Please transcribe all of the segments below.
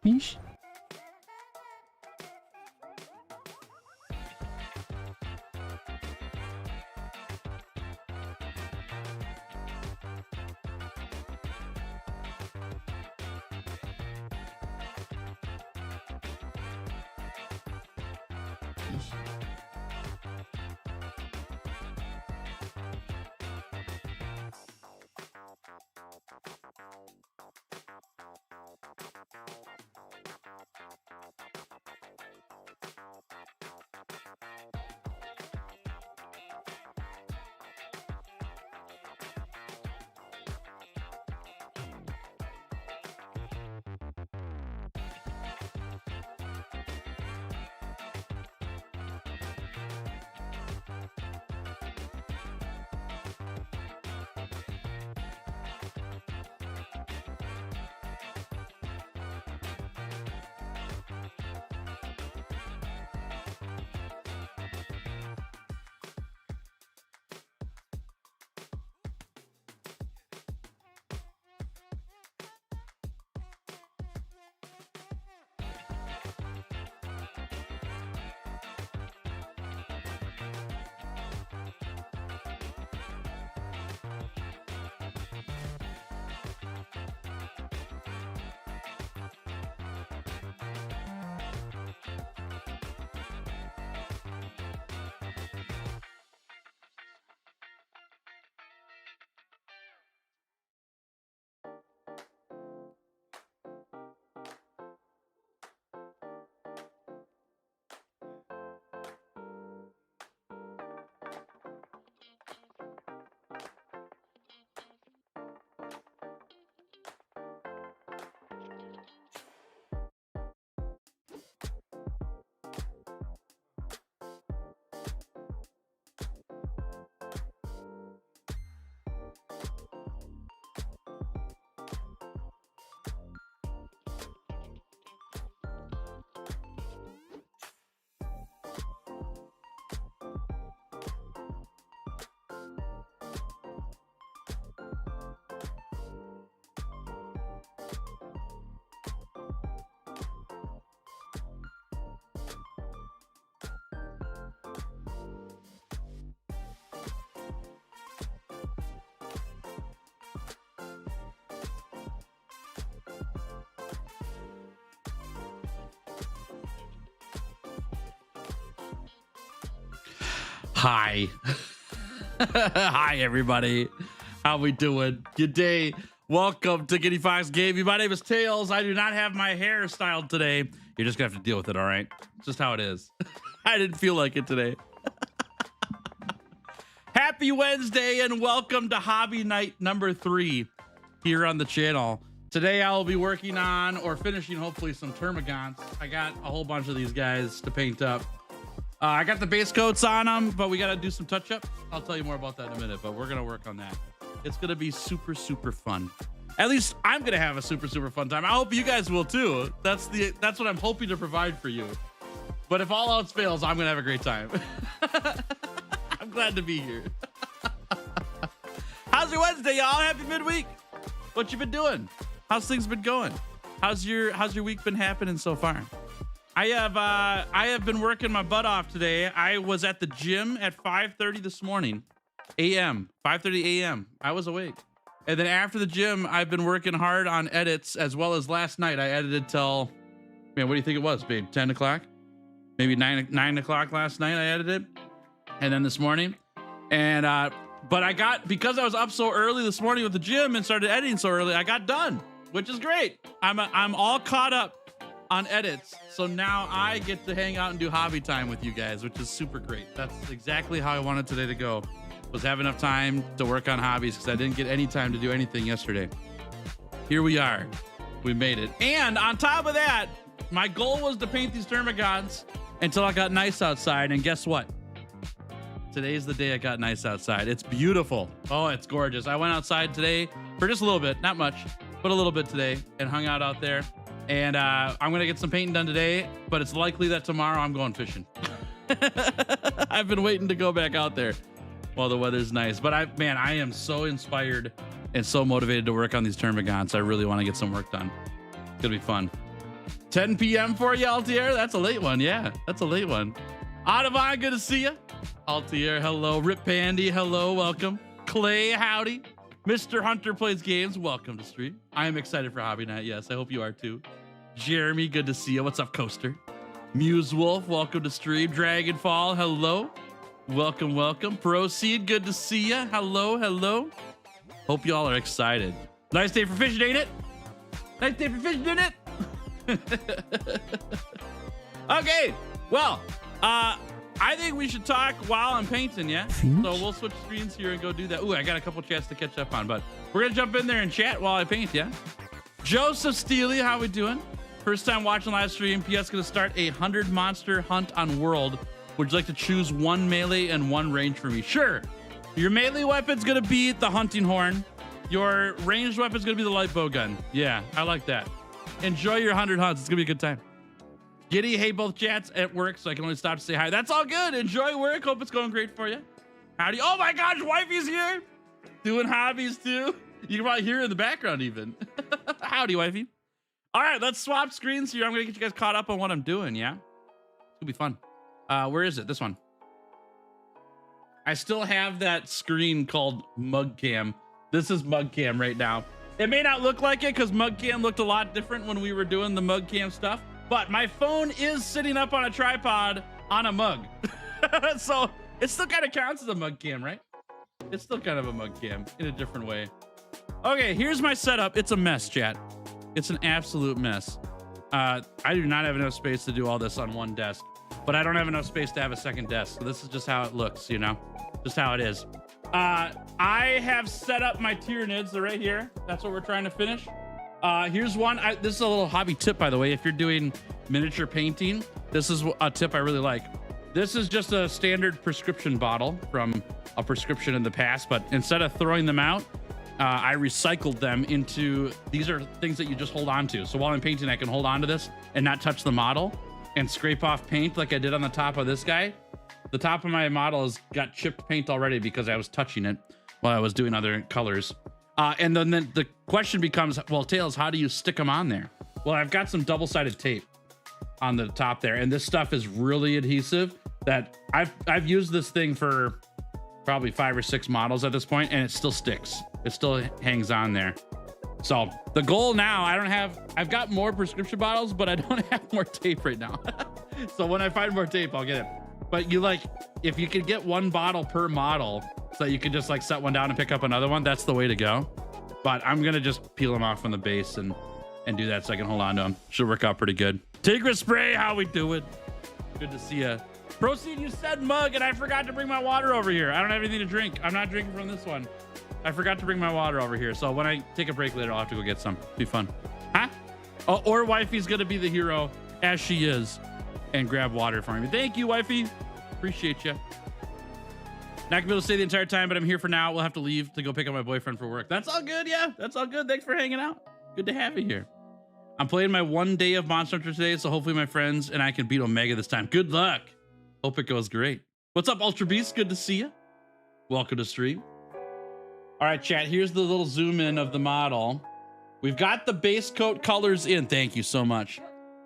Yeesh. Hi. Hi, everybody. How we doing? Good day. Welcome to Giddy Fox Gaming. My name is Tails. I do not have my hair styled today. You're just going to have to deal with it, all right? It's just how it is. I didn't feel like it today. Happy Wednesday and welcome to Hobby Night number 3 here on the channel. Today I'll be working on or finishing hopefully some Termagaunts. I got a whole bunch of these guys to paint up. I got the base coats on them, but we got to do some touch up. I'll tell you more about that in a minute, but we're going to work on that. It's going to be super, super fun. At least I'm going to have a super, super fun time. I hope you guys will too. That's what I'm hoping to provide for you. But if all else fails, I'm going to have a great time. I'm glad to be here. How's your Wednesday, y'all? Happy midweek. What you been doing? How's things been going? How's your week been happening so far? I have been working my butt off today. I was at the gym at 5:30 this morning, a.m. 5:30 a.m. I was awake. And then after the gym, I've been working hard on edits, as well as last night. I edited till, man, what do you think it was, babe? 10 o'clock? Maybe 9 o'clock last night I edited. And then this morning. And but because I was up so early this morning with the gym and started editing so early, I got done, which is great. I'm all caught up on edits, so now I get to hang out and do hobby time with you guys, which is super great. That's exactly how I wanted today to go, was have enough time to work on hobbies, because I didn't get any time to do anything yesterday. Here we are, we made it. And on top of that, my goal was to paint these Termagaunts until I got nice outside, and guess what? Today's the day it got nice outside. It's beautiful. Oh, it's gorgeous. I went outside today for just a little bit, not much, but a little bit today, and hung out there. And I'm going to get some painting done today, but it's likely that tomorrow I'm going fishing. I've been waiting to go back out there while the weather's nice. But man, I am so inspired and so motivated to work on these Termagaunts. I really want to get some work done. It's going to be fun. 10 p.m. for you, Altier? That's a late one. Yeah, that's a late one. Audubon, good to see you. Altier, hello. Rip Pandy, hello. Welcome. Clay, howdy. Mr. Hunter Plays Games, welcome to stream. I am excited for Hobby Night. Yes, I hope you are too. Jeremy, good to see you. What's up, Coaster? Muse Wolf, welcome to stream. Dragonfall, hello. Welcome, welcome. Proceed, good to see you. Hello, hello. Hope y'all are excited. Nice day for fishing, ain't it? Nice day for fishing, ain't it? Okay, well, I think we should talk while I'm painting, yeah? So we'll switch screens here and go do that. Ooh, I got a couple chats to catch up on, but we're gonna jump in there and chat while I paint, yeah? Joseph Steely, how we doing? First time watching live stream. PS gonna start a 100 monster hunt on World. Would you like to choose one melee and one range for me? Sure. Your melee weapon's gonna be the hunting horn. Your ranged weapon's gonna be the light bow gun. Yeah, I like that. Enjoy your 100 hunts. It's gonna be a good time. Giddy, hey, both chats at work, so I can only stop to say hi. That's all good. Enjoy work. Hope it's going great for you. Howdy. Oh my gosh, wifey's here. Doing hobbies too. You can probably hear her in the background even. Howdy, wifey. All right, let's swap screens here. I'm gonna get you guys caught up on what I'm doing, yeah? It's gonna be fun. Where is it? This one. I still have that screen called Mug Cam. This is Mug Cam right now. It may not look like it because Mug Cam looked a lot different when we were doing the Mug Cam stuff, but my phone is sitting up on a tripod on a mug. So it still kind of counts as a Mug Cam, right? It's still kind of a Mug Cam in a different way. Okay, here's my setup. It's a mess, chat. It's an absolute mess. I do not have enough space to do all this on one desk, but I don't have enough space to have a second desk. So this is just how it looks, you know, just how it is. I have set up my tyranids. They're right here. That's what we're trying to finish. Here's one. This is a little hobby tip, by the way. If you're doing miniature painting, this is a tip I really like. This is just a standard prescription bottle from a prescription in the past, but instead of throwing them out, I recycled them into, these are things that you just hold on to. So while I'm painting, I can hold on to this and not touch the model and scrape off paint like I did on the top of this guy. The top of my model has got chipped paint already because I was touching it while I was doing other colors. And then the question becomes, well, Tails, how do you stick them on there? Well, I've got some double-sided tape on the top there, and this stuff is really adhesive. That I've used this thing for probably 5 or 6 models at this point, and it still sticks. It still hangs on there. So the goal now, I've got more prescription bottles, but I don't have more tape right now. So when I find more tape, I'll get it. But if you could get one bottle per model so that you could just like set one down and pick up another one, that's the way to go. But I'm gonna just peel them off from the base and do that so I can hold on to them. Should work out pretty good. Tigra Spray, how we doing? Good to see you. Proceed, you said mug, and I forgot to bring my water over here. I don't have anything to drink. I'm not drinking from this one. I forgot to bring my water over here. So when I take a break later, I'll have to go get some. Be fun. Huh? Oh, or wifey's gonna be the hero, as she is, and grab water for me. Thank you, wifey. Appreciate you. Not gonna be able to stay the entire time, but I'm here for now. We'll have to leave to go pick up my boyfriend for work. That's all good, yeah. That's all good. Thanks for hanging out. Good to have you here. I'm playing my 1 day of Monster Hunter today, so hopefully my friends and I can beat Omega this time. Good luck. Hope it goes great. What's up, Ultra Beast? Good to see you. Welcome to stream. All right, chat. Here's the little zoom in of the model. We've got the base coat colors in. Thank you so much.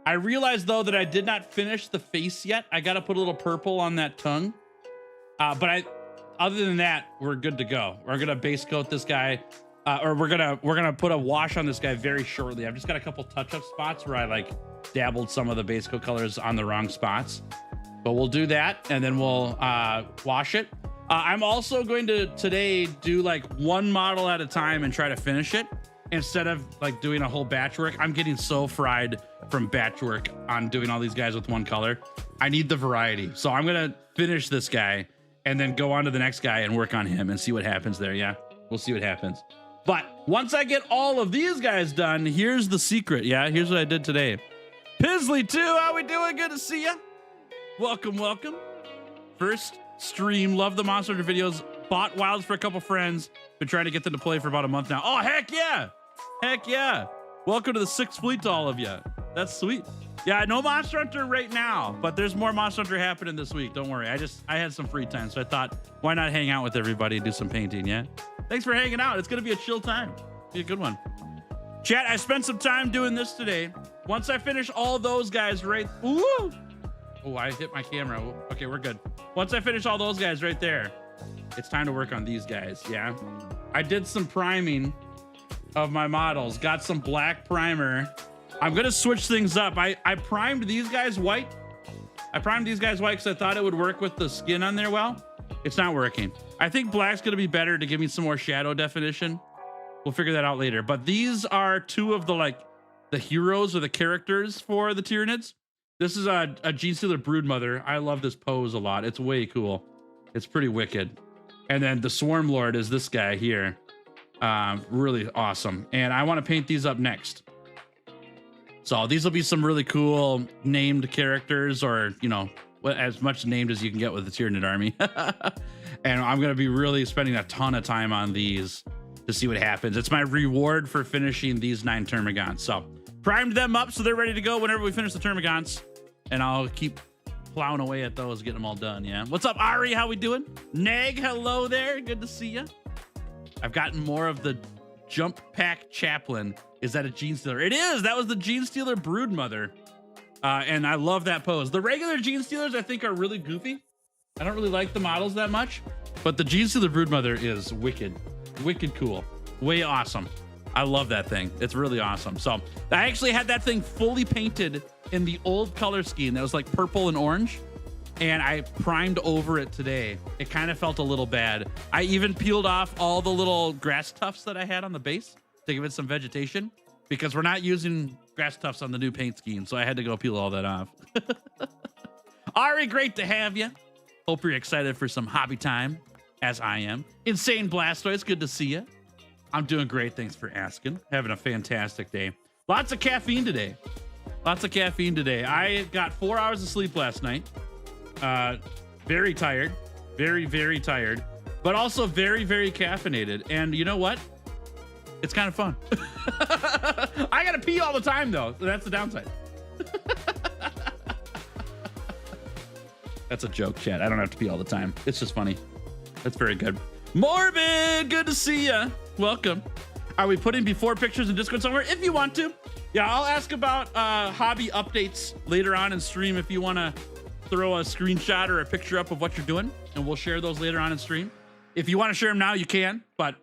I realized though that I did not finish the face yet. I got to put a little purple on that tongue. But other than that, we're good to go. We're gonna base coat this guy, or we're gonna put a wash on this guy very shortly. I've just got a couple touch-up spots where I like dabbled some of the base coat colors on the wrong spots. But we'll do that and then we'll wash it. I'm also going to today do like one model at a time and try to finish it instead of like doing a whole batch work. I'm getting so fried from batch work on doing all these guys with one color. I need the variety. So I'm gonna finish this guy and then go on to the next guy and work on him and see what happens there. Yeah, we'll see what happens. But once I get all of these guys done, here's the secret. Yeah, here's what I did today. Pisley too, how we doing? Good to see you. Welcome, welcome. First stream. Love the Monster Hunter videos. Bought Wilds for a couple friends. Been trying to get them to play for about a month now. Oh, heck yeah. Heck yeah. Welcome to the 6th Fleet to all of you. That's sweet. Yeah, no Monster Hunter right now, but there's more Monster Hunter happening this week. Don't worry. I had some free time, so I thought, why not hang out with everybody and do some painting, yeah? Thanks for hanging out. It's going to be a chill time. Be a good one. Chat, I spent some time doing this today. Once I finish all those guys right... Ooh! Oh, I hit my camera. Okay, we're good. Once I finish all those guys right there, it's time to work on these guys, yeah? I did some priming of my models. Got some black primer. I'm gonna switch things up. I primed these guys white. I primed these guys white because I thought it would work with the skin on there well. It's not working. I think black's gonna be better to give me some more shadow definition. We'll figure that out later. But these are two of the the heroes or the characters for the Tyranids. This is a Genestealer Broodmother. I love this pose a lot. It's way cool. It's pretty wicked. And then the Swarm Lord is this guy here. Really awesome. And I want to paint these up next. So these will be some really cool named characters, or, you know, as much named as you can get with the Tyranid army. And I'm going to be really spending a ton of time on these to see what happens. It's my reward for finishing these 9 Termagaunts. So primed them up so they're ready to go whenever we finish the Termagaunts. And I'll keep plowing away at those, getting them all done, yeah? What's up, Ari? How we doing? Neg, hello there. Good to see you. I've gotten more of the Jump Pack Chaplain. Is that a Genestealer? It is. That was the Genestealer Broodmother. And I love that pose. The regular Genestealers, I think, are really goofy. I don't really like the models that much. But the Genestealer Broodmother is wicked. Wicked cool. Way awesome. I love that thing. It's really awesome. So I actually had that thing fully painted in the old color scheme that was like purple and orange. And I primed over it today. It kind of felt a little bad. I even peeled off all the little grass tufts that I had on the base to give it some vegetation, because we're not using grass tufts on the new paint scheme. So I had to go peel all that off. Ari, great to have you. Hope you're excited for some hobby time, as I am. Insane Blastoise, good to see you. I'm doing great. Thanks for asking. Having a fantastic day. Lots of caffeine today. Lots of caffeine today. I got 4 hours of sleep last night. Very tired. Very, very tired. But also very, very caffeinated. And you know what? It's kind of fun. I gotta pee all the time, though. So that's the downside. That's a joke, chat. I don't have to pee all the time. It's just funny. That's very good. Morbid, good to see ya. Welcome. Are we putting before pictures in Discord somewhere? If you want to. Yeah, I'll ask about hobby updates later on in stream if you want to throw a screenshot or a picture up of what you're doing, and we'll share those later on in stream. If you want to share them now, you can, but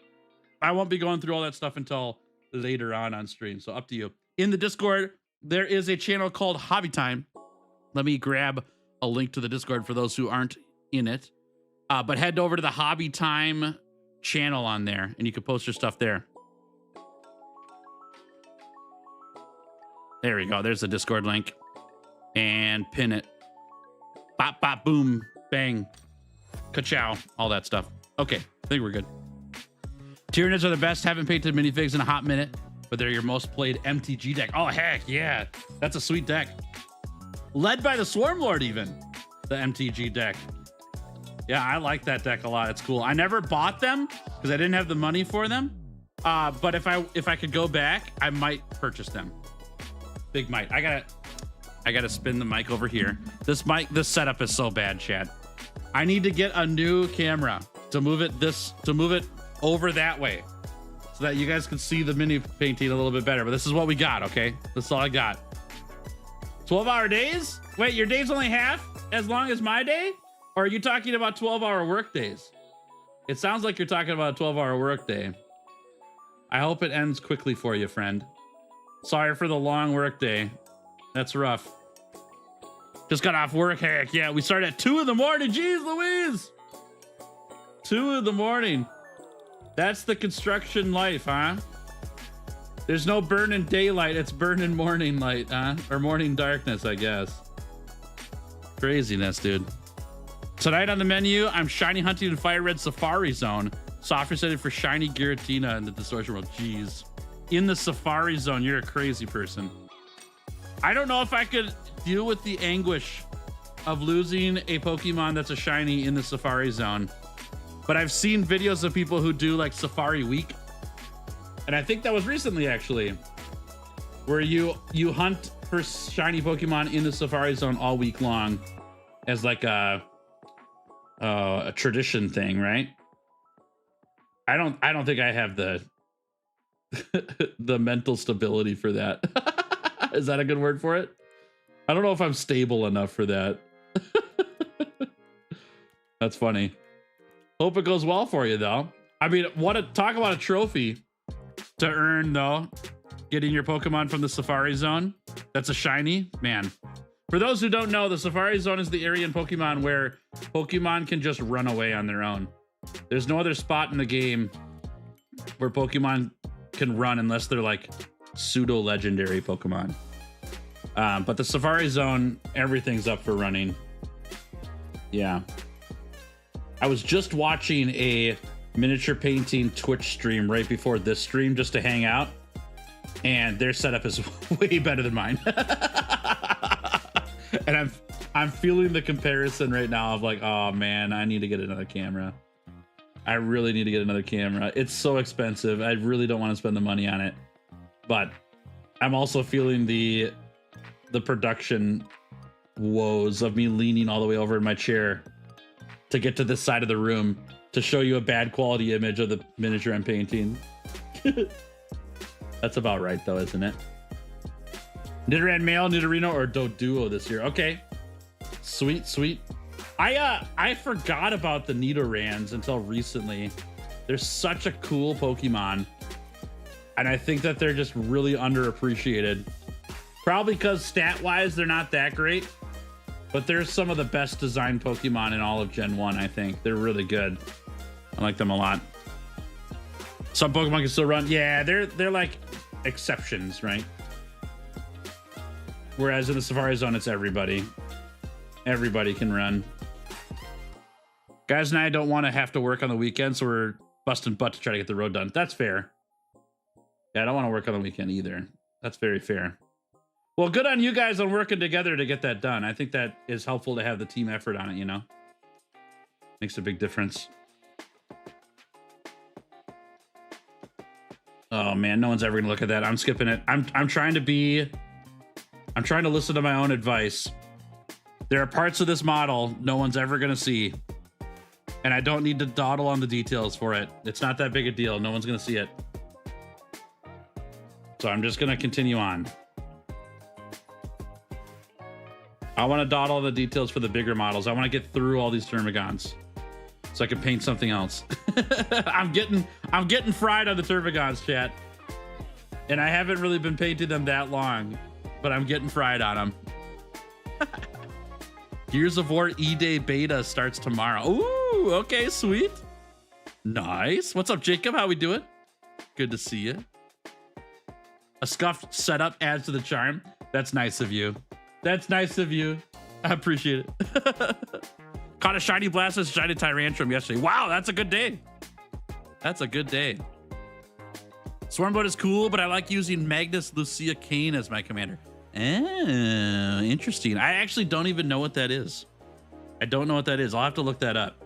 I won't be going through all that stuff until later on stream, so up to you. In the Discord, there is a channel called Hobby Time. Let me grab a link to the Discord for those who aren't in it. But head over to the Hobby Time channel on there, and you can post your stuff there. There we go. There's the Discord link. And pin it. Bop, bop, boom, bang, ka-chow, all that stuff. Okay, I think we're good. Tyranids are the best. Haven't painted minifigs in a hot minute, but they're your most played MTG deck. Oh, heck, yeah. That's a sweet deck. Led by the Swarm Lord, even. The MTG deck. Yeah, I like that deck a lot. It's cool. I never bought them because I didn't have the money for them. But if I could go back, I might purchase them. Big might. I gotta spin the mic over here. This setup is so bad, Chad. I need to get a new camera to move it over that way so that you guys can see the mini painting a little bit better. But this is what we got, okay? This is all I got. 12-hour days? Wait, your day's only half as long as my day? Or are you talking about 12-hour work days? It sounds like you're talking about a 12-hour work day. I hope it ends quickly for you, friend. Sorry for the long work day. That's rough. Just got off work. Heck yeah, we started at 2 in the morning. Jeez Louise. 2 in the morning. That's the construction life, huh? There's no burning daylight. It's burning morning light, huh? Or morning darkness, I guess. Craziness, dude. Tonight on the menu, I'm shiny hunting in Fire Red Safari Zone. Software setting for shiny Giratina in the Distortion World. Jeez. In the Safari Zone, you're a crazy person. I don't know if I could deal with the anguish of losing a Pokemon that's a shiny in the Safari Zone. But I've seen videos of people who do like Safari Week. And I think that was recently actually, where you hunt for shiny Pokemon in the Safari Zone all week long as like a tradition thing, right? I don't think I have the the mental stability for that. Is that a good word for it? I don't know if I'm stable enough for that. That's funny. Hope it goes well for you though. I mean, talk about a trophy to earn though. Getting your Pokemon from the Safari Zone. That's a shiny, man. For those who don't know, the Safari Zone is the area in Pokemon where Pokemon can just run away on their own. There's no other spot in the game where Pokemon can run unless they're like pseudo legendary Pokemon. But the Safari Zone, everything's up for running. Yeah. I was just watching a miniature painting Twitch stream right before this stream just to hang out. And their setup is way better than mine. And I'm feeling the comparison right now of like, oh man, I need to get another camera. I really need to get another camera. It's so expensive. I really don't want to spend the money on it. But I'm also feeling the production woes of me leaning all the way over in my chair to get to this side of the room to show you a bad quality image of the miniature I'm painting. That's about right though, isn't it? Nidoran male, Nidorino, or Doduo this year. Okay. Sweet, sweet. I forgot about the Nidorans until recently. They're such a cool Pokemon. And I think that they're just really underappreciated. Probably because stat-wise, they're not that great. But they're some of the best designed Pokemon in all of Gen 1, I think. They're really good. I like them a lot. Some Pokemon can still run. Yeah, they're like exceptions, right? Whereas in the Safari Zone, it's everybody. Everybody can run. Guys and I don't want to have to work on the weekend, so we're busting butt to try to get the road done. That's fair. Yeah, I don't want to work on the weekend either. That's very fair. Well, good on you guys on working together to get that done. I think that is helpful to have the team effort on it, you know? Makes a big difference. Oh man, no one's ever gonna look at that. I'm skipping it. I'm trying to listen to my own advice. There are parts of this model no one's ever gonna see. And I don't need to dawdle on the details for it. It's not that big a deal. No one's gonna see it. So I'm just gonna continue on. I want to dot all the details for the bigger models. I want to get through all these Termagaunts so I can paint something else. I'm getting fried on the Termagaunts, chat. And I haven't really been painting them that long, but I'm getting fried on them. Gears of War E-Day beta starts tomorrow. Ooh, okay, sweet. Nice. What's up, Jacob? How we doing? Good to see you. A scuffed setup adds to the charm. That's nice of you. That's nice of you. I appreciate it. Caught a shiny Blastoise, shiny Tyrantrum yesterday. Wow, that's a good day. That's a good day. Swarmboat is cool, but I like using Magnus Lucia Kane as my commander. Oh, interesting. I actually don't even know what that is. I don't know what that is. I'll have to look that up.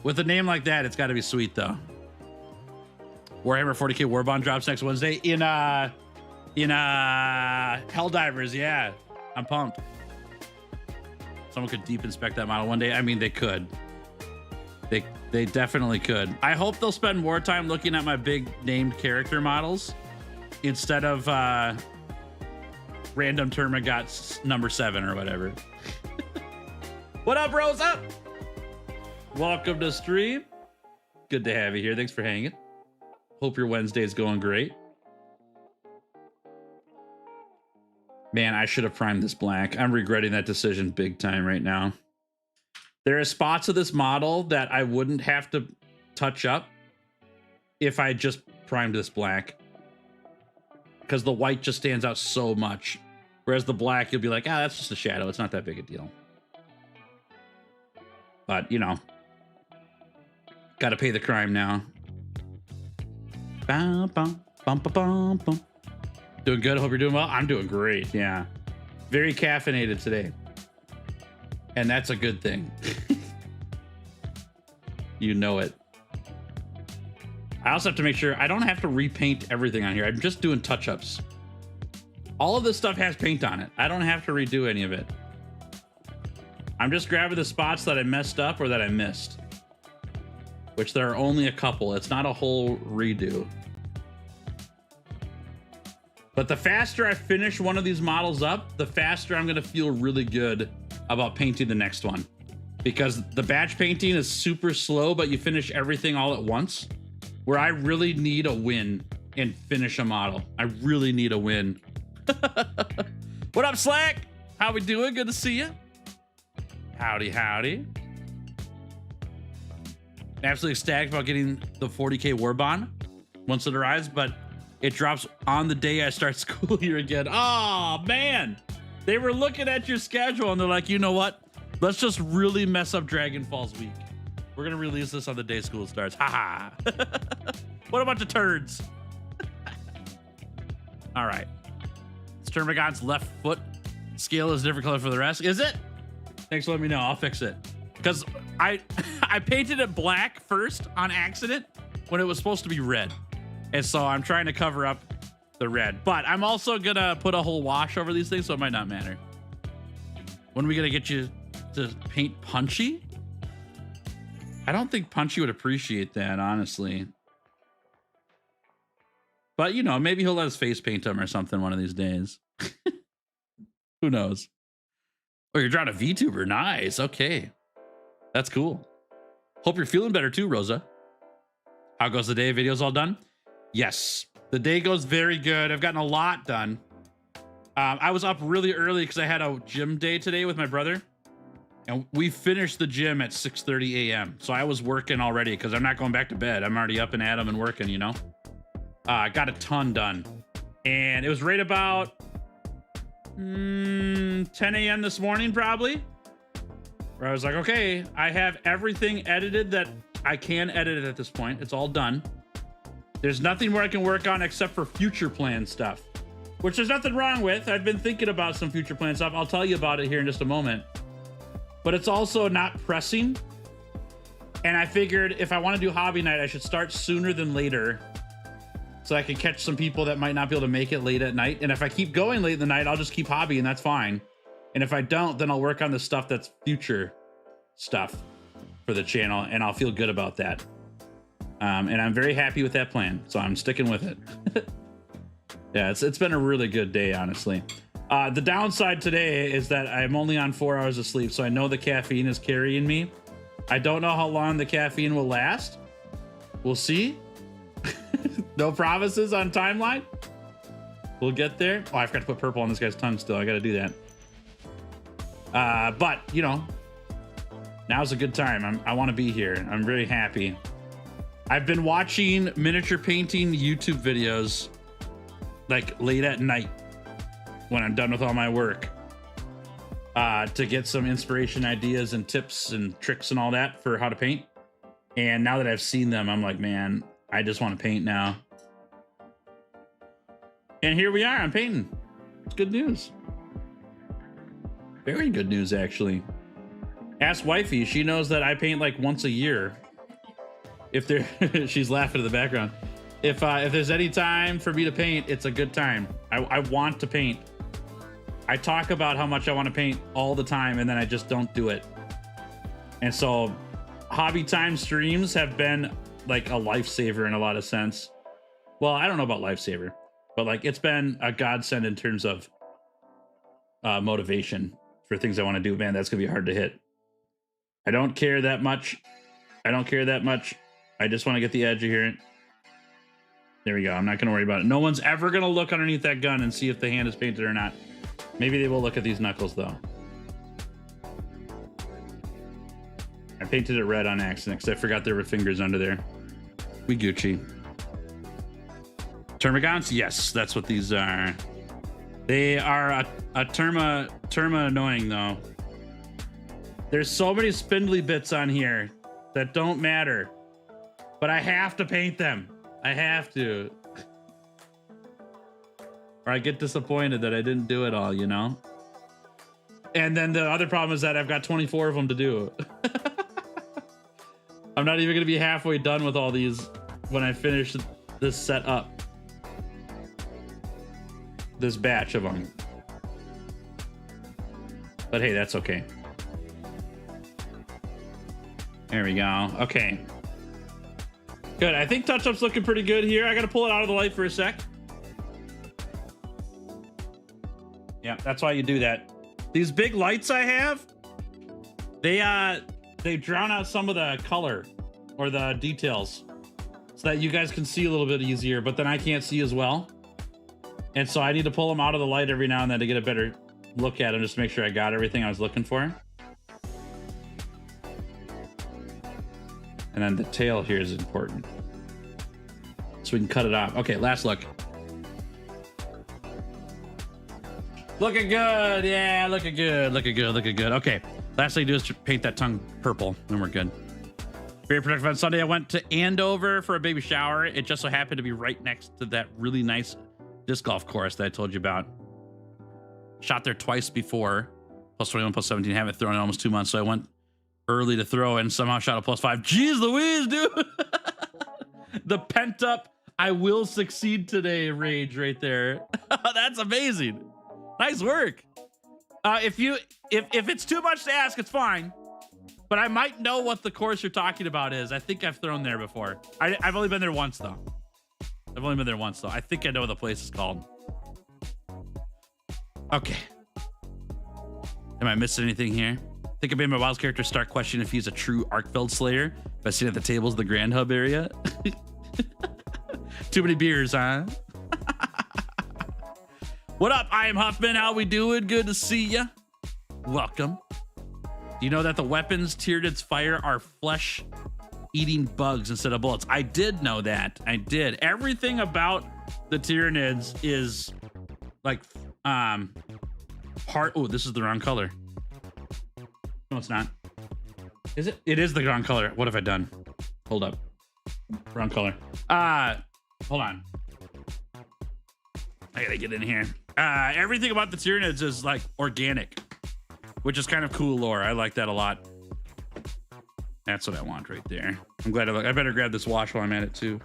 With a name like that, it's got to be sweet, though. Warhammer 40k Warbond drops next Wednesday in Helldivers. Yeah, I'm pumped. Someone could deep inspect that model one day. I mean, they could. They definitely could. I hope they'll spend more time looking at my big named character models instead of random Termagauts number 7 or whatever. What up, bros? Up. Welcome to stream. Good to have you here. Thanks for hanging. Hope your Wednesday is going great. Man, I should have primed this black. I'm regretting that decision big time right now. There are spots of this model that I wouldn't have to touch up if I just primed this black. Because the white just stands out so much. Whereas the black, you'll be like, ah, that's just a shadow. It's not that big a deal. But, you know, got to pay the crime now. Bum, bum, bum, bum, bum, bum. Doing good. Hope you're doing well. I'm doing great. Yeah. Very caffeinated today. And that's a good thing. You know it. I also have to make sure I don't have to repaint everything on here. I'm just doing touch-ups. All of this stuff has paint on it. I don't have to redo any of it. I'm just grabbing the spots that I messed up or that I missed, which there are only a couple. It's not a whole redo. But the faster I finish one of these models up, the faster I'm gonna feel really good about painting the next one. Because the batch painting is super slow, but you finish everything all at once. Where I really need a win and finish a model. I really need a win. What up, Slack? How we doing? Good to see you. Howdy, howdy. Absolutely ecstatic about getting the 40K war bond once it arrives, but it drops on the day I start school here again. Oh, man. They were looking at your schedule and they're like, you know what? Let's just really mess up Dragonfall's week. We're going to release this on the day school starts. Haha. What a bunch of turds. All right. It's Termagaunts' left foot scale is a different color for the rest. Is it? Thanks for letting me know. I'll fix it. Because I painted it black first on accident when it was supposed to be red. And so I'm trying to cover up the red. But I'm also going to put a whole wash over these things, so it might not matter. When are we going to get you to paint Punchy? I don't think Punchy would appreciate that, honestly. But, you know, maybe he'll let his face paint him or something one of these days. Who knows? Oh, you're drawing a VTuber. Nice. Okay. That's cool. Hope you're feeling better too, Rosa. How goes the day? Video's all done? Yes. The day goes very good. I've gotten a lot done. I was up really early because I had a gym day today with my brother. And we finished the gym at 6:30 a.m. So I was working already because I'm not going back to bed. I'm already up and at 'em and working, you know. I got a ton done. And it was right about 10 a.m. this morning, probably. Where I was like, okay, I have everything edited that I can edit at this point. It's all done. There's nothing more I can work on except for future plan stuff, which there's nothing wrong with. I've been thinking about some future plan stuff. I'll tell you about it here in just a moment. But it's also not pressing. And I figured if I want to do hobby night, I should start sooner than later so I can catch some people that might not be able to make it late at night. And if I keep going late in the night, I'll just keep hobby and that's fine. And if I don't, then I'll work on the stuff that's future stuff for the channel and I'll feel good about that. And I'm very happy with that plan. So I'm sticking with it. Yeah, it's been a really good day, honestly. The downside today is that I'm only on 4 hours of sleep, so I know the caffeine is carrying me. I don't know how long the caffeine will last. We'll see. No promises on timeline. We'll get there. Oh, I forgot to put purple on this guy's tongue still. I got to do that. But, you know, now's a good time. I want to be here. I'm very happy. I've been watching miniature painting YouTube videos like late at night when I'm done with all my work to get some inspiration, ideas and tips and tricks and all that for how to paint. And now that I've seen them, I'm like, man, I just want to paint now. And here we are, I'm painting. It's good news. Very good news, actually. Ask wifey, she knows that I paint like once a year. If there, she's laughing in the background. If there's any time for me to paint, it's a good time. I want to paint. I talk about how much I want to paint all the time and then I just don't do it. And so hobby time streams have been like a lifesaver in a lot of sense. Well, I don't know about lifesaver, but like it's been a godsend in terms of motivation for things I want to do. Man, that's gonna be hard to hit. I don't care that much. I don't care that much. I just want to get the edge of here. There we go. I'm not going to worry about it. No one's ever going to look underneath that gun and see if the hand is painted or not. Maybe they will look at these knuckles, though. I painted it red on accident because I forgot there were fingers under there. We Gucci. Termagaunts? Yes, that's what these are. They are a terma annoying, though. There's so many spindly bits on here that don't matter. But I have to paint them. I have to. Or I get disappointed that I didn't do it all, you know? And then the other problem is that I've got 24 of them to do. I'm not even going to be halfway done with all these when I finish this set up. This batch of them. But hey, that's okay. There we go. Okay. Good. I think touch-up's looking pretty good here. I got to pull it out of the light for a sec. Yeah, that's why you do that. These big lights I have, they drown out some of the color or the details so that you guys can see a little bit easier, but then I can't see as well. And so I need to pull them out of the light every now and then to get a better look at them, just to make sure I got everything I was looking for. And then the tail here is important, so we can cut it off. Okay, last look. Looking good. Yeah, looking good. Looking good. Looking good. Okay, last thing to do is paint that tongue purple, and we're good. Very productive on Sunday. I went to Andover for a baby shower. It just so happened to be right next to that really nice disc golf course that I told you about. Shot there twice before, plus 21, plus 17. Haven't thrown in almost 2 months, so I went early to throw and somehow shot a +5. Jeez Louise, dude. The pent up I will succeed today rage right there. That's amazing. Nice work. If it's too much to ask, it's fine, but I might know what the course you're talking about is. I think I've thrown there before. I've only been there once though. I think I know what the place is called. Okay. Am I missing anything here? I think I made my Wilds character start questioning if he's a true Arkfeld Slayer by sitting at the tables of the Grand Hub area. Too many beers, huh? What up? I am Huffman. How we doing? Good to see ya. Welcome. Do you know that the weapons Tyranids fire are flesh-eating bugs instead of bullets? I did know that. I did. Everything about the Tyranids is like hard. Oh, this is the wrong color. No, it's not. Is it? It is the wrong color. What have I done? Hold up. Wrong color. Hold on. I gotta get in here. Everything about the Tyranids is like organic, which is kind of cool lore. I like that a lot. That's what I want right there. I'm glad I better grab this wash while I'm at it too.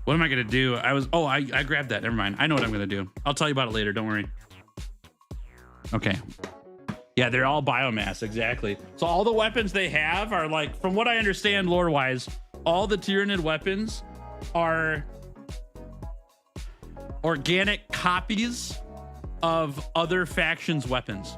What am I gonna do? I grabbed that. Never mind. I know what I'm gonna do. I'll tell you about it later. Don't worry. Okay. Yeah, they're all biomass, exactly. So all the weapons they have are like, from what I understand lore-wise, all the Tyranid weapons are organic copies of other factions' weapons.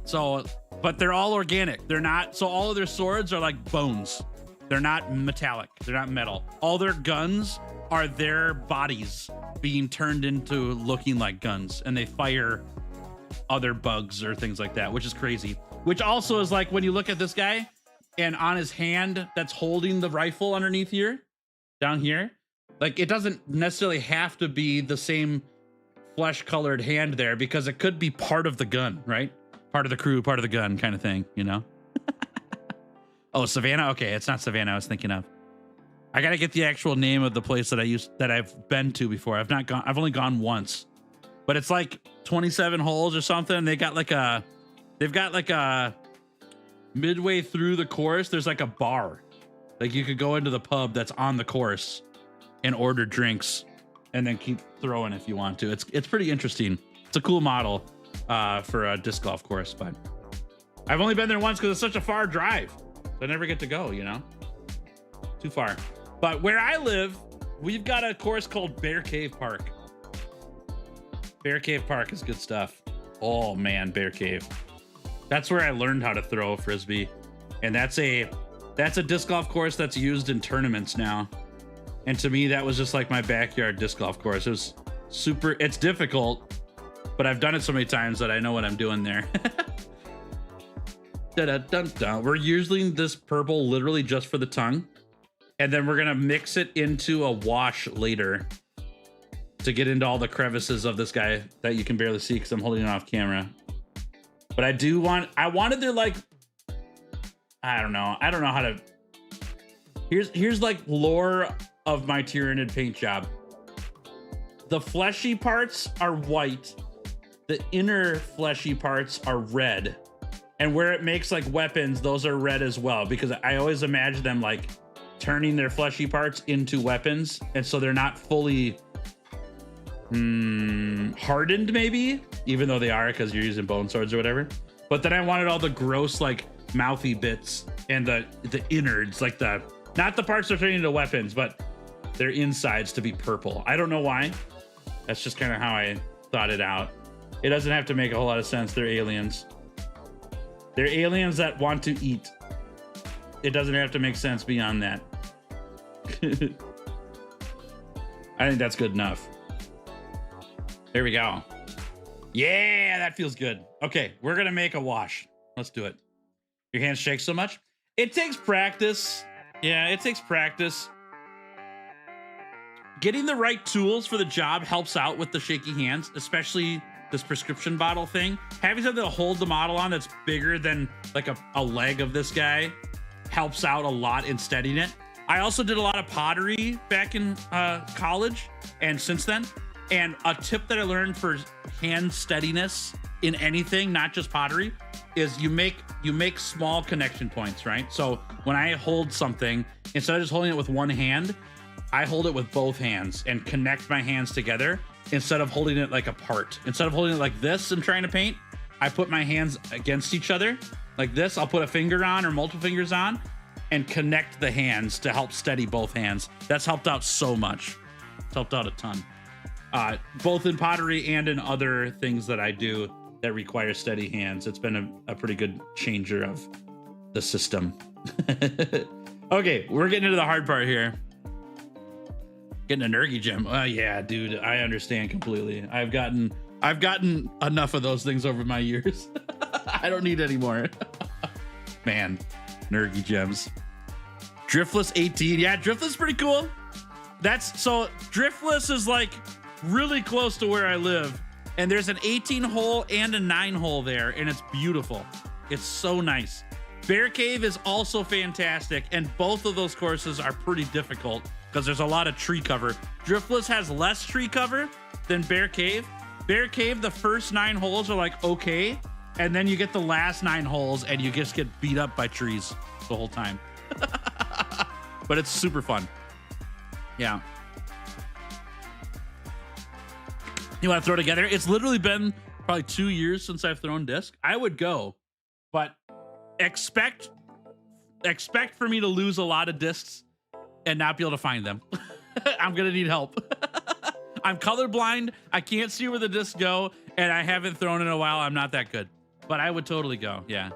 So, but they're all organic. They're not, so all of their swords are like bones. They're not metallic. They're not metal. All their guns are their bodies being turned into looking like guns, and they fire other bugs or things like that, which is crazy. Which also is like when you look at this guy and on his hand that's holding the rifle underneath here, down here, like it doesn't necessarily have to be the same flesh colored hand there, because it could be part of the gun, right? Part of the crew, part of the gun kind of thing, you know? Oh, Savannah? Okay, it's not Savannah I was thinking of. I gotta get the actual name of the place that I've been to before. I've only gone once. But it's like 27 holes or something. They've got like a midway through the course, there's like a bar. Like you could go into the pub that's on the course and order drinks and then keep throwing if you want to. It's pretty interesting. It's a cool model for a disc golf course, but I've only been there once because it's such a far drive. I never get to go, you know? Too far. But where I live, we've got a course called Bear Cave Park. Bear Cave Park is good stuff. Oh man, Bear Cave. That's where I learned how to throw a frisbee. And that's a disc golf course that's used in tournaments now. And to me, that was just like my backyard disc golf course. It was super, it's difficult, but I've done it so many times that I know what I'm doing there. Da-da-dun-dun. We're using this purple literally just for the tongue. And then we're gonna mix it into a wash later to get into all the crevices of this guy that you can barely see because I'm holding it off camera. But I wanted their like, I don't know how to, here's like lore of my Tyranid paint job. The fleshy parts are white. the inner fleshy parts are red. And where it makes like weapons, those are red as well, because I always imagine them like turning their fleshy parts into weapons. And so they're not fully hardened, maybe, even though they are, because you're using bone swords or whatever. But then I wanted all the gross, like mouthy bits and the innards, like the, not the parts that are turning into weapons, but their insides to be purple. I don't know why. That's just kind of how I thought it out. It doesn't have to make a whole lot of sense. They're aliens. They're aliens that want to eat. It doesn't have to make sense beyond that. I think that's good enough. There we go. Yeah, that feels good. Okay, we're gonna make a wash. Let's do it. Your hands shake so much? It takes practice. Yeah, it takes practice. Getting the right tools for the job helps out with the shaky hands, especially this prescription bottle thing. Having something to hold the model on that's bigger than like a leg of this guy helps out a lot in steadying it. I also did a lot of pottery back in college and since then. And a tip that I learned for hand steadiness in anything, not just pottery, is you make small connection points, right? So when I hold something, instead of just holding it with one hand, I hold it with both hands and connect my hands together instead of holding it like apart. Instead of holding it like this and trying to paint, I put my hands against each other like this. I'll put a finger on or multiple fingers on and connect the hands to help steady both hands. That's helped out so much. It's helped out a ton. Both in pottery and in other things that I do that require steady hands. It's been a pretty good changer of the system. Okay, we're getting into the hard part here. Getting a Nergy gem. Oh yeah, dude, I understand completely. I've gotten enough of those things over my years. I don't need any more. Man, Nergy gems. Driftless 18. Yeah, Driftless is pretty cool. So Driftless is like really close to where I live, and there's an 18 hole and a 9 hole there, and it's beautiful. It's so nice. Bear Cave is also fantastic, and both of those courses are pretty difficult because there's a lot of tree cover. Driftless has less tree cover than Bear Cave. Bear Cave, the first 9 holes are like okay, and then you get the last 9 holes and you just get beat up by trees the whole time. But it's super fun. Yeah. You want to throw together? It's literally been probably 2 years since I've thrown disc. I would go, but expect for me to lose a lot of discs and not be able to find them. I'm gonna need help. I'm colorblind. I can't see where the discs go, and I haven't thrown in a while. I'm not that good, but I would totally go. Yeah.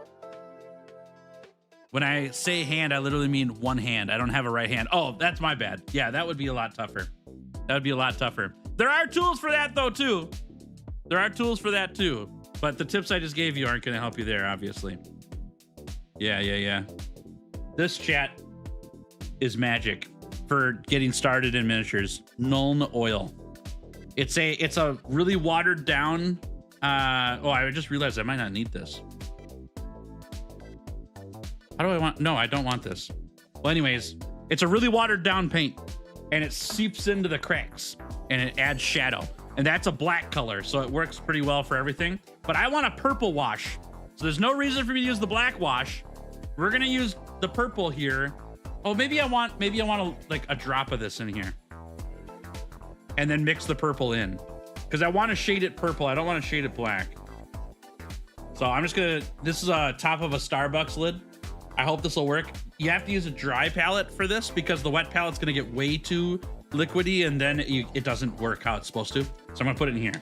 When I say hand, I literally mean one hand. I don't have a right hand. Oh, that's my bad. Yeah, that would be a lot tougher. That would be a lot tougher. There are tools for that though, too. There are tools for that too. But the tips I just gave you aren't going to help you there, obviously. Yeah. This chat is magic for getting started in miniatures. Nuln oil. It's a really watered down. I just realized I might not need this. How do I want? No, I don't want this. Well, anyways, it's a really watered down paint, and it seeps into the cracks and it adds shadow, and that's a black color, so it works pretty well for everything. But I want a purple wash, so there's no reason for me to use the black wash. We're gonna use the purple here. Oh, maybe I want like a drop of this in here, and then mix the purple in, because I want to shade it purple. I don't want to shade it black. So I'm just gonna. This is a top of a Starbucks lid. I hope this will work. You have to use a dry palette for this because the wet palette's gonna get way too liquidy, and then it doesn't work how it's supposed to. So I'm gonna put it in here,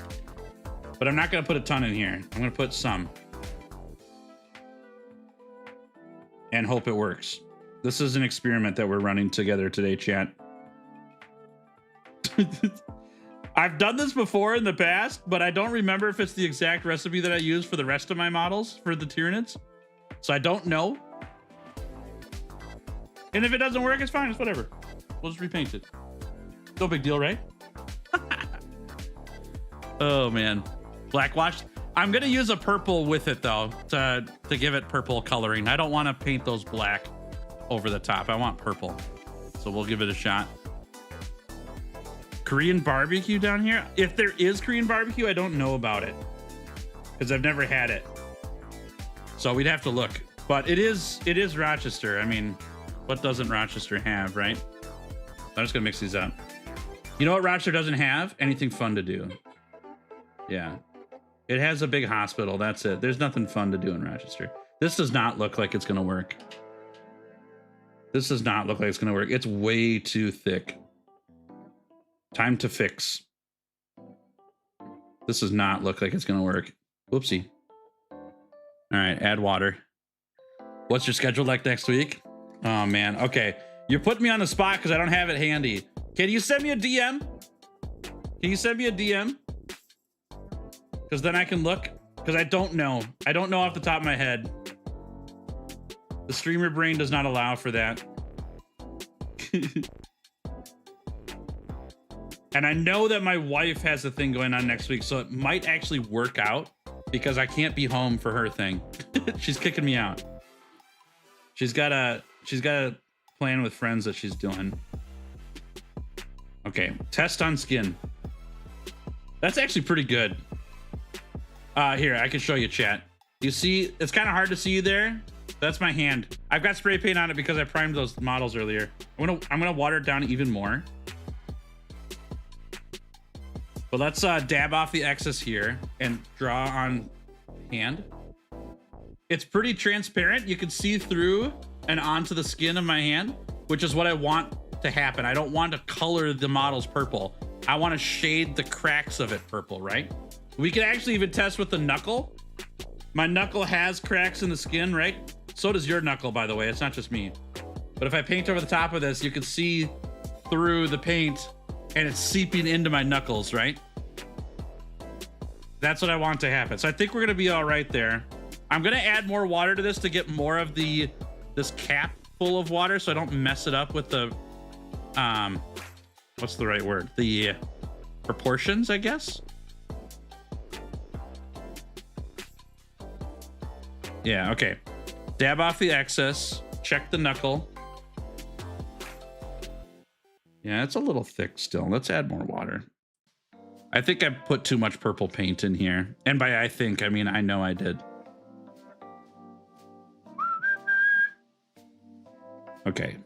but I'm not gonna put a ton in here. I'm gonna put some and hope it works. This is an experiment that we're running together today, chat. I've done this before in the past, but I don't remember if it's the exact recipe that I use for the rest of my models for the Tyranids. So I don't know. And if it doesn't work, it's fine. It's whatever. We'll just repaint it. No big deal, right? Oh, man. Black wash. I'm going to use a purple with it, though, to give it purple coloring. I don't want to paint those black over the top. I want purple. So we'll give it a shot. Korean barbecue down here? If there is Korean barbecue, I don't know about it. because I've never had it. So we'd have to look. But it is Rochester. I mean, what doesn't Rochester have, right? I'm just gonna mix these up. You know what Rochester doesn't have? Anything fun to do. Yeah. It has a big hospital. That's it. There's nothing fun to do in Rochester. This does not look like it's gonna work. This does not look like it's gonna work. It's way too thick. Time to fix. This does not look like it's gonna work. Whoopsie. All right, add water. What's your schedule like next week? Oh man, okay. You're putting me on the spot because I don't have it handy. Can you send me a DM? Can you send me a DM? Because then I can look. Because I don't know. I don't know off the top of my head. The streamer brain does not allow for that. And I know that my wife has a thing going on next week, so it might actually work out because I can't be home for her thing. She's kicking me out. She's got a plan with friends that she's doing. Okay, test on skin. That's actually pretty good. Here, I can show you, chat. You see, it's kind of hard to see you there. That's my hand. I've got spray paint on it because I primed those models earlier. I'm gonna water it down even more. But let's dab off the excess here and draw on hand. It's pretty transparent. You can see through and onto the skin of my hand, which is what I want to happen. I don't want to color the models purple. I want to shade the cracks of it purple, right? We can actually even test with the knuckle. My knuckle has cracks in the skin, right? So does your knuckle, by the way. It's not just me. But if I paint over the top of this, you can see through the paint and it's seeping into my knuckles, right? That's what I want to happen. So I think we're gonna be all right there. I'm gonna add more water to this to get more of this cap full of water so I don't mess it up with the, what's the right word? The proportions, I guess. Yeah, okay. Dab off the excess, check the knuckle. Yeah, it's a little thick still. Let's add more water. I think I put too much purple paint in here. And by I think, I mean, I know I did. Okay.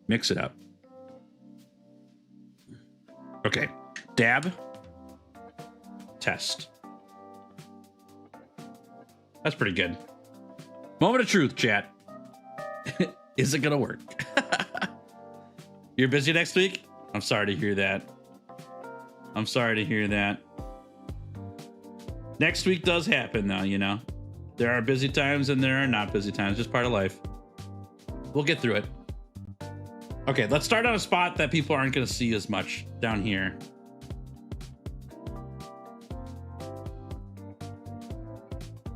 Mix it up. Okay. Dab. Test. That's pretty good. Moment of truth, chat. Is it gonna work? You're busy next week? I'm sorry to hear that. I'm sorry to hear that. Next week does happen though, you know. There are busy times and there are not busy times, just part of life. We'll get through it. Okay, let's start on a spot that people aren't gonna see as much down here.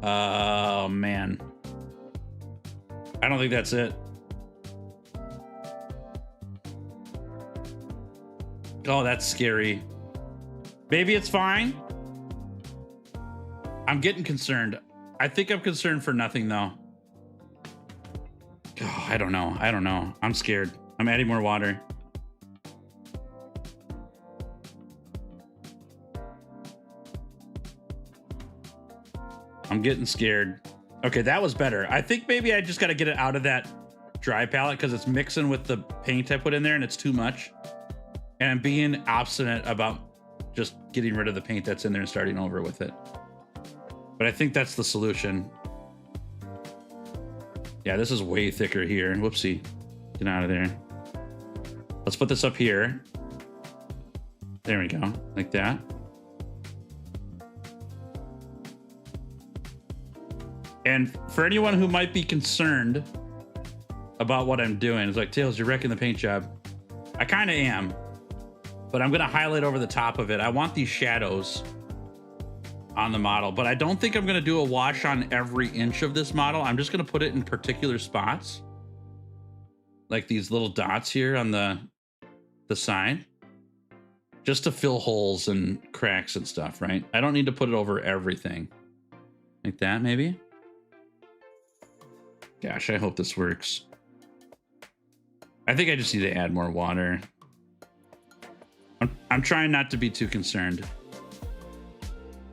Oh man. I don't think that's it. Oh, that's scary. Maybe it's fine. I'm getting concerned. I think I'm concerned for nothing though. Oh, I don't know. I don't know. I'm scared. I'm adding more water. I'm getting scared. Okay, that was better. I think maybe I just got to get it out of that dry palette because it's mixing with the paint I put in there and it's too much. And I'm being obstinate about just getting rid of the paint that's in there and starting over with it. But I think that's the solution. Yeah, this is way thicker here. Whoopsie. Get out of there. Let's put this up here. There we go. Like that. And for anyone who might be concerned about what I'm doing, it's like, Tails, you're wrecking the paint job. I kind of am. But I'm going to highlight over the top of it. I want these shadows on the model, but I don't think I'm going to do a wash on every inch of this model. I'm just going to put it in particular spots. Like these little dots here on the side. Just to fill holes and cracks and stuff, right? I don't need to put it over everything. Like that, maybe? Gosh, I hope this works. I think I just need to add more water. I'm trying not to be too concerned.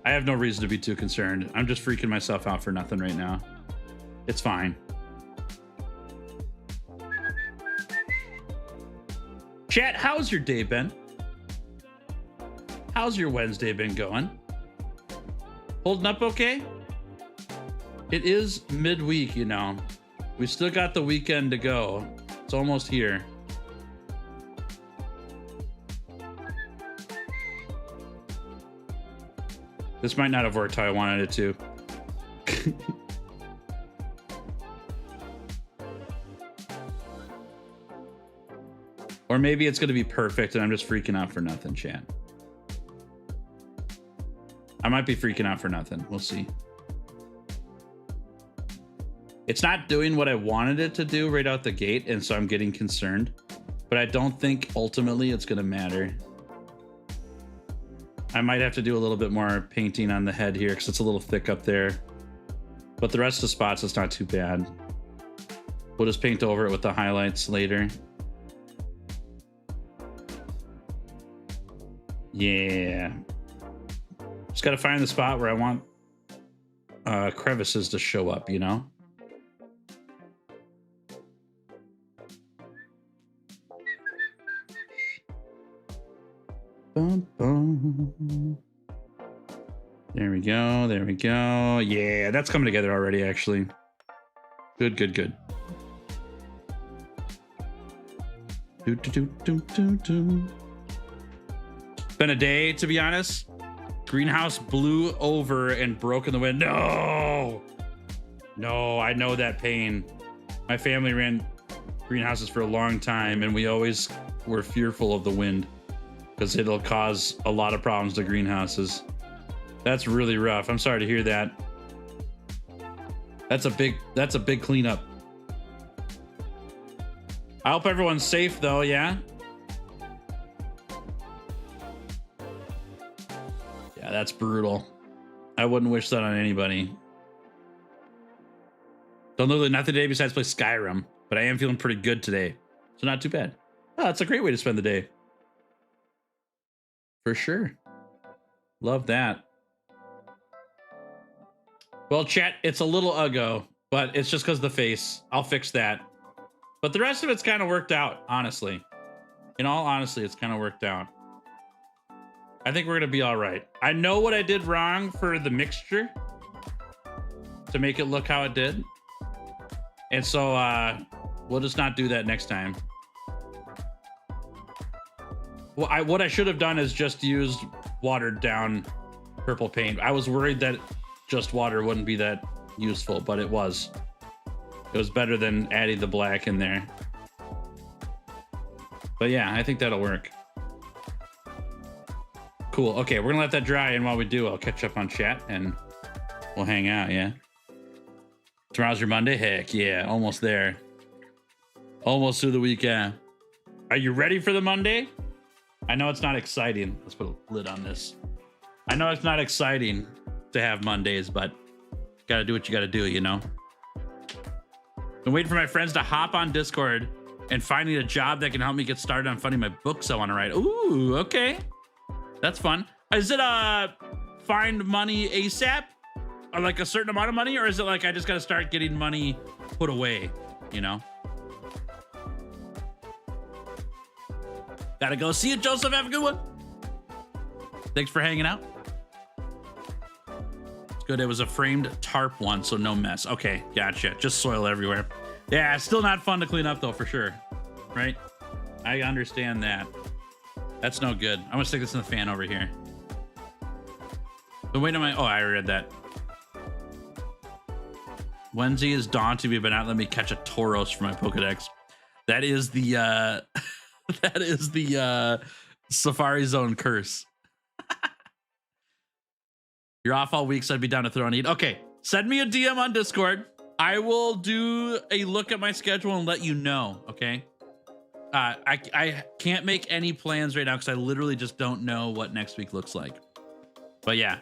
I have no reason to be too concerned. I'm just freaking myself out for nothing right now. It's fine. Chat, how's your day been? How's your Wednesday been going? Holding up okay? It is midweek, you know. We still got the weekend to go. It's almost here. This might not have worked how I wanted it to. Or maybe it's going to be perfect and I'm just freaking out for nothing, chat. I might be freaking out for nothing. We'll see. It's not doing what I wanted it to do right out the gate, and so I'm getting concerned. But I don't think ultimately it's going to matter. I might have to do a little bit more painting on the head here because it's a little thick up there. But the rest of the spots, it's not too bad. We'll just paint over it with the highlights later. Yeah. Just got to find the spot where I want crevices to show up, you know? Bum, bum. There we go. There we go. Yeah, that's coming together already, actually. Good, good, good. Been a day, to be honest. Greenhouse blew over and broke in the wind. No! No, I know that pain. My family ran greenhouses for a long time, and we always were fearful of the wind because it'll cause a lot of problems to greenhouses. That's really rough. I'm sorry to hear that. That's a big cleanup. I hope everyone's safe though, yeah? Yeah, that's brutal. I wouldn't wish that on anybody. Done literally nothing today besides play Skyrim, but I am feeling pretty good today. So not too bad. Oh, that's a great way to spend the day. For sure. Love that. Well, chat, it's a little uggo, but it's just because of the face. I'll fix that. But the rest of it's kind of worked out, honestly. In all honesty, it's kind of worked out. I think we're going to be all right. I know what I did wrong for the mixture to make it look how it did. And so we'll just not do that next time. Well, what I should have done is just used watered down purple paint. I was worried that just water wouldn't be that useful, but it was. It was better than adding the black in there. But yeah, I think that'll work. Cool. Okay, we're gonna let that dry, and while we do, I'll catch up on chat and we'll hang out, yeah? Tomorrow's your Monday? Heck yeah, almost there. Almost through the weekend. Are you ready for the Monday? I know it's not exciting. Let's put a lid on this. I know it's not exciting to have Mondays, but gotta do what you gotta do, you know? I'm waiting for my friends to hop on Discord and finding a job that can help me get started on funding my books I want to write. Ooh, okay. That's fun. Is it find money ASAP? Or like a certain amount of money? Or is it like I just gotta start getting money put away, you know? Gotta go. See you, Joseph. Have a good one. Thanks for hanging out. It's good. It was a framed tarp one, so no mess. Okay, gotcha. Just soil everywhere. Yeah, still not fun to clean up, though, for sure. Right? I understand that. That's no good. I'm gonna stick this in the fan over here. But wait a minute. Oh, I read that. Wednesday is daunting me, but not let me catch a Tauros for my Pokedex. That is the that is the Safari Zone curse. You're off all week, so I'd be down to throw an eat. Okay, send me a DM on Discord. I will do a look at my schedule and let you know, okay? I can't make any plans right now because I literally just don't know what next week looks like. But yeah,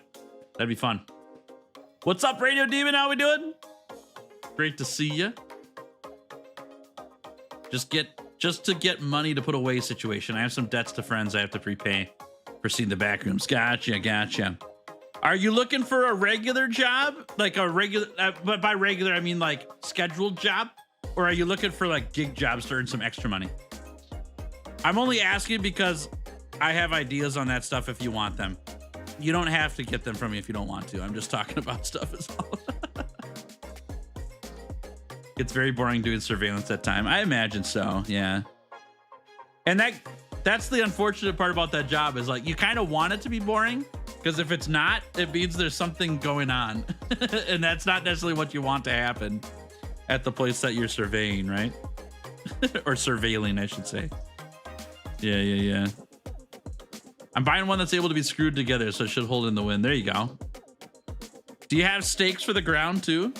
that'd be fun. What's up, Radio Demon? How we doing? Great to see you. Just to get money to put away situation. I have some debts to friends I have to prepay for seeing the back rooms. Gotcha. Are you looking for a regular job? Like a regular, but by regular, I mean like scheduled job? Or are you looking for like gig jobs to earn some extra money? I'm only asking because I have ideas on that stuff if you want them. You don't have to get them from me if you don't want to. I'm just talking about stuff as well. It's very boring doing surveillance at time. I imagine so, yeah. And that's the unfortunate part about that job is like you kind of want it to be boring because if it's not, it means there's something going on. And that's not necessarily what you want to happen at the place that you're surveying, right? Or surveilling, I should say. Yeah. I'm buying one that's able to be screwed together, so it should hold in the wind. There you go. Do you have stakes for the ground too?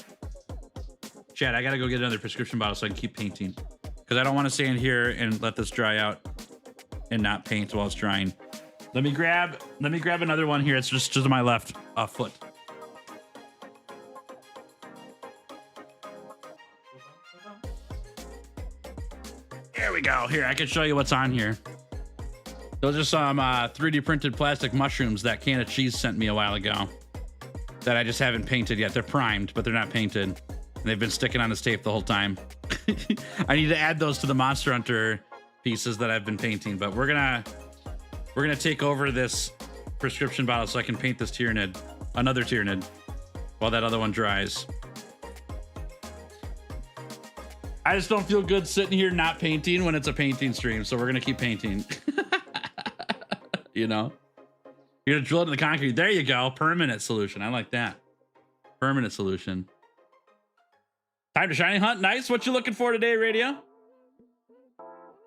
Chad, I gotta go get another prescription bottle so I can keep painting. Because I don't want to stand here and let this dry out and not paint while it's drying. Let me grab another one here. It's just to my left foot. There we go. Here, I can show you what's on here. Those are some 3D printed plastic mushrooms that can of cheese sent me a while ago that I just haven't painted yet. They're primed, but they're not painted. And they've been sticking on this tape the whole time. I need to add those to the Monster Hunter pieces that I've been painting, but we're gonna take over this prescription bottle so I can paint this Tyranid, another Tyranid, while that other one dries. I just don't feel good sitting here not painting when it's a painting stream, so we're gonna keep painting. You know, you're gonna drill it in the concrete. There you go, permanent solution. I like that. Permanent solution. Time to shiny hunt. Nice. What you looking for today, Radio?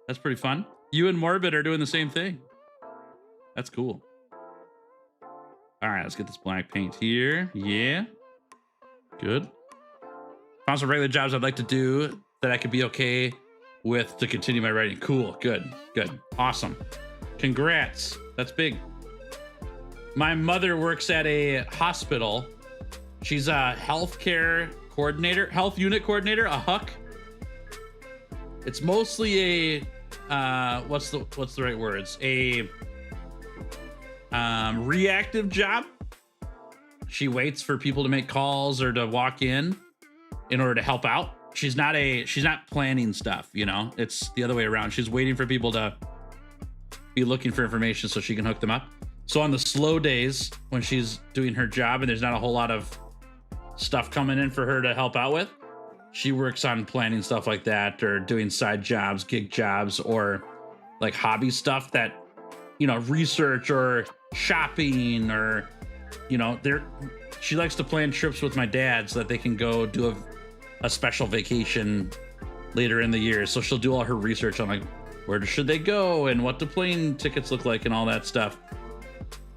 That's pretty fun. You and Morbid are doing the same thing. That's cool. All right, let's get this black paint here. Yeah. Good. Found some regular jobs I'd like to do that I could be okay with to continue my writing. Cool. Good. Awesome. Congrats. That's big. My mother works at a hospital. She's a healthcare coordinator, health unit coordinator, a HUC. It's mostly a what's the right words? A reactive job. She waits for people to make calls or to walk in order to help out. She's not planning stuff, you know. It's the other way around. She's waiting for people to be looking for information so she can hook them up. So on the slow days when she's doing her job and there's not a whole lot of stuff coming in for her to help out with, she works on planning stuff like that or doing side jobs, gig jobs, or like hobby stuff that, you know, research or shopping or, you know, she likes to plan trips with my dad so that they can go do a special vacation later in the year. So she'll do all her research on like where should they go and what do plane tickets look like and all that stuff,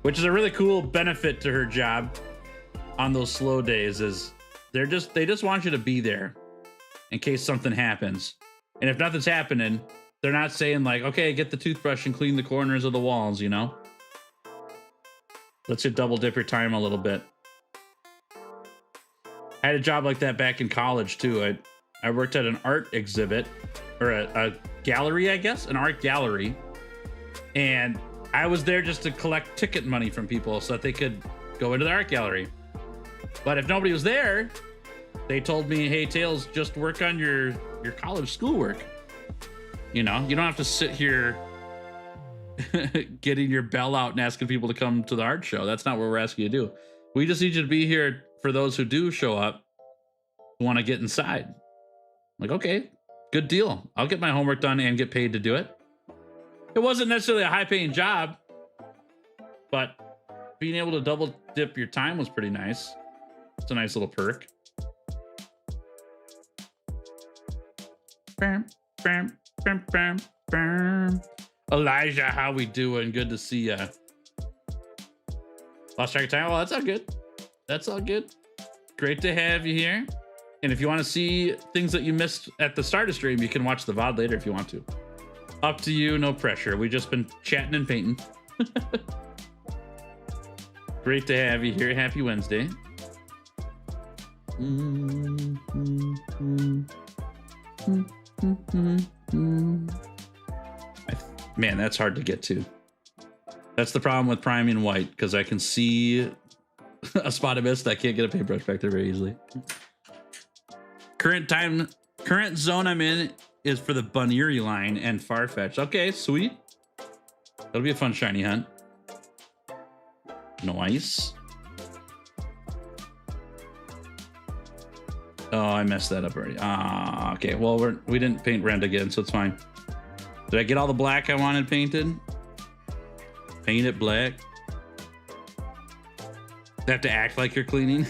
which is a really cool benefit to her job on those slow days. Is they just want you to be there in case something happens. And if nothing's happening, they're not saying like, okay, get the toothbrush and clean the corners of the walls, you know? Let's double dip your time a little bit. I had a job like that back in college too. I worked at an art exhibit or a gallery, I guess, an art gallery. And I was there just to collect ticket money from people so that they could go into the art gallery. But if nobody was there, they told me, hey, Tails, just work on your college schoolwork. You know, you don't have to sit here getting your bell out and asking people to come to the art show. That's not what we're asking you to do. We just need you to be here for those who do show up, who want to get inside. Like, okay, good deal. I'll get my homework done and get paid to do it. It wasn't necessarily a high-paying job, but being able to double dip your time was pretty nice. It's a nice little perk. Bam, bam, bam, bam, bam. Elijah, how we doing? Good to see ya. Lost track of time? Well, that's all good. That's all good. Great to have you here. And if you want to see things that you missed at the start of stream, you can watch the VOD later if you want to. Up to you, no pressure. We've just been chatting and painting. Great to have you here. Happy Wednesday. Man, that's hard to get to. That's the problem with priming white, because I can see A spot of mist. I can't get a paintbrush back there very easily. Current zone I'm in is for the Bunnery line and Farfetch. Okay, sweet. That'll be a fun shiny hunt. Nice. Oh, I messed that up already. Ah, okay. Well, we didn't paint Rend again, so it's fine. Did I get all the black I wanted painted? Paint it black. They have to act like you're cleaning.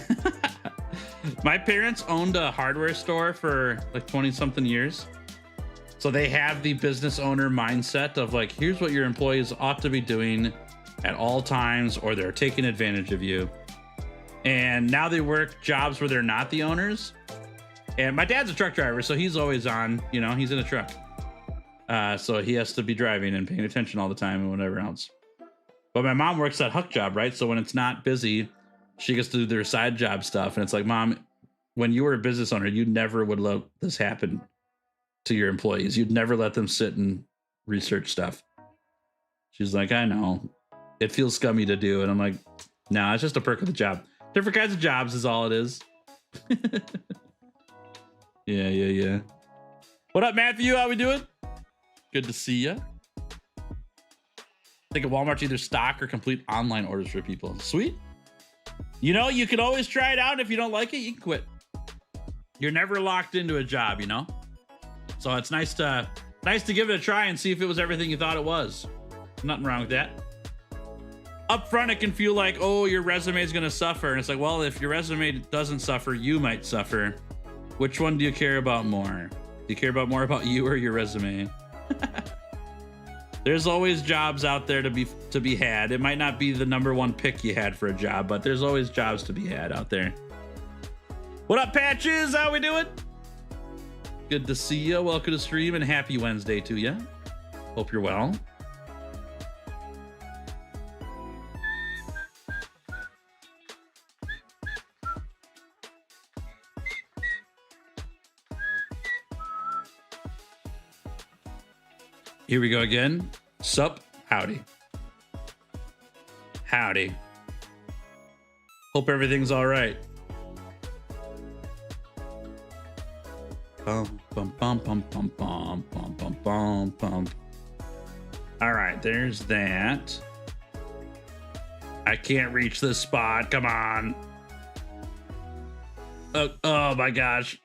My parents owned a hardware store for like 20 something years. So they have the business owner mindset of like, here's what your employees ought to be doing at all times, or they're taking advantage of you. And now they work jobs where they're not the owners. And my dad's a truck driver, so he's always on, you know, he's in a truck. So he has to be driving and paying attention all the time and whatever else. But my mom works that Huck job, right? So when it's not busy, she gets to do their side job stuff. And it's like, Mom, when you were a business owner, you never would let this happen to your employees. You'd never let them sit and research stuff. She's like, I know. It feels scummy to do. And I'm like, no, it's just a perk of the job. Different kinds of jobs is all it is. Yeah. What up, Matthew? How we doing? Good to see ya. I think at Walmart either stock or complete online orders for people. Sweet. You know, you can always try it out. And if you don't like it, you can quit. You're never locked into a job, you know? So it's nice to give it a try and see if it was everything you thought it was. Nothing wrong with that. Up front, it can feel like, oh, your resume is going to suffer. And it's like, well, if your resume doesn't suffer, you might suffer. Which one do you care about more? Do you care about more about you or your resume? There's always jobs out there to be had. It might not be the number one pick you had for a job, but there's always jobs to be had out there. What up, Patches? How we doing? Good to see you. Welcome to stream and happy Wednesday to you. Hope you're well. Here we go again. Sup? Howdy. Howdy. Hope everything's all right. Bum, bum, bum, bum, bum, bum, bum, bum, bum, bum. All right, there's that. I can't reach this spot. Come on. Oh my gosh.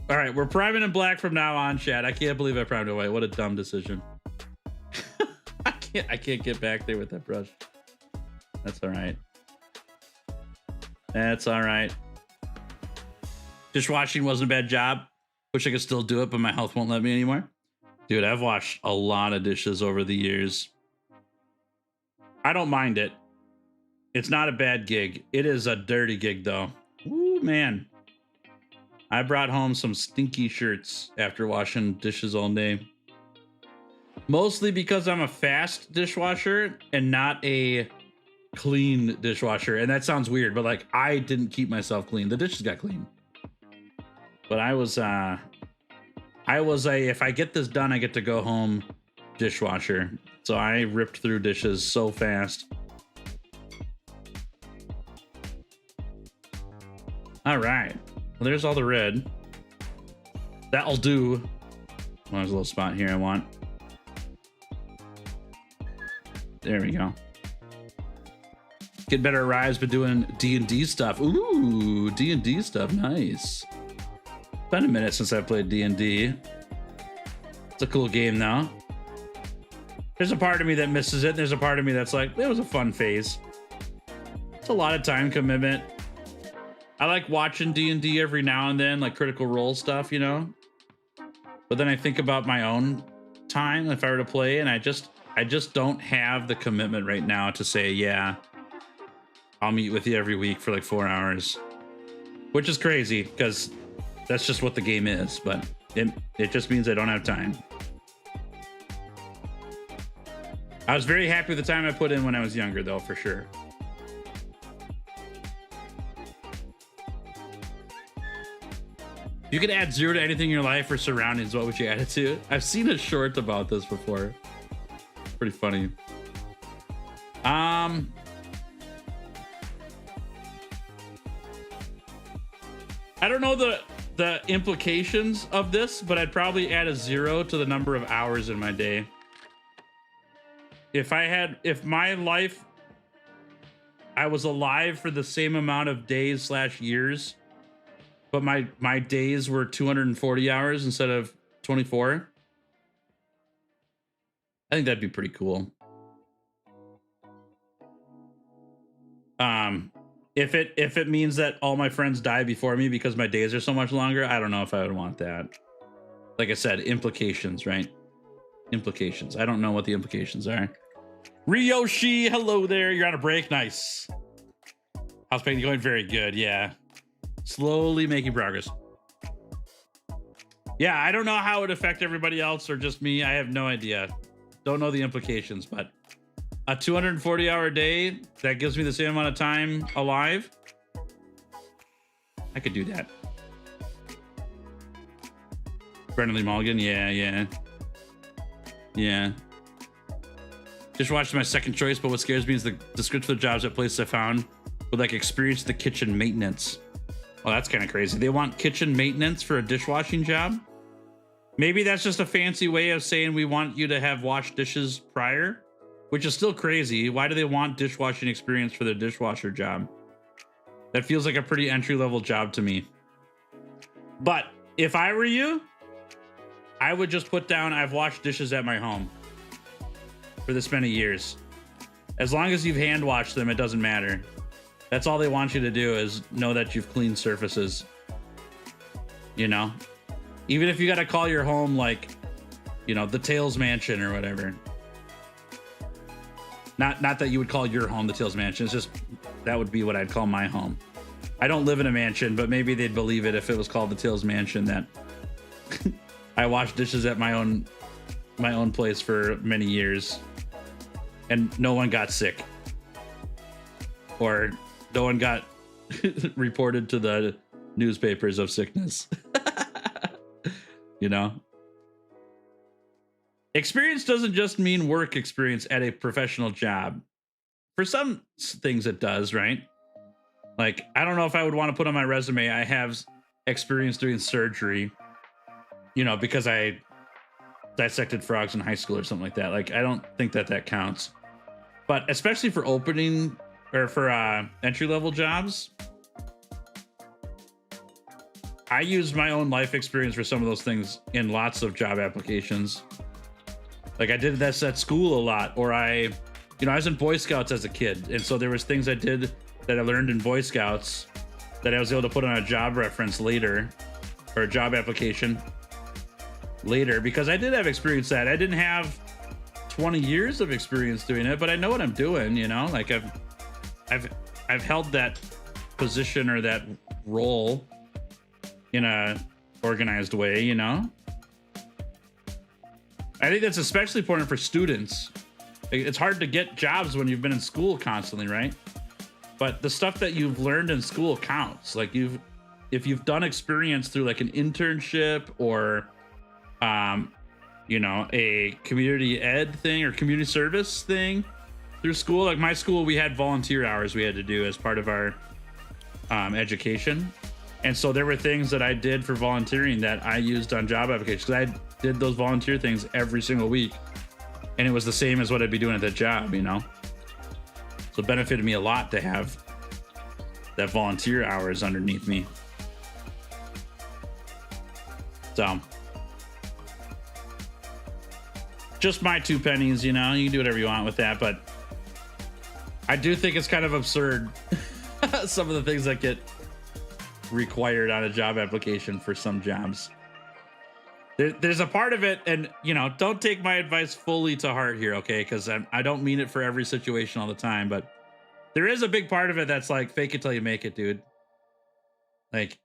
All right, we're priming in black from now on, chat. I can't believe I primed it white. What a dumb decision. I can't get back there with that brush. That's all right. That's all right. Dishwashing wasn't a bad job. Wish I could still do it, but my health won't let me anymore. Dude, I've washed a lot of dishes over the years. I don't mind it. It's not a bad gig. It is a dirty gig, though. Ooh, man. I brought home some stinky shirts after washing dishes all day. Mostly because I'm a fast dishwasher and not a clean dishwasher. And that sounds weird, but like I didn't keep myself clean. The dishes got clean. But I was a if I get this done, I get to go home dishwasher. So I ripped through dishes so fast. All right. Well, there's all the red. That'll do. Well, there's a little spot here I want. There we go. Get better arrives, but doing D&D stuff. Ooh, D&D stuff. Nice. Been a minute since I played D&D. It's a cool game now. There's a part of me that misses it. There's a part of me that's like, it was a fun phase. It's a lot of time commitment. I like watching D&D every now and then, like Critical Role stuff, you know? But then I think about my own time if I were to play, and I just don't have the commitment right now to say, yeah, I'll meet with you every week for like 4 hours. Which is crazy, because that's just what the game is, but it just means I don't have time. I was very happy with the time I put in when I was younger, though, for sure. You could add 0 to anything in your life or surroundings. What would you add it to? I've seen a short about this before. Pretty funny. I don't know the implications of this, but I'd probably add a 0 to the number of hours in my day. If my life, I was alive for the same amount of days / years, but my days were 240 hours instead of 24, I think that'd be pretty cool. If it means that all my friends die before me because my days are so much longer, I don't know if I would want that. Like I said, implications, right? Implications. I don't know what the implications are. Ryoshi, hello there. You're on a break. Nice. House painting going very good. Yeah. Slowly making progress. Yeah, I don't know how it would affect everybody else or just me. I have no idea. Don't know the implications, but a 240-hour day that gives me the same amount of time alive, I could do that. Brendan Lee Mulligan, yeah. Dishwasher's my second choice, but what scares me is the description of the jobs at places I found with like experience the kitchen maintenance. Well, that's kind of crazy. They want kitchen maintenance for a dishwashing job? Maybe that's just a fancy way of saying we want you to have washed dishes prior, which is still crazy. Why do they want dishwashing experience for their dishwasher job? That feels like a pretty entry-level job to me. But if I were you, I would just put down, I've washed dishes at my home for this many years. As long as you've hand washed them, it doesn't matter. That's all they want you to do, is know that you've cleaned surfaces. You know? Even if you got to call your home like, you know, the Tails Mansion or whatever. Not that you would call your home the Tails Mansion. It's just, that would be what I'd call my home. I don't live in a mansion, but maybe they'd believe it if it was called the Tails Mansion, that I washed dishes at my own place for many years and no one got sick, or no one got reported to the newspapers of sickness. You know, experience doesn't just mean work experience at a professional job. For some things it does, right? Like, I don't know if I would want to put on my resume I have experience doing surgery, you know, because I dissected frogs in high school or something like that. Like, I don't think that counts. But especially for opening or for entry-level jobs, I used my own life experience for some of those things in lots of job applications. Like, I did this at school a lot, or I was in Boy Scouts as a kid, and so there was things I did that I learned in Boy Scouts that I was able to put on a job reference later, or a job application later, because I did have experience that. I didn't have 20 years of experience doing it, but I know what I'm doing, you know? Like, I've held that position or that role in a organized way, you know? I think that's especially important for students. It's hard to get jobs when you've been in school constantly, right? But the stuff that you've learned in school counts. Like, if you've done experience through like an internship or you know, a community ed thing or community service thing through school. Like my school, we had volunteer hours we had to do as part of our education. And so there were things that I did for volunteering that I used on job applications, because I did those volunteer things every single week. And it was the same as what I'd be doing at that job, you know? So it benefited me a lot to have that volunteer hours underneath me. So just my 2 pennies, you know? You can do whatever you want with that, but I do think it's kind of absurd, some of the things that get required on a job application for some jobs. There's a part of it, and you know, don't take my advice fully to heart here, okay? Because I don't mean it for every situation all the time, but there is a big part of it that's like, fake it till you make it, dude. Like,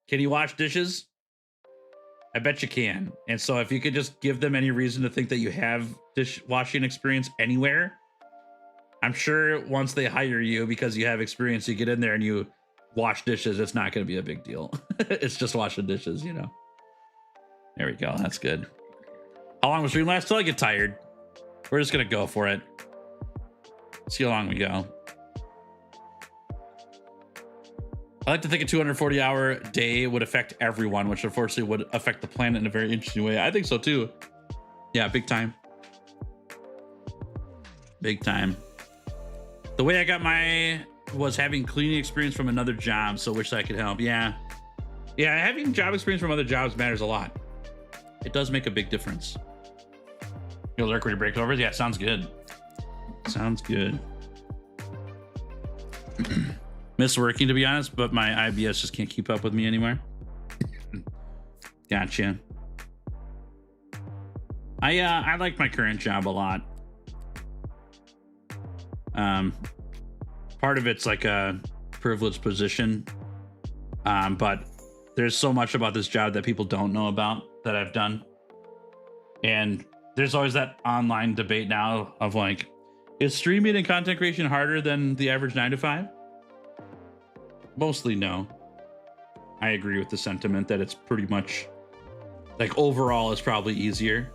can you wash dishes? I bet you can. And so if you could just give them any reason to think that you have dishwashing experience anywhere, I'm sure once they hire you because you have experience, you get in there and you wash dishes, it's not going to be a big deal. It's just washing dishes, you know. There we go. That's good. How long will stream last? Till I get tired. We're just going to go for it. See how long we go. I like to think a 240-hour day would affect everyone, which unfortunately would affect the planet in a very interesting way. I think so too. Yeah, big time. Big time. The way I got was having cleaning experience from another job, so wish I could help. Yeah, having job experience from other jobs matters a lot. It does make a big difference. You'll lurk when your break over. Yeah, sounds good. Sounds good. Miss working, to be honest, but my IBS just can't keep up with me anymore. Gotcha. I like my current job a lot. Part of it's like a privileged position, but there's so much about this job that people don't know about that I've done, and there's always that online debate now of like, is streaming and content creation harder than the average 9 to 5? Mostly no. I agree with the sentiment that it's pretty much like overall is probably easier,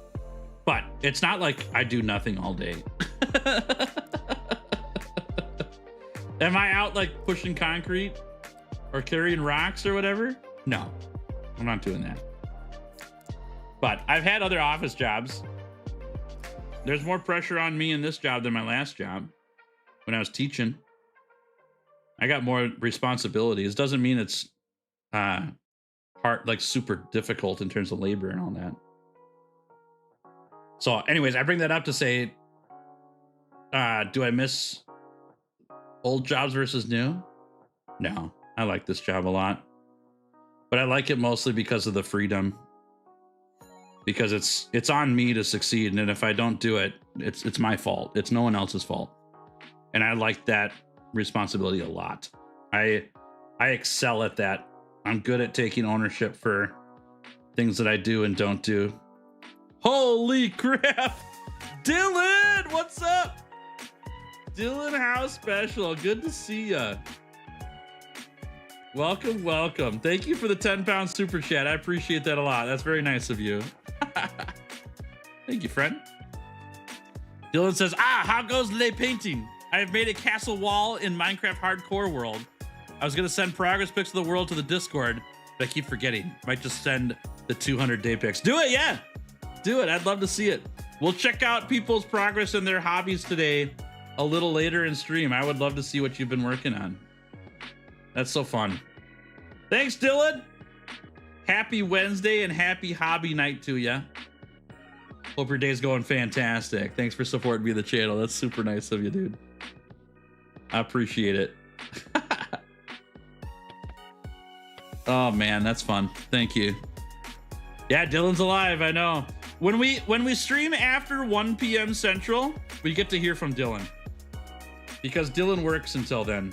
but it's not like I do nothing all day. Am I out like pushing concrete or carrying rocks or whatever? No, I'm not doing that. But I've had other office jobs. There's more pressure on me in this job than my last job when I was teaching. I got more responsibilities. Doesn't mean it's hard, like super difficult in terms of labor and all that. So anyways, I bring that up to say, do I miss old jobs versus new? No, I like this job a lot, but I like it mostly because of the freedom, because it's on me to succeed. And if I don't do it, it's my fault. It's no one else's fault. And I like that responsibility a lot. I excel at that. I'm good at taking ownership for things that I do and don't do. Holy crap. Dylan, what's up? Dylan, how special. Good to see ya. Welcome, welcome. Thank you for the 10-pound super chat. I appreciate that a lot. That's very nice of you. Thank you, friend. Dylan says, how goes lay painting? I have made a castle wall in Minecraft Hardcore World. I was going to send progress pics of the world to the Discord, but I keep forgetting. Might just send the 200 day pics. Do it, yeah. Do it. I'd love to see it. We'll check out people's progress and their hobbies today a little later in stream. I would love to see what you've been working on. That's so fun. Thanks, Dylan. Happy Wednesday and happy hobby night to ya. Hope your day's going fantastic. Thanks for supporting me in the channel. That's super nice of you, dude. I appreciate it. Oh man, that's fun. Thank you. Yeah, Dylan's alive. I know. When we stream after 1 p.m. Central, we get to hear from Dylan, because Dylan works until then.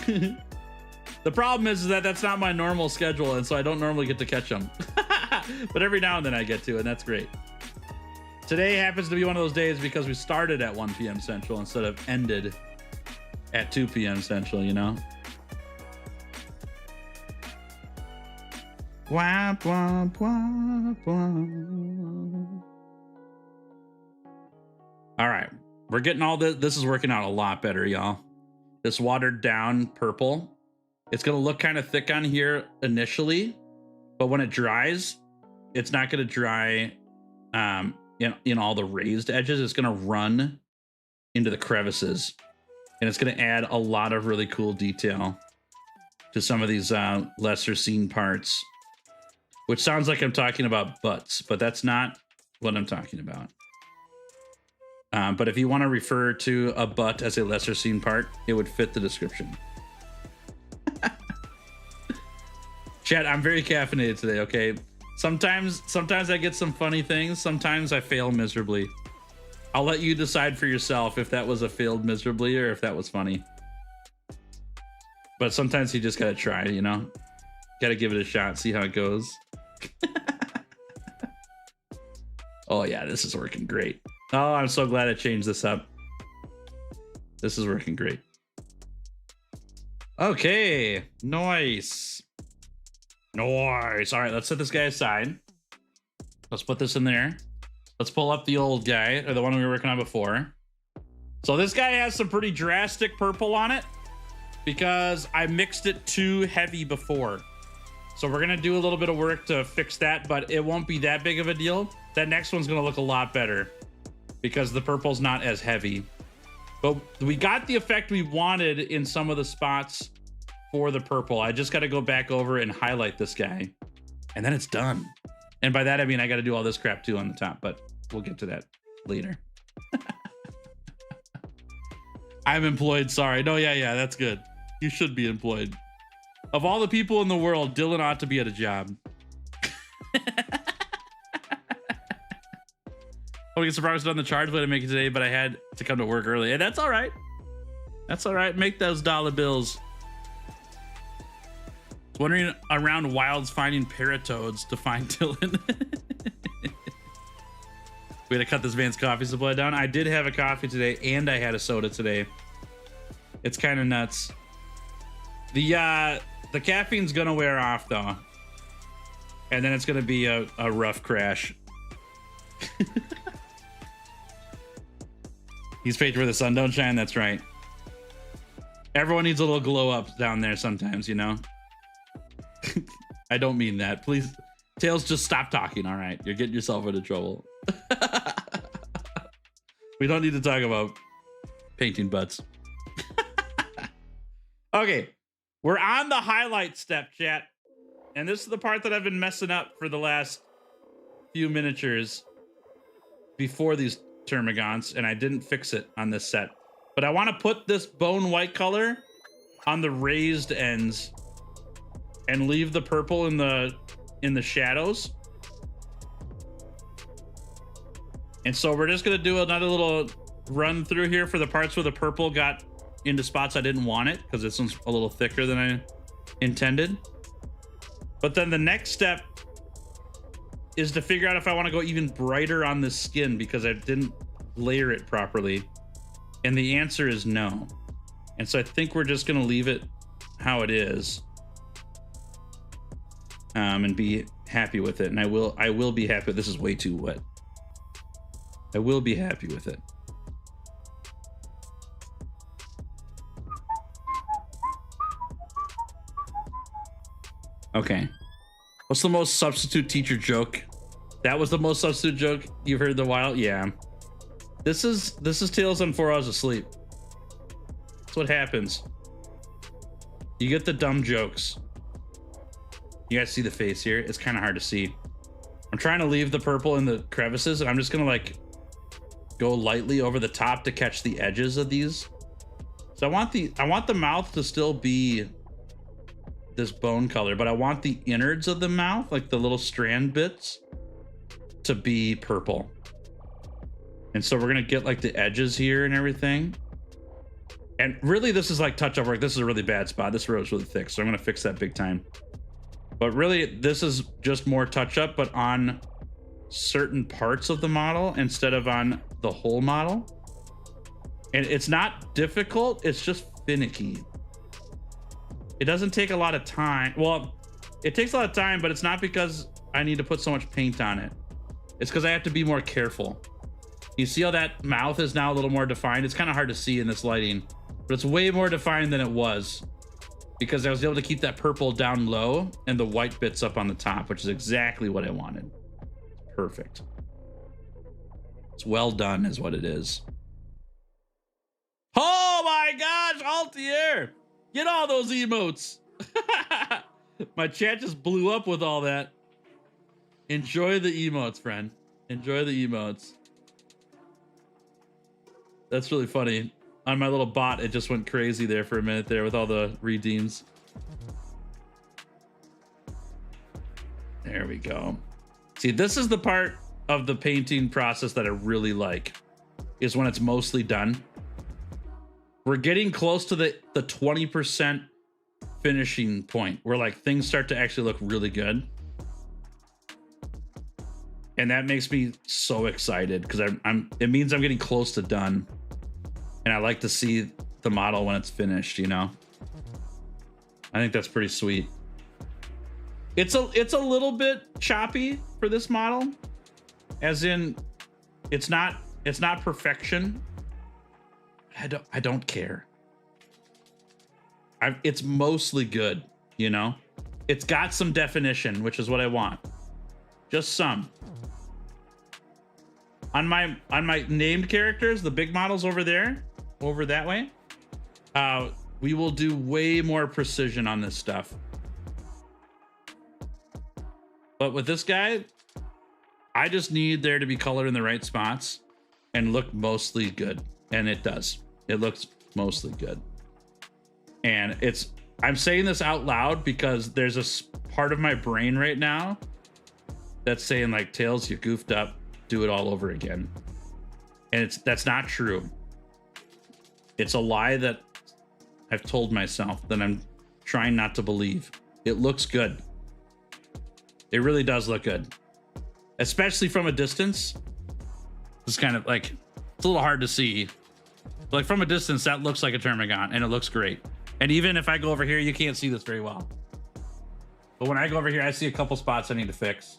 The problem is that that's not my normal schedule, and so I don't normally get to catch him. But every now and then I get to, and that's great. Today happens to be one of those days because we started at 1 p.m. Central instead of ended at 2 p.m. Central, you know? Wah, wah, wah, wah. All right, we're getting all this. This is working out a lot better, y'all. This watered down purple. It's gonna look kind of thick on here initially, but when it dries, it's not gonna dry in all the raised edges. It's gonna run into the crevices, and it's gonna add a lot of really cool detail to some of these lesser seen parts. Which sounds like I'm talking about butts, but that's not what I'm talking about. But if you want to refer to a butt as a lesser seen part, it would fit the description. Chat, I'm very caffeinated today, okay? Sometimes I get some funny things. Sometimes I fail miserably. I'll let you decide for yourself if that was a failed miserably or if that was funny. But sometimes you just gotta try, you know? Gotta give it a shot, see how it goes. Oh yeah, this is working great. Oh, I'm so glad I changed this up. This is working great. Okay, nice. Nice. All right, let's set this guy aside. Let's put this in there. Let's pull up the old guy, or the one we were working on before. So this guy has some pretty drastic purple on it. because I mixed it too heavy before. So we're gonna do a little bit of work to fix that, but it won't be that big of a deal. That next one's gonna look a lot better because the purple's not as heavy. But we got the effect we wanted in some of the spots for the purple. I just gotta go back over and highlight this guy, and then it's done. And by that, I mean, I gotta do all this crap too on the top, but we'll get to that later. I'm employed, sorry. No, yeah, that's good. You should be employed. Of all the people in the world, Dylan ought to be at a job. I get surprised on the charge way to make it today, but I had to come to work early. And that's all right. That's all right. Make those dollar bills. Wandering around wilds finding paratoads to find Dylan. We had to cut this man's coffee supply down. I did have a coffee today and I had a soda today. It's kind of nuts. The caffeine's gonna wear off though. And then it's gonna be a rough crash. He's paid where the sun don't shine, that's right. Everyone needs a little glow up down there sometimes, you know? I don't mean that. Please, Tails, just stop talking, all right? You're getting yourself into trouble. We don't need to talk about painting butts. Okay, we're on the highlight step, chat. And this is the part that I've been messing up for the last few miniatures before these Termagaunts, and I didn't fix it on this set. But I want to put this bone white color on the raised ends and leave the purple in the shadows. And so we're just gonna do another little run through here for the parts where the purple got into spots I didn't want it, because this one's a little thicker than I intended. But then the next step is to figure out if I want to go even brighter on this skin because I didn't layer it properly. And the answer is no. And so I think we're just gonna leave it how it is. And be happy with it. And I will be happy. This is way too wet. I will be happy with it. Okay. What's the most substitute teacher joke? That was the most substitute joke you've heard in a while? Yeah. This is Tales on 4 Hours of Sleep. That's what happens. You get the dumb jokes. You guys see the face here? It's kind of hard to see. I'm trying to leave the purple in the crevices, and I'm just gonna like go lightly over the top to catch the edges of these. So I want the mouth to still be this bone color, but I want the innards of the mouth, like the little strand bits, to be purple. And so we're gonna get like the edges here and everything. And really this is like touch-up work. This is a really bad spot. This row is really thick, so I'm gonna fix that big time. But really this is just more touch-up, but on certain parts of the model instead of on the whole model. And it's not difficult, it's just finicky. It doesn't take a lot of time. Well, it takes a lot of time, but it's not because I need to put so much paint on it. It's because I have to be more careful. You see how that mouth is now a little more defined? It's kind of hard to see in this lighting, but it's way more defined than it was because I was able to keep that purple down low and the white bits up on the top, which is exactly what I wanted. Perfect. It's well done is what it is. Oh my gosh, Altier! Get all those emotes. My chat just blew up with all that. Enjoy the emotes, friend. Enjoy the emotes. That's really funny. On my little bot, it just went crazy there for a minute there with all the redeems. There we go. See, this is the part of the painting process that I really like, is when it's mostly done. We're getting close to the 20% finishing point where like things start to actually look really good. And that makes me so excited because it means I'm getting close to done. And I like to see the model when it's finished, you know? I think that's pretty sweet. It's a little bit choppy for this model, as in it's not perfection. I don't care. It's mostly good, you know? It's got some definition, which is what I want. Just some. On my named characters, the big models over there, over that way, we will do way more precision on this stuff. But with this guy, I just need there to be color in the right spots and look mostly good. And it does. It looks mostly good. And I'm saying this out loud because there's a part of my brain right now that's saying like, Tails, you goofed up, do it all over again. And that's not true. It's a lie that I've told myself that I'm trying not to believe. It looks good. It really does look good. Especially from a distance. It's kind of like, it's a little hard to see. But like from a distance, that looks like a Termagaunt and it looks great. And even if I go over here, you can't see this very well. But when I go over here, I see a couple spots I need to fix.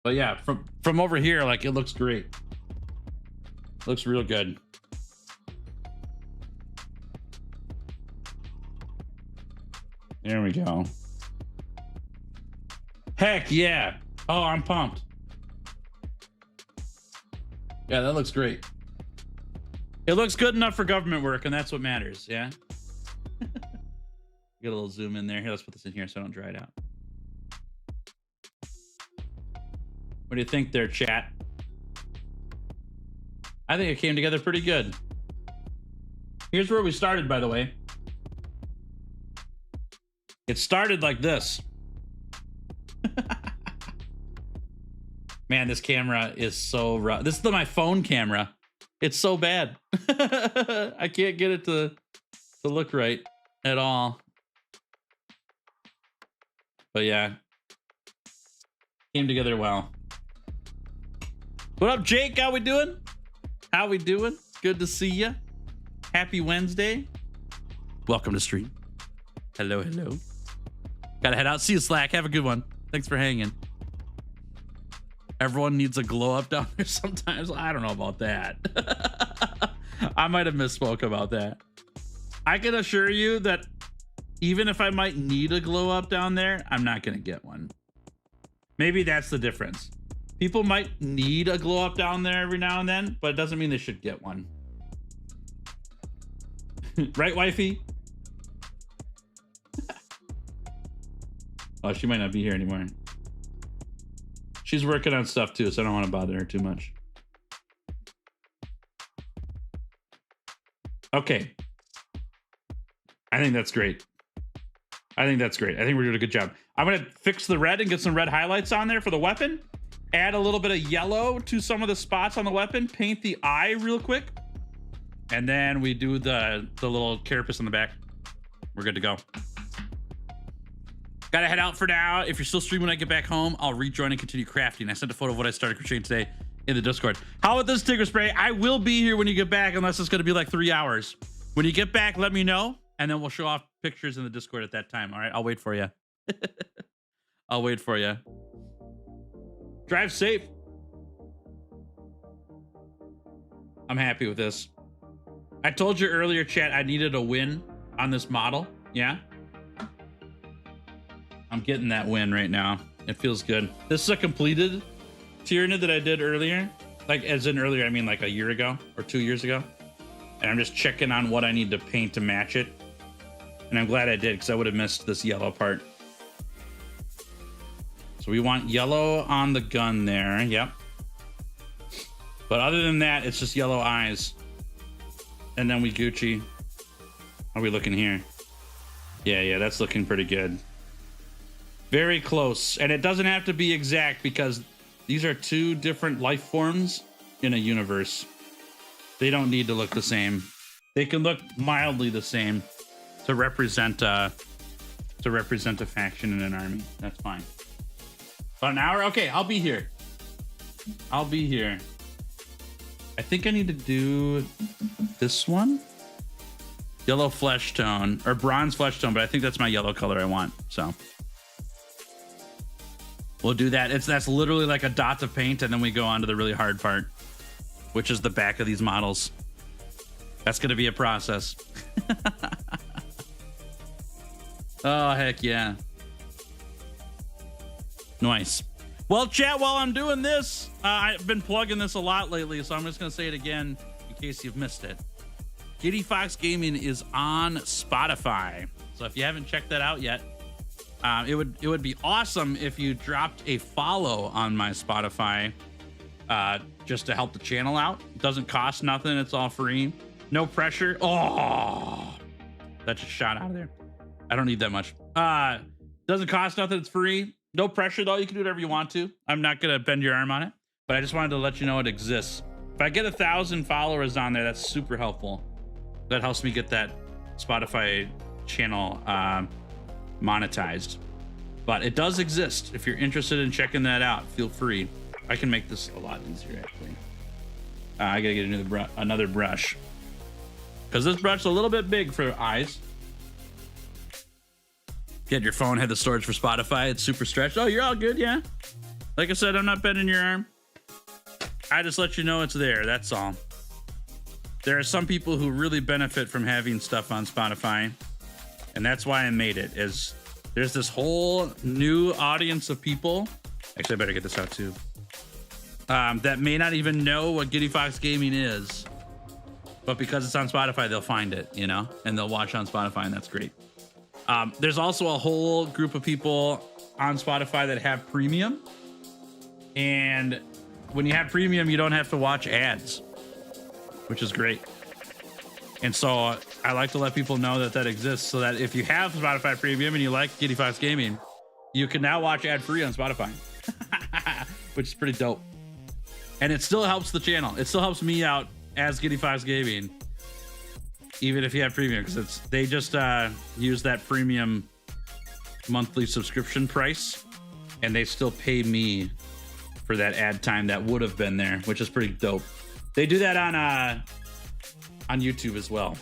But yeah, from over here, like it looks great. Looks real good. There we go. Heck yeah. Oh, I'm pumped. Yeah, that looks great. It looks good enough for government work, and that's what matters, yeah? Get a little zoom in there. Here, let's put this in here so I don't dry it out. What do you think there, chat? I think it came together pretty good. Here's where we started, by the way. It started like this. Man, this camera is so rough. This is my phone camera. It's so bad. I can't get it to look right at all. But yeah, came together well. What up, Jake? How we doing? How we doing? Good to see you. Happy Wednesday. Welcome to stream. Hello, hello. Gotta head out. See you, Slack. Have a good one. Thanks for hanging. Everyone needs a glow up down there sometimes. I don't know about that. I might have misspoke about that. I can assure you that even if I might need a glow up down there, I'm not going to get one. Maybe that's the difference. People might need a glow up down there every now and then, but it doesn't mean they should get one. Right, wifey? Oh, she might not be here anymore. She's working on stuff too, so I don't want to bother her too much. Okay. I think that's great. I think that's great. I think we're doing a good job. I'm going to fix the red and get some red highlights on there for the weapon. Add a little bit of yellow to some of the spots on the weapon. Paint the eye real quick. And then we do the little carapace on the back. We're good to go. Gotta head out for now. If you're still streaming when I get back home, I'll rejoin and continue crafting. I sent a photo of what I started crocheting today in the Discord. How about this, Tigger Spray? I will be here when you get back, unless it's gonna be like 3 hours. When you get back, let me know, and then we'll show off pictures in the Discord at that time. All right, I'll wait for you. I'll wait for you. Drive safe. I'm happy with this. I told you earlier, chat, I needed a win on this model. Yeah. I'm getting that win right now. It feels good. This is a completed Tyranid that I did earlier. Like, as in earlier, I mean like a year ago or 2 years ago. And I'm just checking on what I need to paint to match it. And I'm glad I did, because I would have missed this yellow part. So we want yellow on the gun there. Yep. But other than that, it's just yellow eyes. And then we Gucci. How are we looking here? Yeah, that's looking pretty good. Very close. And it doesn't have to be exact, because these are two different life forms in a universe. They don't need to look the same. They can look mildly the same to represent a faction in an army. That's fine. About an hour? Okay, I'll be here. I'll be here. I think I need to do this one. Yellow flesh tone, or bronze flesh tone, but I think that's my yellow color I want, so. We'll do that. That's literally like a dot of paint, and then we go on to the really hard part. which is the back of these models. That's going to be a process. Oh, heck yeah. Nice. Well, chat, while I'm doing this, I've been plugging this a lot lately, so I'm just going to say it again in case you've missed it. Giddy Fox Gaming is on Spotify. So if you haven't checked that out yet, it would be awesome if you dropped a follow on my Spotify just to help the channel out. It doesn't cost nothing. It's all free. No pressure. Oh, that just shot out of there. I don't need that much. Doesn't cost nothing. It's free. No pressure, though. You can do whatever you want to. I'm not going to bend your arm on it, but I just wanted to let you know it exists. If I get 1,000 followers on there, that's super helpful. That helps me get that Spotify channel monetized. But it does exist. If you're interested in checking that out, feel free. I can make this a lot easier, actually. I got to get another brush. Because this brush is a little bit big for eyes. Get your phone, had the storage for Spotify. It's super stretched. Oh, you're all good, yeah? Like I said, I'm not bending your arm. I just let you know it's there, that's all. There are some people who really benefit from having stuff on Spotify. And that's why I made it, is there's this whole new audience of people. Actually, I better get this out too. That may not even know what Giddy Fox Gaming is. But because it's on Spotify, they'll find it, you know? And they'll watch on Spotify, and that's great. There's also a whole group of people on Spotify that have premium. And when you have premium, you don't have to watch ads, which is great. And so I like to let people know that that exists, so that if you have Spotify premium and you like Giddy Fox Gaming, you can now watch ad-free on Spotify, which is pretty dope. And it still helps the channel. It still helps me out as Giddy Fox Gaming, even if you have premium, because they just use that premium monthly subscription price, and they still pay me for that ad time that would have been there, which is pretty dope. They do that on YouTube as well.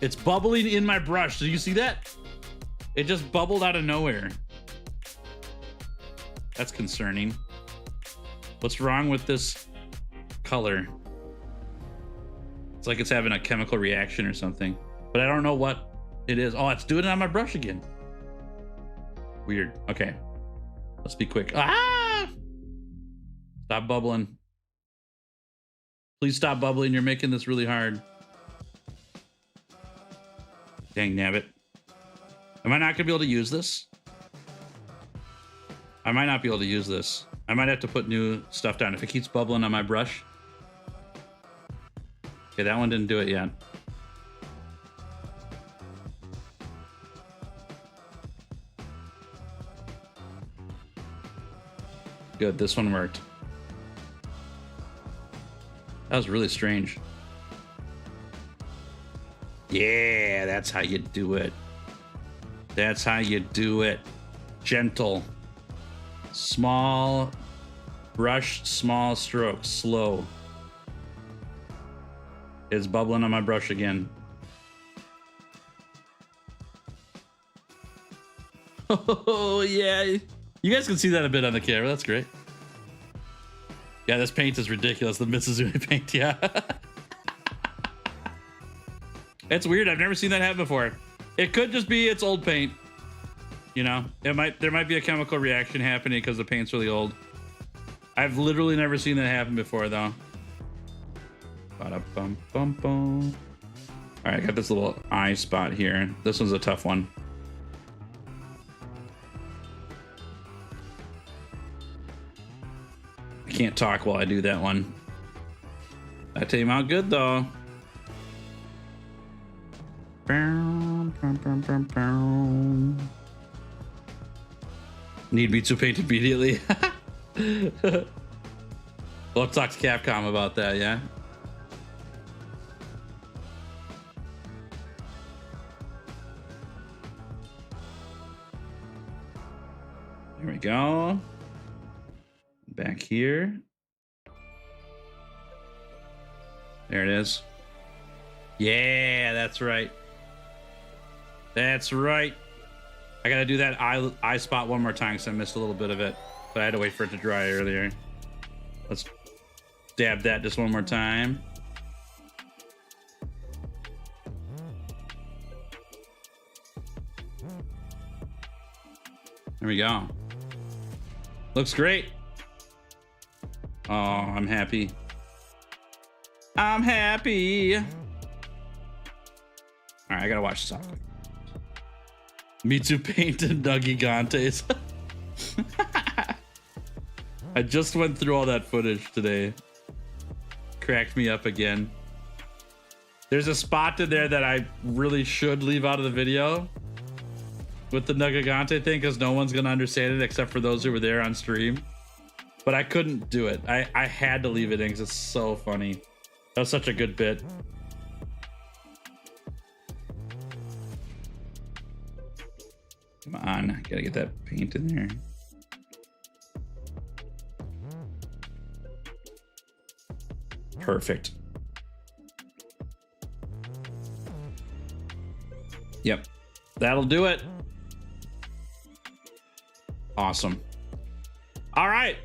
It's bubbling in my brush. Do you see that? It just bubbled out of nowhere. That's concerning. What's wrong with this color? It's like it's having a chemical reaction or something, but I don't know what it is. Oh, it's doing it on my brush again. Weird. Okay. Let's be quick. Ah! Stop bubbling. Please stop bubbling. You're making this really hard. Dang nabbit. Am I not going to be able to use this? I might not be able to use this. I might have to put new stuff down if it keeps bubbling on my brush. Okay, that one didn't do it yet. Good, this one worked. That was really strange. Yeah, that's how you do it. That's how you do it. Gentle. Small brush, small strokes, slow. It's bubbling on my brush again. Oh, yeah. You guys can see that a bit on the camera. That's great. Yeah, this paint is ridiculous. The Mitsuzumi paint, yeah. It's weird. I've never seen that happen before. It could just be its old paint. You know, there might be a chemical reaction happening because the paint's really old. I've literally never seen that happen before, though. Ba-da-bum-bum-bum. All right, I got this little eye spot here. This one's a tough one. I can't talk while I do that one. That came out good, though. Need me to paint immediately. We'll talk to Capcom about that, yeah? There we go. Back here. There it is. Yeah, that's right. That's right. I gotta do that eye spot one more time because I missed a little bit of it, but I had to wait for it to dry earlier. Dab that just one more time. There we go. Looks great. Oh, I'm happy. I'm happy. All right, I gotta watch this out quick. Me too painted Nuggigantes. I just went through all that footage today. Cracked me up again. There's a spot in there that I really should leave out of the video with the Nuggigante thing, because no one's gonna understand it except for those who were there on stream. But I couldn't do it. I had to leave it in because it's so funny. That was such a good bit. Come on, gotta get that paint in there. Perfect. Yep, that'll do it. Awesome. All right.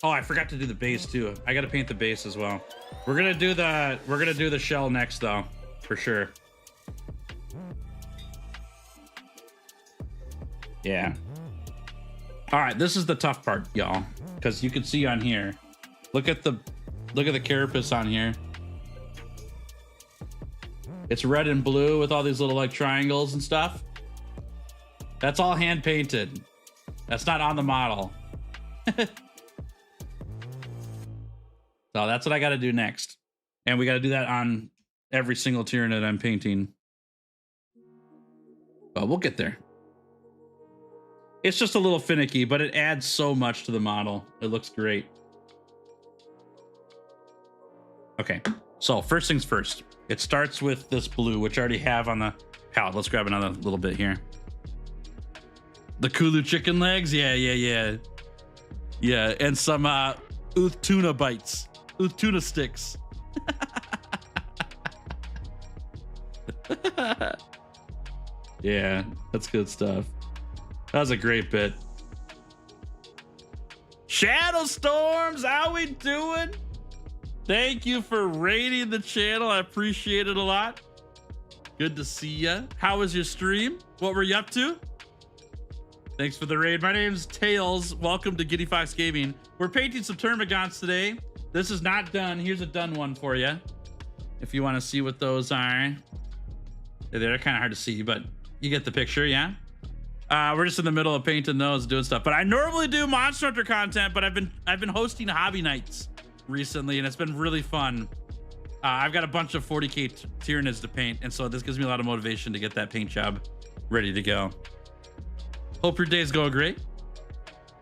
Oh, I forgot to do the base too. I gotta paint the base as well. We're gonna do the shell next though, for sure. Yeah. All right, this is the tough part, y'all, because you can see on here. Look at the carapace on here. It's red and blue with all these little like triangles and stuff. That's all hand painted. That's not on the model. So that's what I got to do next. And we got to do that on every single Tyranid I'm painting. But we'll get there. It's just a little finicky, but it adds so much to the model. It looks great. Okay, so first things first. It starts with this blue, which I already have on the palette. Let's grab another little bit here. The Kulu chicken legs? Yeah. Yeah, and some Uth tuna bites. Uth tuna sticks. Yeah, that's good stuff. That was a great bit. Shadow Storms, how we doing? Thank you for raiding the channel. I appreciate it a lot. Good to see ya. How was your stream? What were you up to? Thanks for the raid. My name's Tails. Welcome to Giddy Fox Gaming. We're painting some Termagaunts today. This is not done. Here's a done one for you, if you want to see what those are. They're kind of hard to see, but you get the picture, yeah? We're just in the middle of painting those, doing stuff. But I normally do Monster Hunter content, but I've been hosting hobby nights recently, and it's been really fun. I've got a bunch of 40k Tyranids to paint, and so this gives me a lot of motivation to get that paint job ready to go. Hope your day's going great.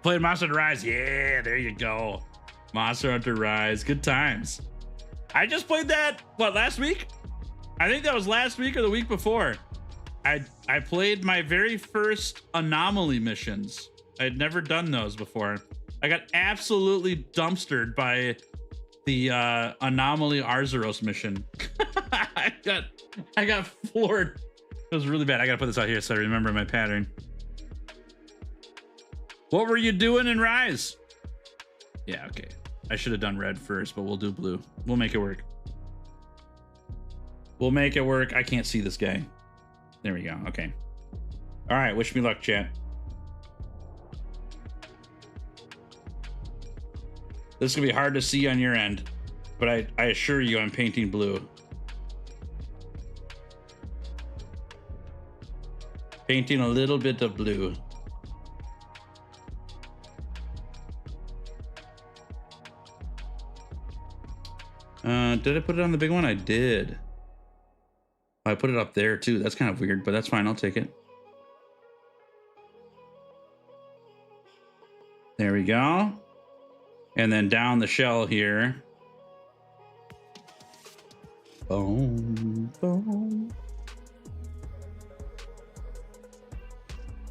Playing Monster Hunter Rise. Yeah, there you go. Monster Hunter Rise. Good times. I just played that, what, last week? I think that was last week or the week before. I played my very first anomaly missions. I had never done those before. I got absolutely dumpstered by the anomaly Arzuros mission. I got floored. It was really bad. I gotta put this out here so I remember my pattern. What were you doing in Rise? Yeah, okay. I should have done red first, but we'll do blue. We'll make it work. We'll make it work. I can't see this guy. There we go. Okay. All right. Wish me luck, chat. This is gonna be hard to see on your end, but I assure you I'm painting blue. Painting a little bit of blue. Did I put it on the big one? I did. I put it up there too. That's kind of weird, but that's fine. I'll take it. There we go. And then down the shell here. Boom, boom.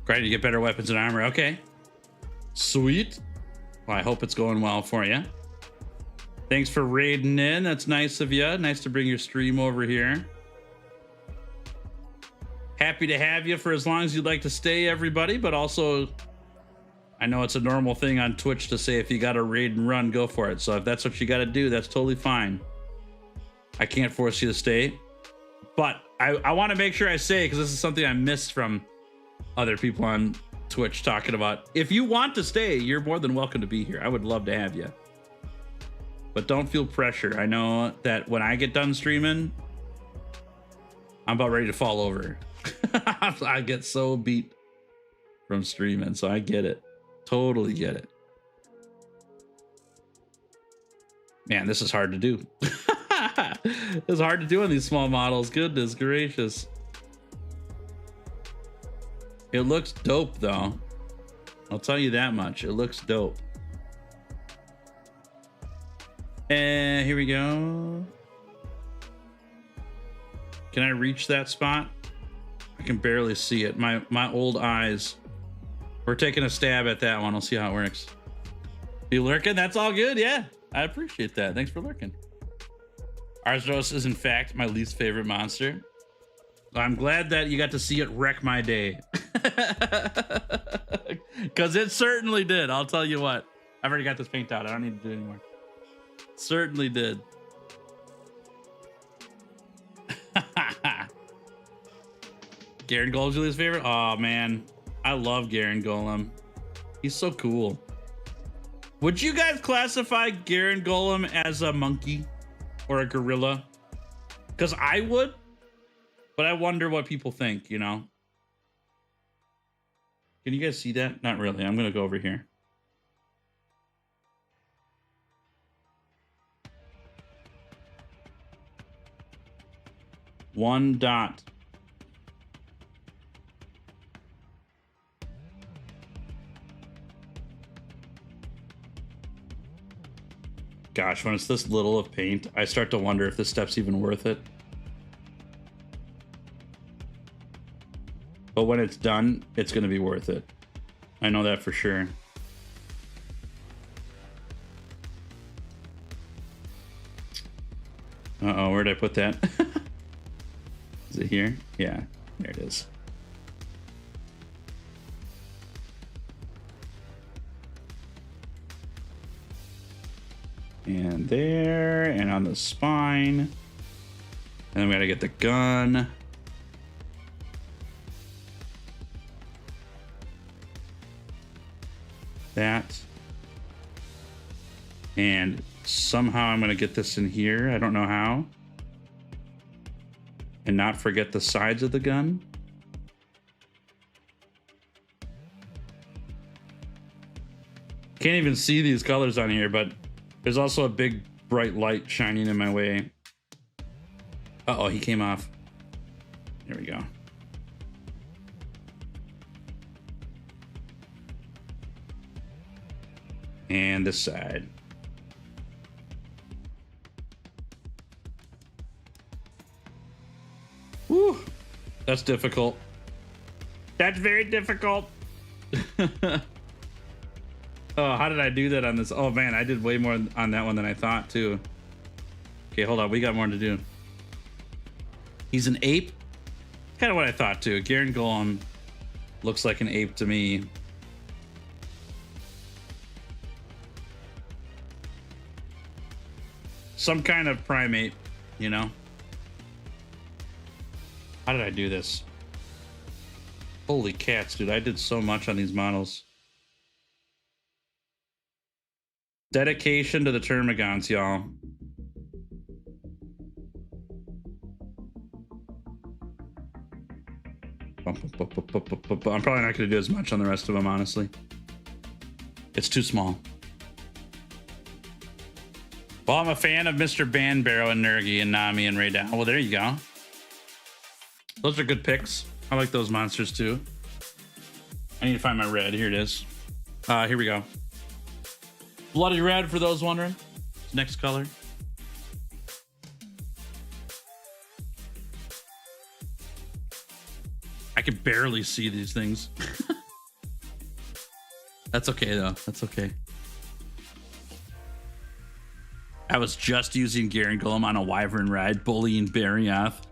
Great to get better weapons and armor. Okay. Sweet. Well, I hope it's going well for you. Thanks for raiding in. That's nice of you. Nice to bring your stream over here. Happy to have you for as long as you'd like to stay, everybody, but also I know it's a normal thing on Twitch to say if you got to raid and run, go for it. So if that's what you got to do, that's totally fine. I can't force you to stay. But I want to make sure I say, because this is something I missed from other people on Twitch talking about. If you want to stay, you're more than welcome to be here. I would love to have you. But don't feel pressure. I know that when I get done streaming, I'm about ready to fall over. I get so beat from streaming, so I get it. Totally get it. Man, this is hard to do. It's hard to do on these small models. Goodness gracious. It looks dope, though. I'll tell you that much. It looks dope. And here we go. Can I reach that spot? I can barely see it. My old eyes. We're taking a stab at that one. We'll see how it works. You lurking? That's all good. Yeah, I appreciate that. Thanks for lurking. Arzos is in fact my least favorite monster. I'm glad that you got to see it wreck my day. Because it certainly did. I'll tell you what. I've already got this paint out. I don't need to do it anymore. Certainly did. Garen Golem's Julia's favorite? Oh man, I love Garen Golem. He's so cool. Would you guys classify Garen Golem as a monkey or a gorilla? Because I would, but I wonder what people think, you know? Can you guys see that? Not really. I'm gonna go over here. One dot. Gosh, when it's this little of paint, I start to wonder if this step's even worth it. But when it's done, it's going to be worth it. I know that for sure. Uh-oh, where'd I put that? Is it here? Yeah, there it is. And there, and on the spine. And then we gotta get the gun. That. And somehow I'm gonna get this in here. I don't know how. And not forget the sides of the gun. Can't even see these colors on here, but there's also a big bright light shining in my way. Uh-oh, he came off. There we go. And this side. Woo, that's difficult. That's very difficult. Oh, how did I do that on this? Oh man, I did way more on that one than I thought too. Okay, hold on, we got more to do. He's an ape? Kind of what I thought too. Garen Golem looks like an ape to me. Some kind of primate, you know? How did I do this? Holy cats, dude, I did so much on these models. Dedication to the Termagaunts, y'all. I'm probably not going to do as much on the rest of them, honestly. It's too small. Well, I'm a fan of Mr. Banbarrow and Nergi and Nami and Raydown. Well, there you go. Those are good picks. I like those monsters too. I need to find my red. Here it is. Here we go. Bloody red, for those wondering. Next color. I can barely see these things. That's okay though. That's okay. I was just using Garen Golem on a wyvern ride, bullying Barioth.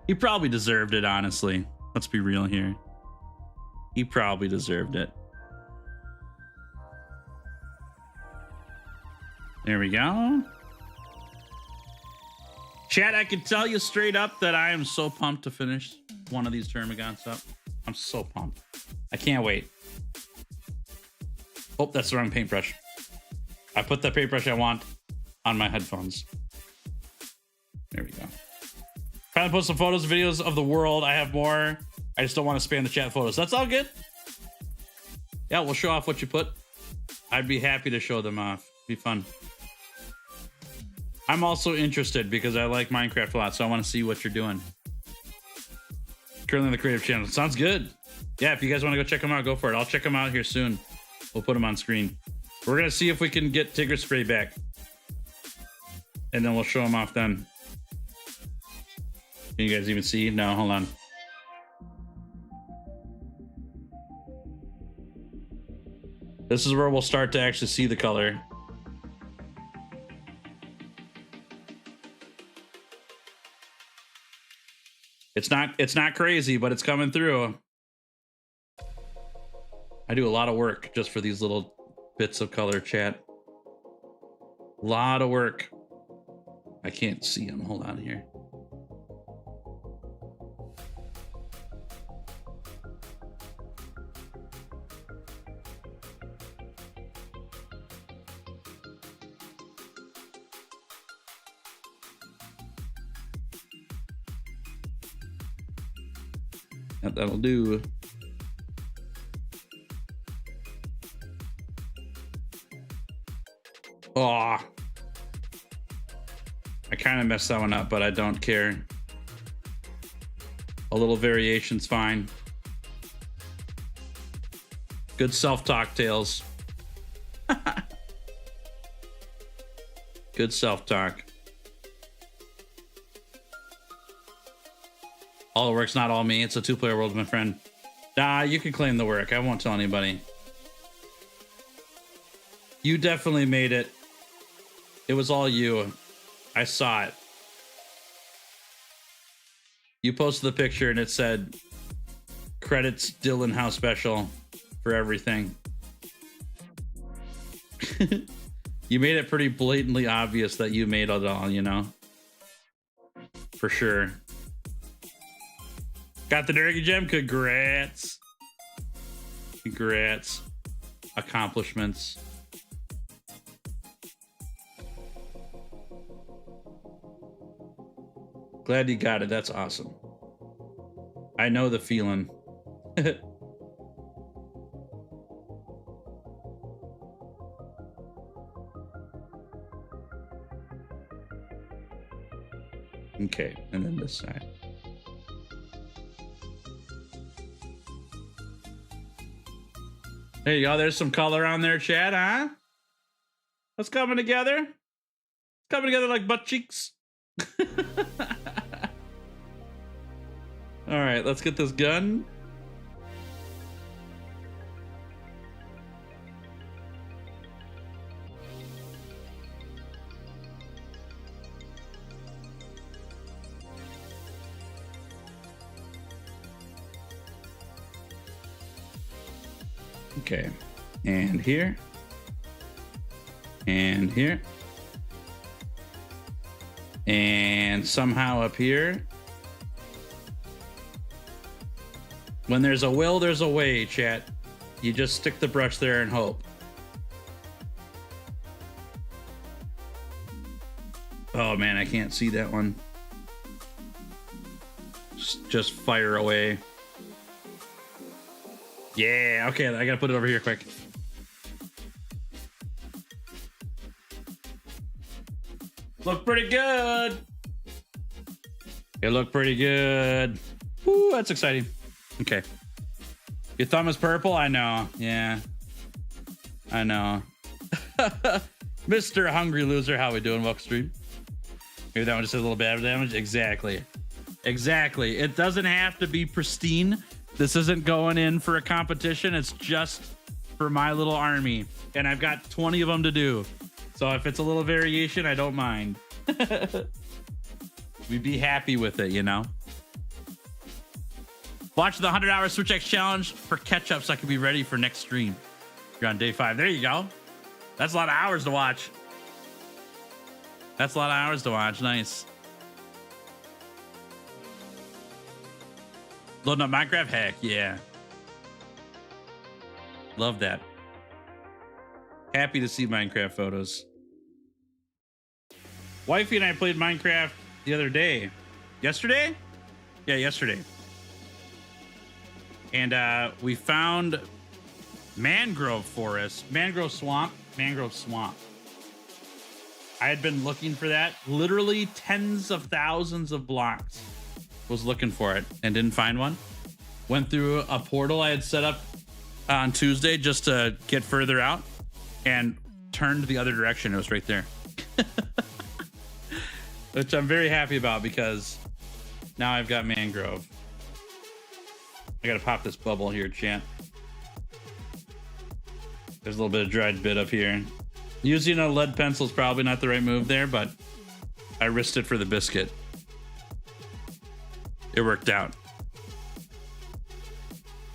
He probably deserved it, honestly. Let's be real here. He probably deserved it. There we go. Chat, I can tell you straight up that I am so pumped to finish one of these Termagaunts up. I'm so pumped. I can't wait. Oh, that's the wrong paintbrush. I put the paintbrush I want on my headphones. There we go. Trying to post some photos, videos of the world. I have more. I just don't want to spam the chat photos. That's all good. Yeah, we'll show off what you put. I'd be happy to show them off. Be fun. I'm also interested because I like Minecraft a lot, so I want to see what you're doing. Currently on the creative channel. Sounds good. Yeah, if you guys want to go check them out, go for it. I'll check them out here soon. We'll put them on screen. We're going to see if we can get Tigger Spray back. And then we'll show them off then. Can you guys even see? No, hold on. This is where we'll start to actually see the color. It's not crazy, but it's coming through. I do a lot of work just for these little bits of color, chat. A lot of work. I can't see them. Hold on here. That'll do. Oh, I kind of messed that one up, but I don't care. A little variation's fine. Good self-talk, Tails. Good self-talk. All the work's not all me. It's a two-player world, my friend. Nah, you can claim the work. I won't tell anybody. You definitely made it. It was all you. I saw it. You posted the picture and it said, credits Dylan House Special for everything. You made it pretty blatantly obvious that you made it all, you know? For sure. Got the Dergy Gem? Congrats. Congrats. Accomplishments. Glad you got it. That's awesome. I know the feeling. Okay, and then this side. There you go. There's some color on there, Chad, huh? What's coming together? It's coming together like butt cheeks. All right, let's get this gun. Okay, and here, and here, and somehow up here. When there's a will, there's a way, chat. You just stick the brush there and hope. Oh man, I can't see that one. Just fire away. Yeah, okay, I gotta put it over here quick. Look pretty good. It looked pretty good. Ooh, that's exciting. Okay. Your thumb is purple? I know. Yeah. I know. Mr. Hungry Loser, how we doing? Welcome stream. Maybe that one just says a little bit of damage. Exactly. Exactly. It doesn't have to be pristine. This isn't going in for a competition. It's just for my little army. And I've got 20 of them to do. So if it's a little variation, I don't mind. We'd be happy with it, you know? Watch the 100-hour Switch X challenge for catch-up so I can be ready for next stream. You're on day 5. There you go. That's a lot of hours to watch. That's a lot of hours to watch. Nice. Loading up Minecraft? Heck yeah. Love that. Happy to see Minecraft photos. Wifey and I played Minecraft the other day. Yesterday? Yeah, yesterday. And we found mangrove forest, mangrove swamp. I had been looking for that. Literally tens of thousands of blocks. Was looking for it and didn't find one. Went through a portal I had set up on Tuesday just to get further out and turned the other direction. It was right there. Which I'm very happy about because now I've got mangrove. I gotta pop this bubble here, chat. There's a little bit of dried bit up here. Using a lead pencil is probably not the right move there, but I risked it for the biscuit. It worked out.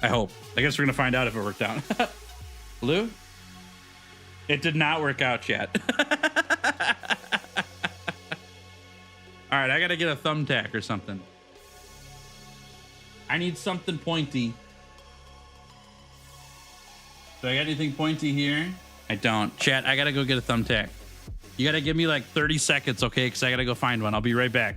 I hope. I guess we're gonna find out if it worked out. Blue? It did not work out, chat. All right, I gotta get a thumbtack or something. I need something pointy. Do I got anything pointy here? I don't. Chat, I gotta go get a thumbtack. You gotta give me like 30 seconds, okay? Because I gotta go find one. I'll be right back.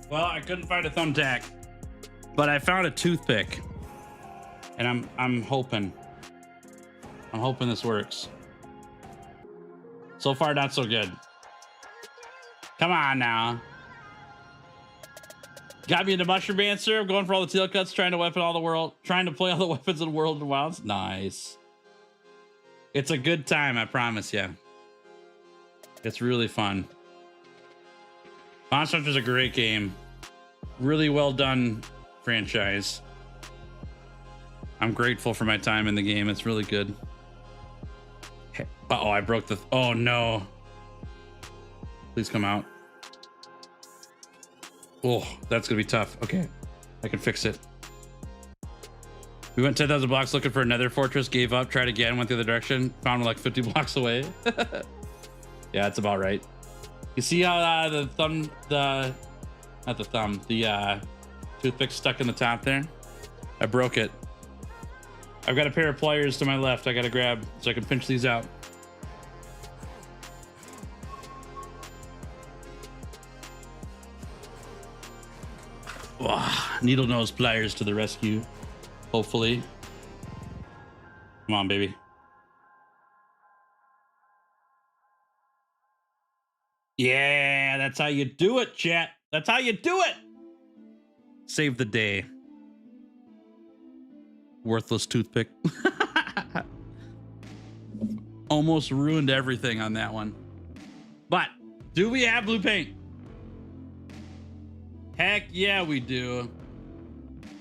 Well, I couldn't find a thumbtack, but I found a toothpick, and I'm hoping this works. So far, not so good. Come on now. Got me into Mushroom Dancer. I'm going for all the tail cuts, trying to play all the weapons in World of Wilds. Nice. It's a good time, I promise you. It's really fun. Monster Hunter's a great game. Really well done franchise. I'm grateful for my time in the game. It's really good. Uh-oh, I broke the... Oh, no. Please come out. Oh, that's going to be tough. Okay, I can fix it. We went 10,000 blocks looking for another fortress, gave up, tried again, went the other direction, found one like 50 blocks away. Yeah, that's about right. You see how the toothpick stuck in the top there? I broke it. I've got a pair of pliers to my left I gotta grab so I can pinch these out. Oh, needle nose pliers to the rescue, hopefully. Come on, baby. Yeah, that's how you do it, chat. That's how you do it. Save the day. Worthless toothpick. Almost ruined everything on that one. But do we have blue paint? Heck yeah, we do.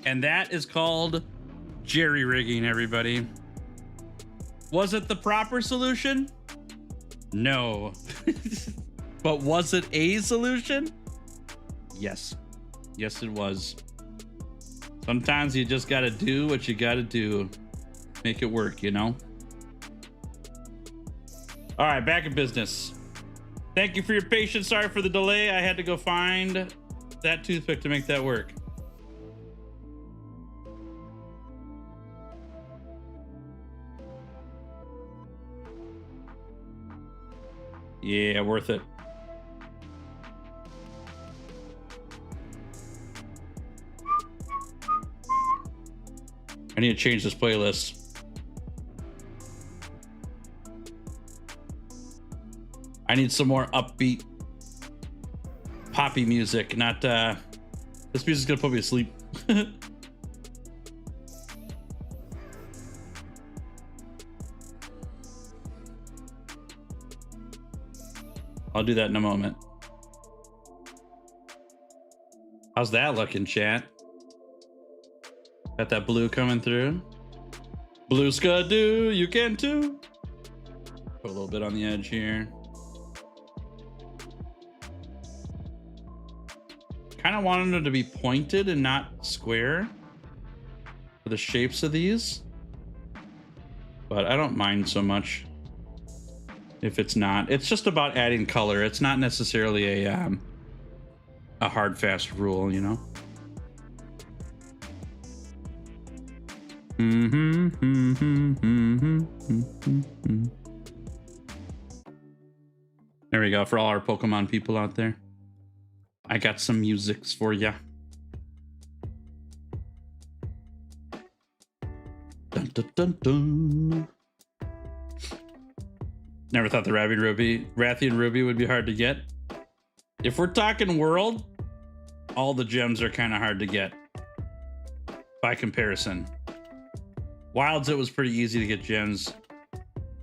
And that is called jerry rigging, everybody. Was it the proper solution? No. But was it a solution? Yes. Yes, it was. Sometimes you just got to do what you got to do. Make it work, you know? All right, back in business. Thank you for your patience. Sorry for the delay. I had to go find that toothpick to make that work. Yeah, worth it. I need to change this playlist. I need some more upbeat poppy music, not this music's gonna put me to sleep. I'll do that in a moment. How's that looking, chat? Got that blue coming through. Blue Skidoo, you can too. Put a little bit on the edge here. Kind of wanted them to be pointed and not square for the shapes of these, but I don't mind so much if it's not. It's just about adding color. It's not necessarily a hard, fast rule, you know? There we go, for all our Pokemon people out there. I got some musics for ya. Dun, dun, dun, dun. Never thought the Rathian Ruby would be hard to get. If we're talking world, all the gems are kind of hard to get by comparison. Wilds, it was pretty easy to get gems.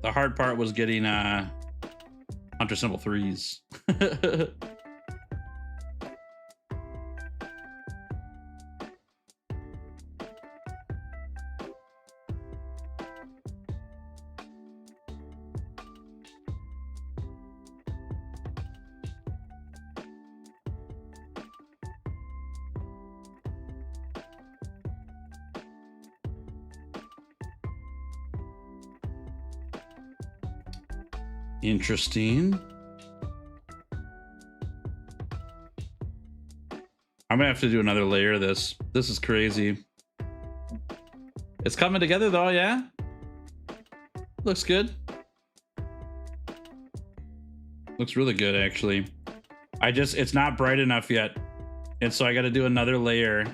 The hard part was getting Hunter Symbol 3s. Interesting. I'm gonna have to do another layer of this. This is crazy. It's coming together though, yeah? Looks good. Looks really good, actually. It's not bright enough yet. And so I gotta do another layer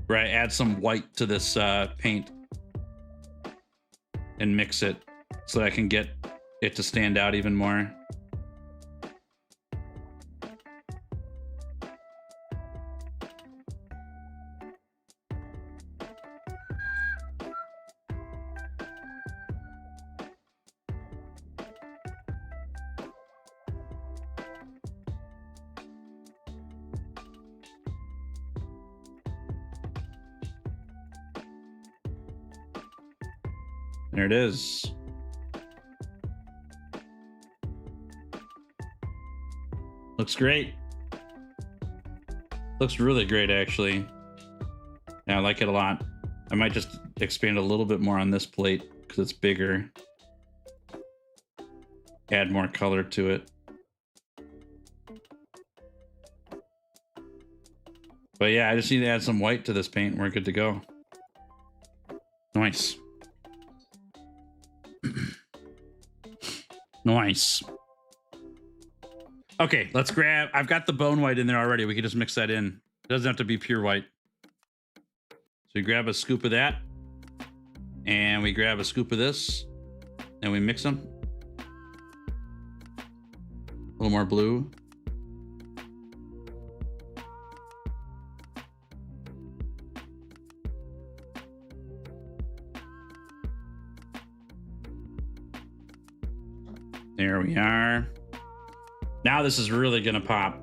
where I add some white to this paint and mix it so that I can get it to stand out even more. There it is. Looks great. Looks really great, actually. Yeah, I like it a lot. I might just expand a little bit more on this plate because it's bigger. Add more color to it. But yeah, I just need to add some white to this paint and we're good to go. Nice. Nice. Okay, let's grab... I've got the bone white in there already. We can just mix that in. It doesn't have to be pure white. So we grab a scoop of that. And we grab a scoop of this. And we mix them. A little more blue. There we are. Now this is really gonna pop.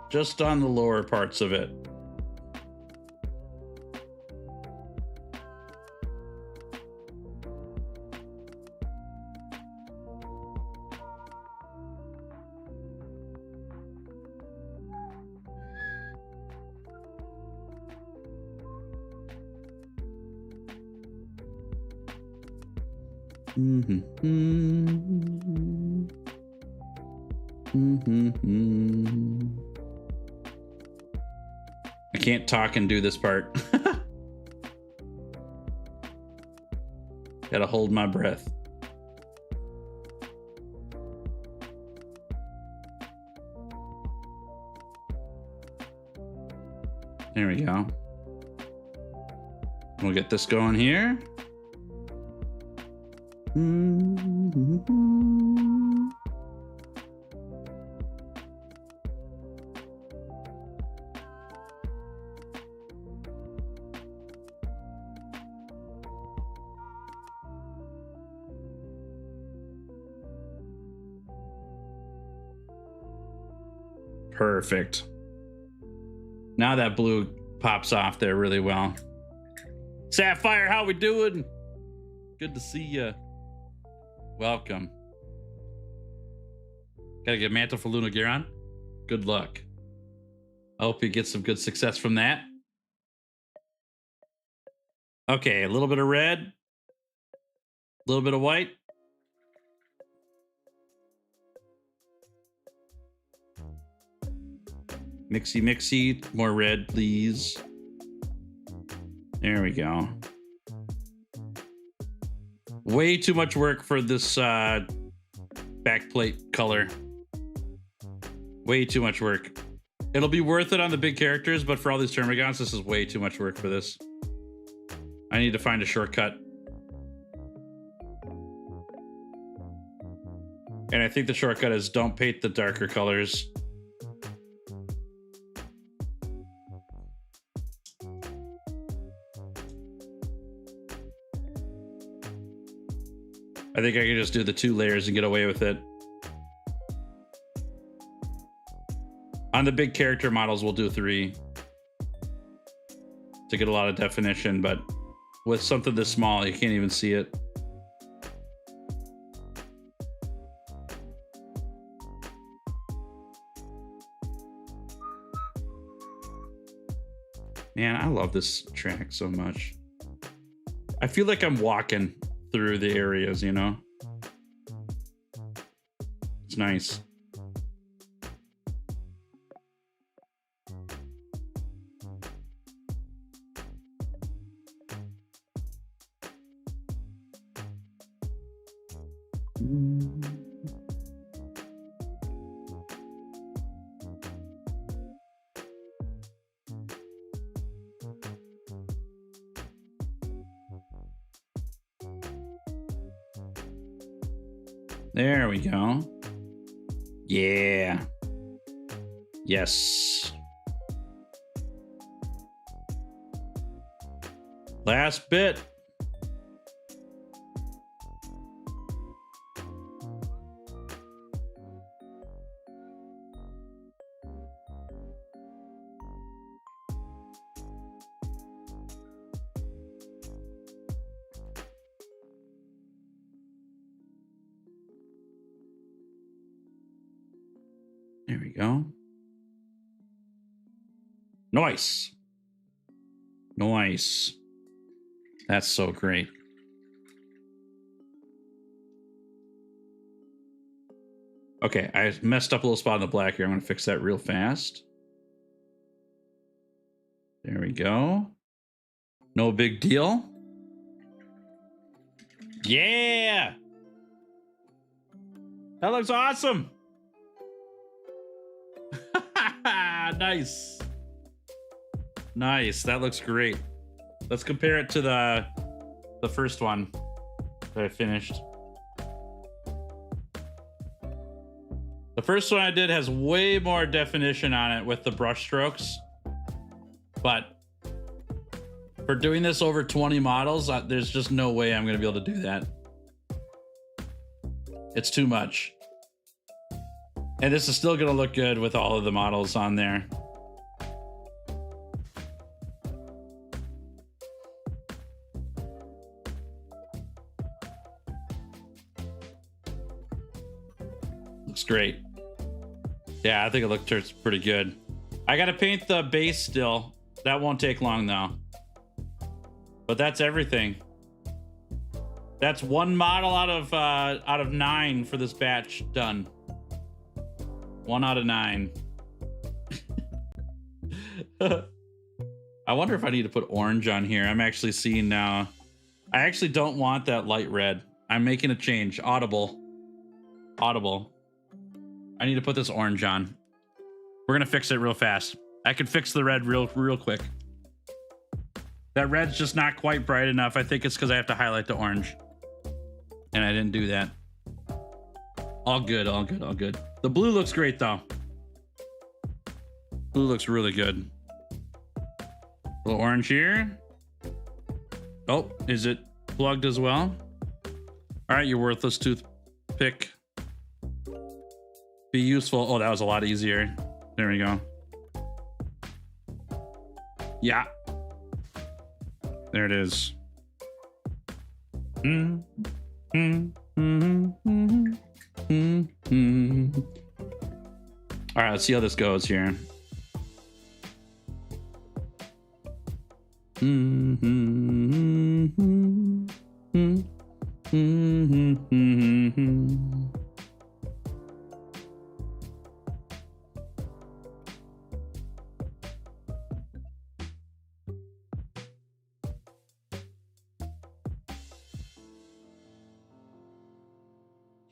Just on the lower parts of it. I can't talk and do this part. Gotta hold my breath. There we go. We'll get this going here. Perfect. Now that blue pops off there really well. Sapphire, how we doing? Good to see you. Welcome. Gotta get mantle for Luna Giron. Good luck. I hope you get some good success from that. Okay, a little bit of red. A little bit of white. Mixy, mixy. More red, please. There we go. Way too much work for this backplate color. Way too much work. It'll be worth it on the big characters, but for all these Termagaunts, this is way too much work for this. I need to find a shortcut. And I think the shortcut is don't paint the darker colors. I think I can just do the 2 layers and get away with it. On the big character models, we'll do 3 to get a lot of definition, but with something this small, you can't even see it. Man, I love this track so much. I feel like I'm walking through the areas, you know? It's nice. There we go. Yeah. Yes. Last bit. There we go. Nice. Nice. That's so great. Okay, I messed up a little spot in the black here. I'm going to fix that real fast. There we go. No big deal. Yeah. That looks awesome. Nice. Nice. That looks great. Let's compare it to the first one that I finished. The first one I did has way more definition on it with the brush strokes, but for doing this over 20 models, there's just no way I'm going to be able to do that. It's too much. And this is still going to look good with all of the models on there. Looks great. Yeah, I think it looks pretty good. I got to paint the base still. That won't take long though. But that's everything. That's one model out of 9 for this batch done. 1 out of 9. I wonder if I need to put orange on here. I'm actually seeing now. I actually don't want that light red. I'm making a change. Audible. I need to put this orange on. We're gonna fix it real fast. I can fix the red real quick. That red's just not quite bright enough. I think it's because I have to highlight the orange. And I didn't do that. All good. The blue looks great though. Blue looks really good. A little orange here. Oh, is it plugged as well? All right, you worthless toothpick. Be useful. Oh, that was a lot easier. There we go. Yeah. There it is. All right, let's see how this goes here.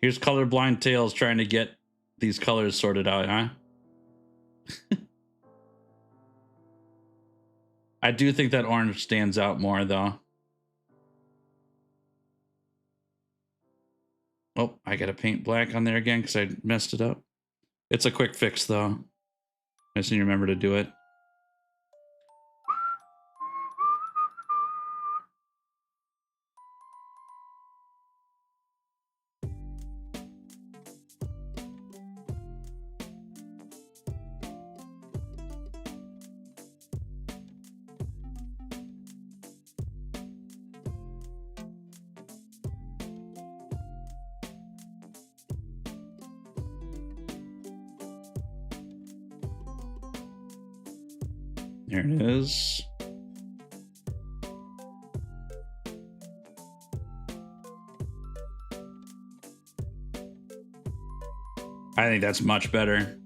Here's colorblind Tails trying to get these colors sorted out, huh? I do think that orange stands out more, though. Oh, I gotta paint black on there again because I messed it up. It's a quick fix, though. I just need to remember to do it. There it is. I think that's much better.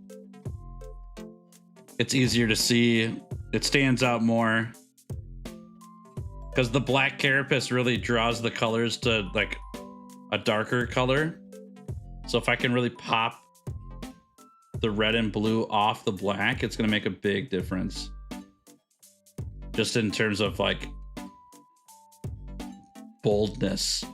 It's easier to see. It stands out more. Because the black carapace really draws the colors to like a darker color. So if I can really pop the red and blue off the black, it's going to make a big difference. Just in terms of like boldness.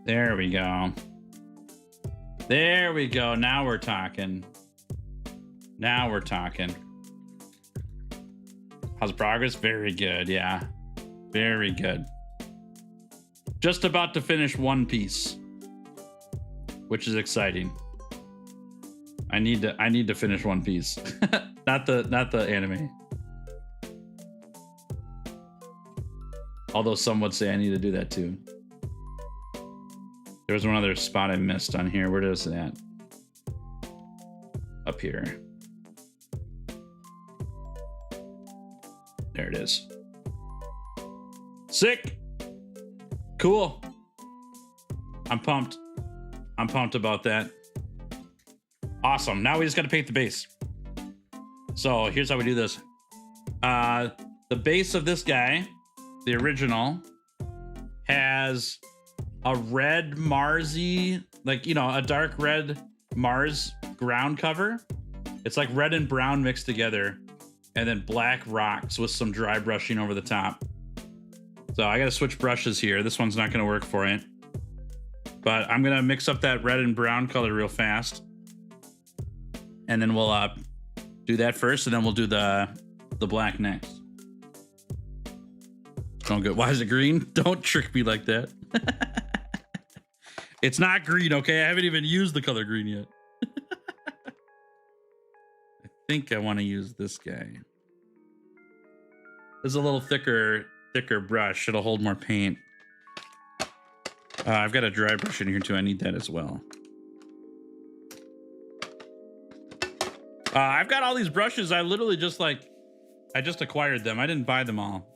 There we go. There we go. Now we're talking. Now we're talking. How's progress? Very good. Yeah. Very good. Just about to finish one piece, which is exciting. I need to finish One Piece. not the anime. Although some would say I need to do that too. There was one other spot I missed on here. Where is it at? Up here. There it is. Sick. Cool. I'm pumped. I'm pumped about that. Awesome. Now we just got to paint the base. So here's how we do this. The base of this guy, the original, has a red Marsy, like, you know, a dark red Mars ground cover. It's like red and brown mixed together, and then black rocks with some dry brushing over the top. So I got to switch brushes here. This one's not going to work for it, but I'm going to mix up that red and brown color real fast. And then we'll do that first, and then we'll do the black next. Don't go, why is it green? Don't trick me like that. It's not green, okay? I haven't even used the color green yet. I think I want to use this guy. There's a little thicker brush. It'll hold more paint. I've got a dry brush in here too. I need that as well. I've got all these brushes. I literally just I just acquired them. I didn't buy them all.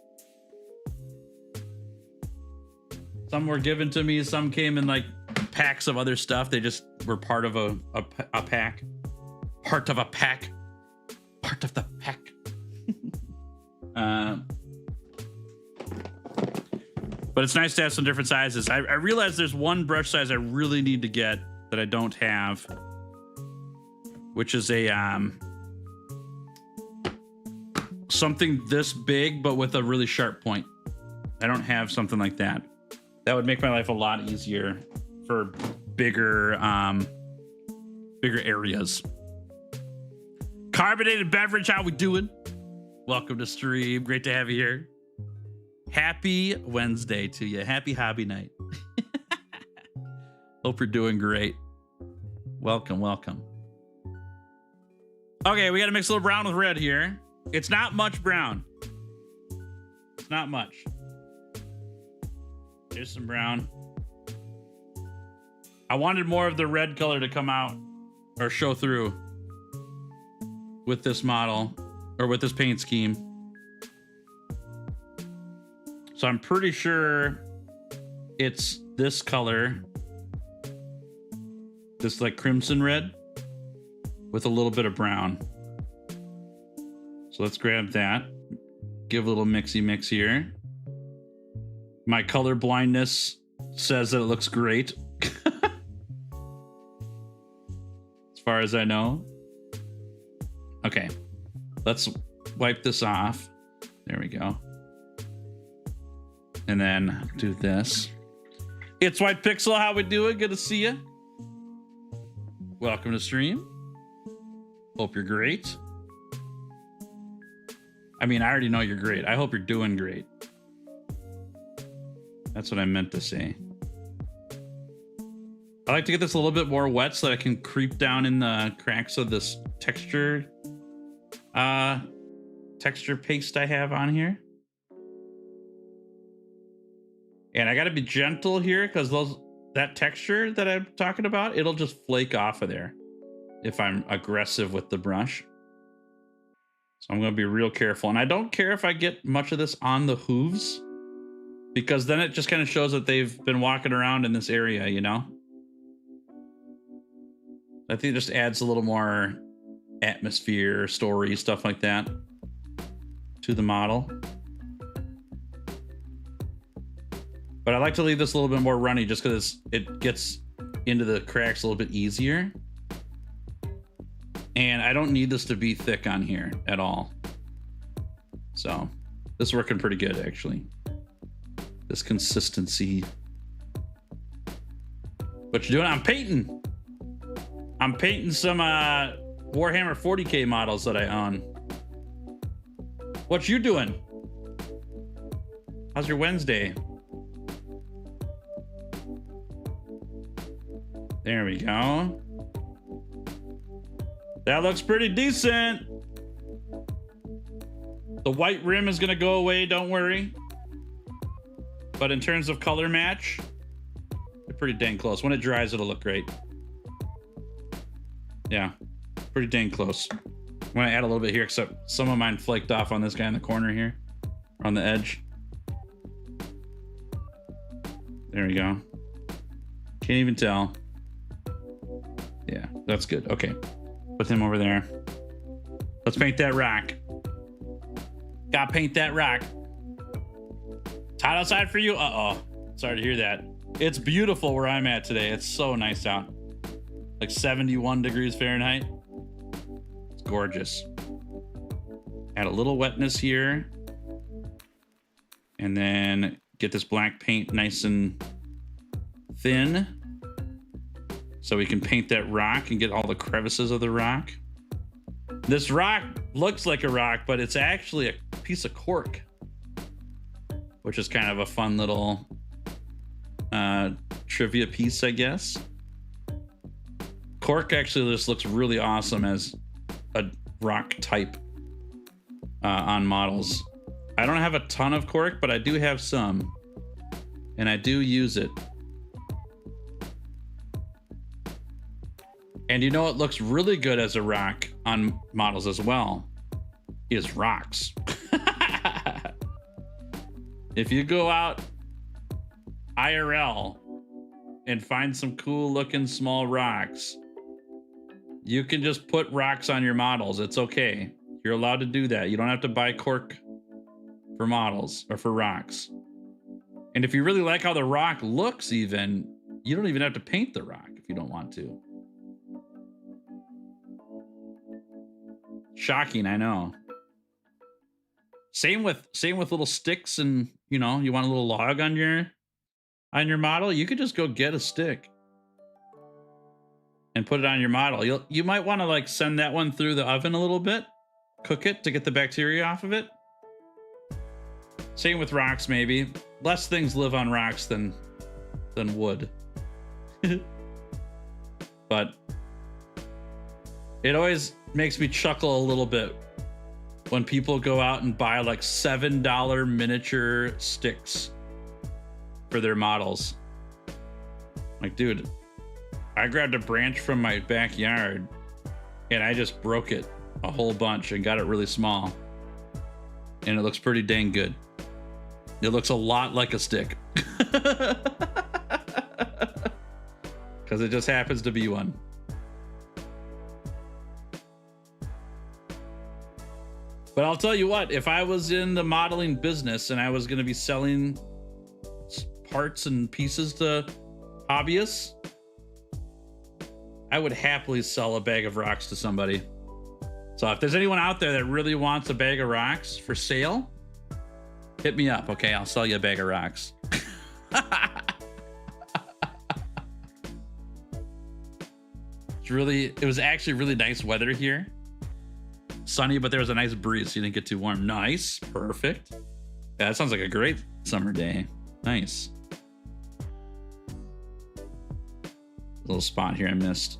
Some were given to me. Some came in like packs of other stuff. They just were part of a pack. Part of a pack. Part of the pack. But it's nice to have some different sizes. I realize there's one brush size I really need to get that I don't have, which is a something this big but with a really sharp point. I don't have something like that. That would make my life a lot easier for bigger areas. Carbonated beverage, how we doing? Welcome to stream. Great to have you here. Happy Wednesday to you. Happy hobby night. Hope you're doing great. Welcome, welcome. Okay, we got to mix a little brown with red here. It's not much brown. It's not much. Here's some brown. I wanted more of the red color to come out or show through with this model or with this paint scheme. So I'm pretty sure it's this color, this like crimson red with a little bit of brown. So let's grab that, give a little mixy mix here. My color blindness says that it looks great. As far as I know. Okay, let's wipe this off. There we go. And then do this. It's White Pixel, how we doing? Good to see you. Welcome to stream. Hope you're great. I mean, I already know you're great. I hope you're doing great. That's what I meant to say. I like to get this a little bit more wet so that I can creep down in the cracks of this texture paste I have on here. And I got to be gentle here because that texture that I'm talking about, it'll just flake off of there if I'm aggressive with the brush. So I'm going to be real careful. And I don't care if I get much of this on the hooves, because then it just kind of shows that they've been walking around in this area, you know? I think it just adds a little more atmosphere, story, stuff like that to the model. But I like to leave this a little bit more runny just because it gets into the cracks a little bit easier. And I don't need this to be thick on here at all. So this is working pretty good, actually. This consistency. What you doing? I'm painting. I'm painting some Warhammer 40K models that I own. What you doing? How's your Wednesday? There we go. That looks pretty decent. The white rim is gonna go away, don't worry. But in terms of color match, they're pretty dang close. When it dries, it'll look great. Yeah, pretty dang close. I'm gonna add a little bit here, except some of mine flaked off on this guy in the corner here, on the edge. There we go. Can't even tell. Yeah, that's good. Okay, put him over there. Let's paint that rock. Gotta paint that rock. It's hot outside for you? Uh-oh. Sorry to hear that. It's beautiful where I'm at today. It's so nice out. Like 71 degrees Fahrenheit. It's gorgeous. Add a little wetness here. And then get this black paint nice and thin, so we can paint that rock and get all the crevices of the rock. This rock looks like a rock, but it's actually a piece of cork, which is kind of a fun little trivia piece, I guess. Cork actually just looks really awesome as a rock type on models. I don't have a ton of cork, but I do have some, and I do use it. And you know what looks really good as a rock on models as well is rocks. If you go out IRL and find some cool looking small rocks, you can just put rocks on your models. It's okay. You're allowed to do that. You don't have to buy cork for models or for rocks. And if you really like how the rock looks even, you don't even have to paint the rock if you don't want to. Shocking, I know. Same with little sticks, and you know, you want a little log on your model, you could just go get a stick and put it on your model. You might want to like send that one through the oven a little bit, cook it to get the bacteria off of it. Same with rocks, maybe. Less things live on rocks than wood. But it always makes me chuckle a little bit when people go out and buy like $7 miniature sticks for their models. Like, dude, I grabbed a branch from my backyard and I just broke it a whole bunch and got it really small. And it looks pretty dang good. It looks a lot like a stick. Because it just happens to be one. But I'll tell you what, if I was in the modeling business and I was going to be selling parts and pieces to hobbyists, I would happily sell a bag of rocks to somebody. So if there's anyone out there that really wants a bag of rocks for sale, hit me up, okay? I'll sell you a bag of rocks. It was actually really nice weather here. Sunny, but there was a nice breeze, so you didn't get too warm. Nice, perfect. Yeah, that sounds like a great summer day. Nice. Little spot here I missed.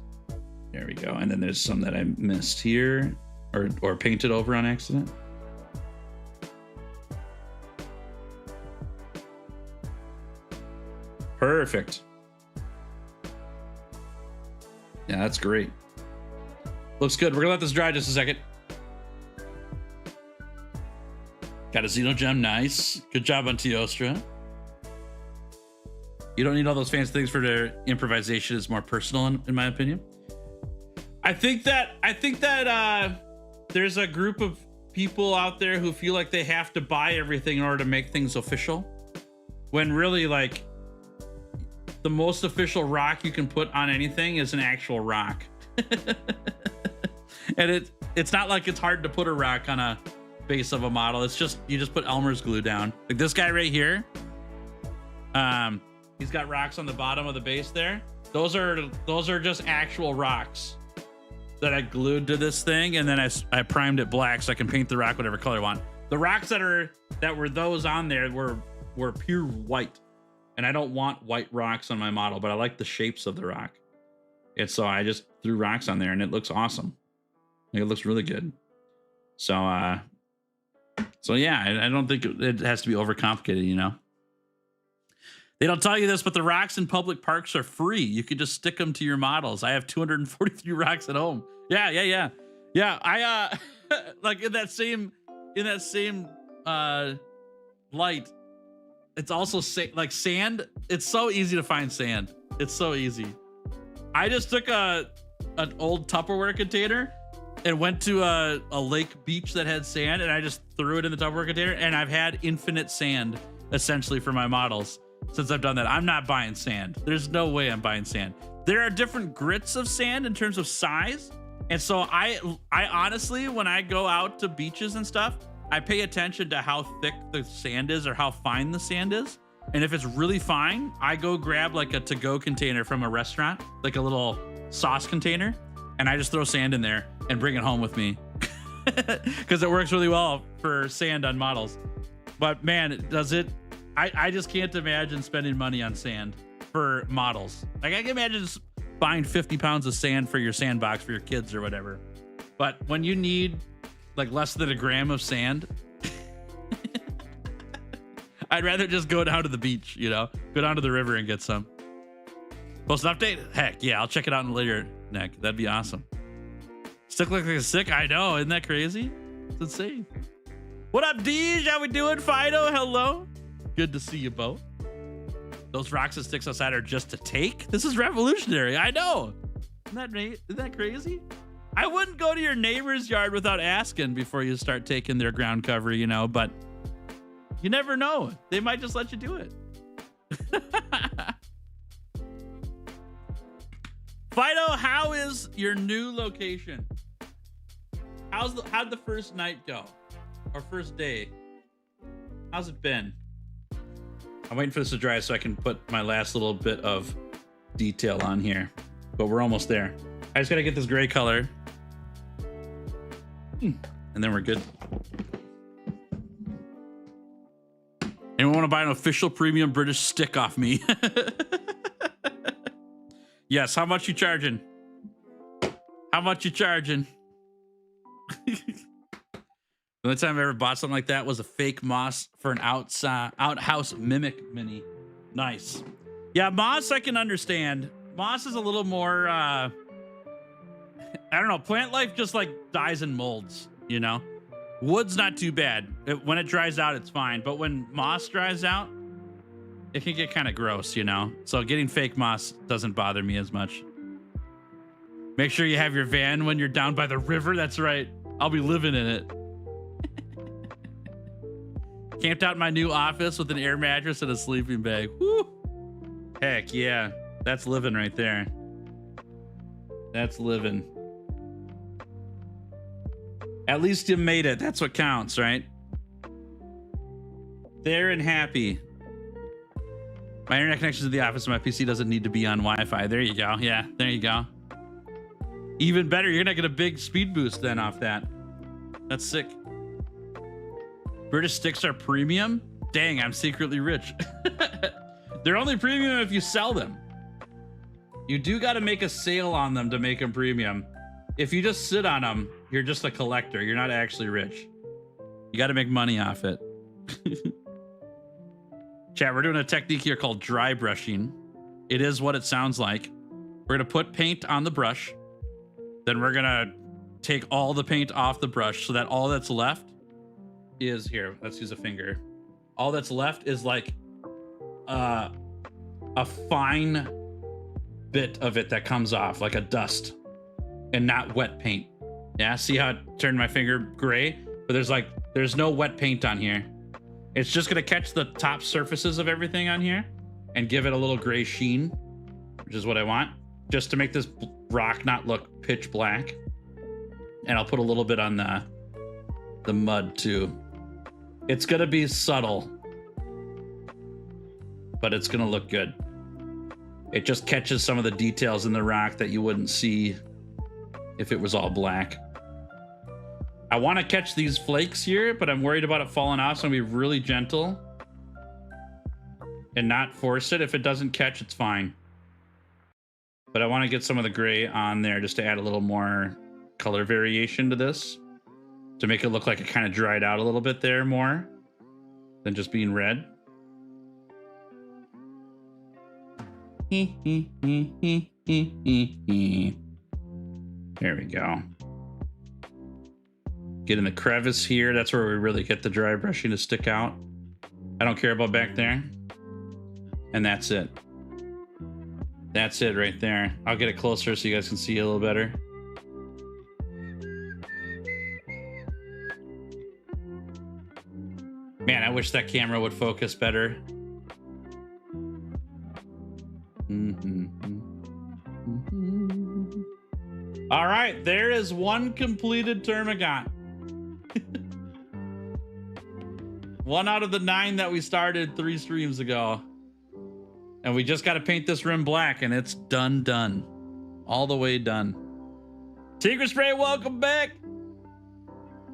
There we go. And then there's some that I missed here or painted over on accident. Perfect. Yeah, that's great. Looks good. We're gonna let this dry just a second. Got a Xeno gem, nice. Good job on Teostra. You don't need all those fancy things for their improvisation. It's more personal, in my opinion. I think that there's a group of people out there who feel like they have to buy everything in order to make things official, when really, like, the most official rock you can put on anything is an actual rock. And it's not like it's hard to put a rock on a base of a model. It's just, you just put Elmer's glue down. Like this guy right here, he's got rocks on the bottom of the base there. Those are just actual rocks that I glued to this thing, and then I primed it black so I can paint the rock whatever color I want. The rocks that were those on there were pure white, and I don't want white rocks on my model, but I like the shapes of the rock. And so I just threw rocks on there, and it looks awesome. It looks really good. So yeah, I don't think it has to be overcomplicated, you know? They don't tell you this, but the rocks in public parks are free. You can just stick them to your models. I have 243 rocks at home. Yeah. I like in that same light. It's also like sand. It's so easy to find sand. It's so easy. I just took an old Tupperware container and went to a lake beach that had sand, and I just threw it in the Tupperware container, and I've had infinite sand essentially for my models since I've done that. I'm not buying sand. There's no way I'm buying sand. There are different grits of sand in terms of size, and so I honestly, when I go out to beaches and stuff, I pay attention to how thick the sand is or how fine the sand is. And if it's really fine, I go grab like a to-go container from a restaurant, like a little sauce container, and I just throw sand in there and bring it home with me because it works really well for sand on models. But man, does it? I just can't imagine spending money on sand for models. Like I can imagine just buying 50 pounds of sand for your sandbox for your kids or whatever. But when you need like less than a gram of sand, I'd rather just go down to the beach, you know, go down to the river and get some. Post an update? Heck yeah, I'll check it out in later, Nick. That'd be awesome. Stick like a sick? I know, isn't that crazy? It's insane. What up, Deej? How we doing? Fido, hello. Good to see you both. Those rocks and sticks outside are just to take? This is revolutionary, I know. Isn't that crazy? I wouldn't go to your neighbor's yard without asking before you start taking their ground cover, you know, but you never know. They might just let you do it. Fido, how is your new location? How'd the first night go? Or first day? How's it been? I'm waiting for this to dry so I can put my last little bit of detail on here, but we're almost there. I just gotta get this gray color. And then we're good. Anyone want to buy an official premium British stick off me? Yes, how much you charging? How much you charging? The only time I ever bought something like that was a fake moss for an outhouse mimic mini. Nice. Yeah, moss I can understand. Moss is a little more, I don't know, plant life just like dies and molds, you know? Wood's not too bad. When it dries out, it's fine. But when moss dries out, it can get kind of gross, you know? So getting fake moss doesn't bother me as much. Make sure you have your van when you're down by the river. That's right. I'll be living in it. Camped out in my new office with an air mattress and a sleeping bag. Woo! Heck yeah. That's living right there. That's living. At least you made it. That's what counts, right? There and happy. My internet connection to the office and my PC doesn't need to be on Wi-Fi. There you go. Yeah, there you go. Even better. You're going to get a big speed boost then off that. That's sick. British sticks are premium? Dang, I'm secretly rich. They're only premium if you sell them. You do got to make a sale on them to make them premium. If you just sit on them, you're just a collector. You're not actually rich. You got to make money off it. Chat, we're doing a technique here called dry brushing. It is what it sounds like. We're going to put paint on the brush. Then we're going to take all the paint off the brush so that all that's left is here. Let's use a finger. All that's left is like a fine bit of it that comes off, like a dust, and not wet paint. Yeah, see how it turned my finger gray? But there's no wet paint on here. It's just gonna catch the top surfaces of everything on here and give it a little gray sheen, which is what I want, just to make this rock not look pitch black. And I'll put a little bit on the mud too. It's gonna be subtle, but it's gonna look good. It just catches some of the details in the rock that you wouldn't see if it was all black. I want to catch these flakes here, but I'm worried about it falling off, so I'm gonna be really gentle and not force it. If it doesn't catch, it's fine. But I want to get some of the gray on there just to add a little more color variation to this, to make it look like it kind of dried out a little bit there more than just being red. There we go. Get in the crevice here. That's where we really get the dry brushing to stick out. I don't care about back there. And that's it. That's it right there. I'll get it closer so you guys can see a little better. Man, I wish that camera would focus better. All right, there is one completed Termagaunt. One out of the 9 that we started 3 streams ago. And we just got to paint this rim black, and it's done. All the way done. Secret Spray, welcome back.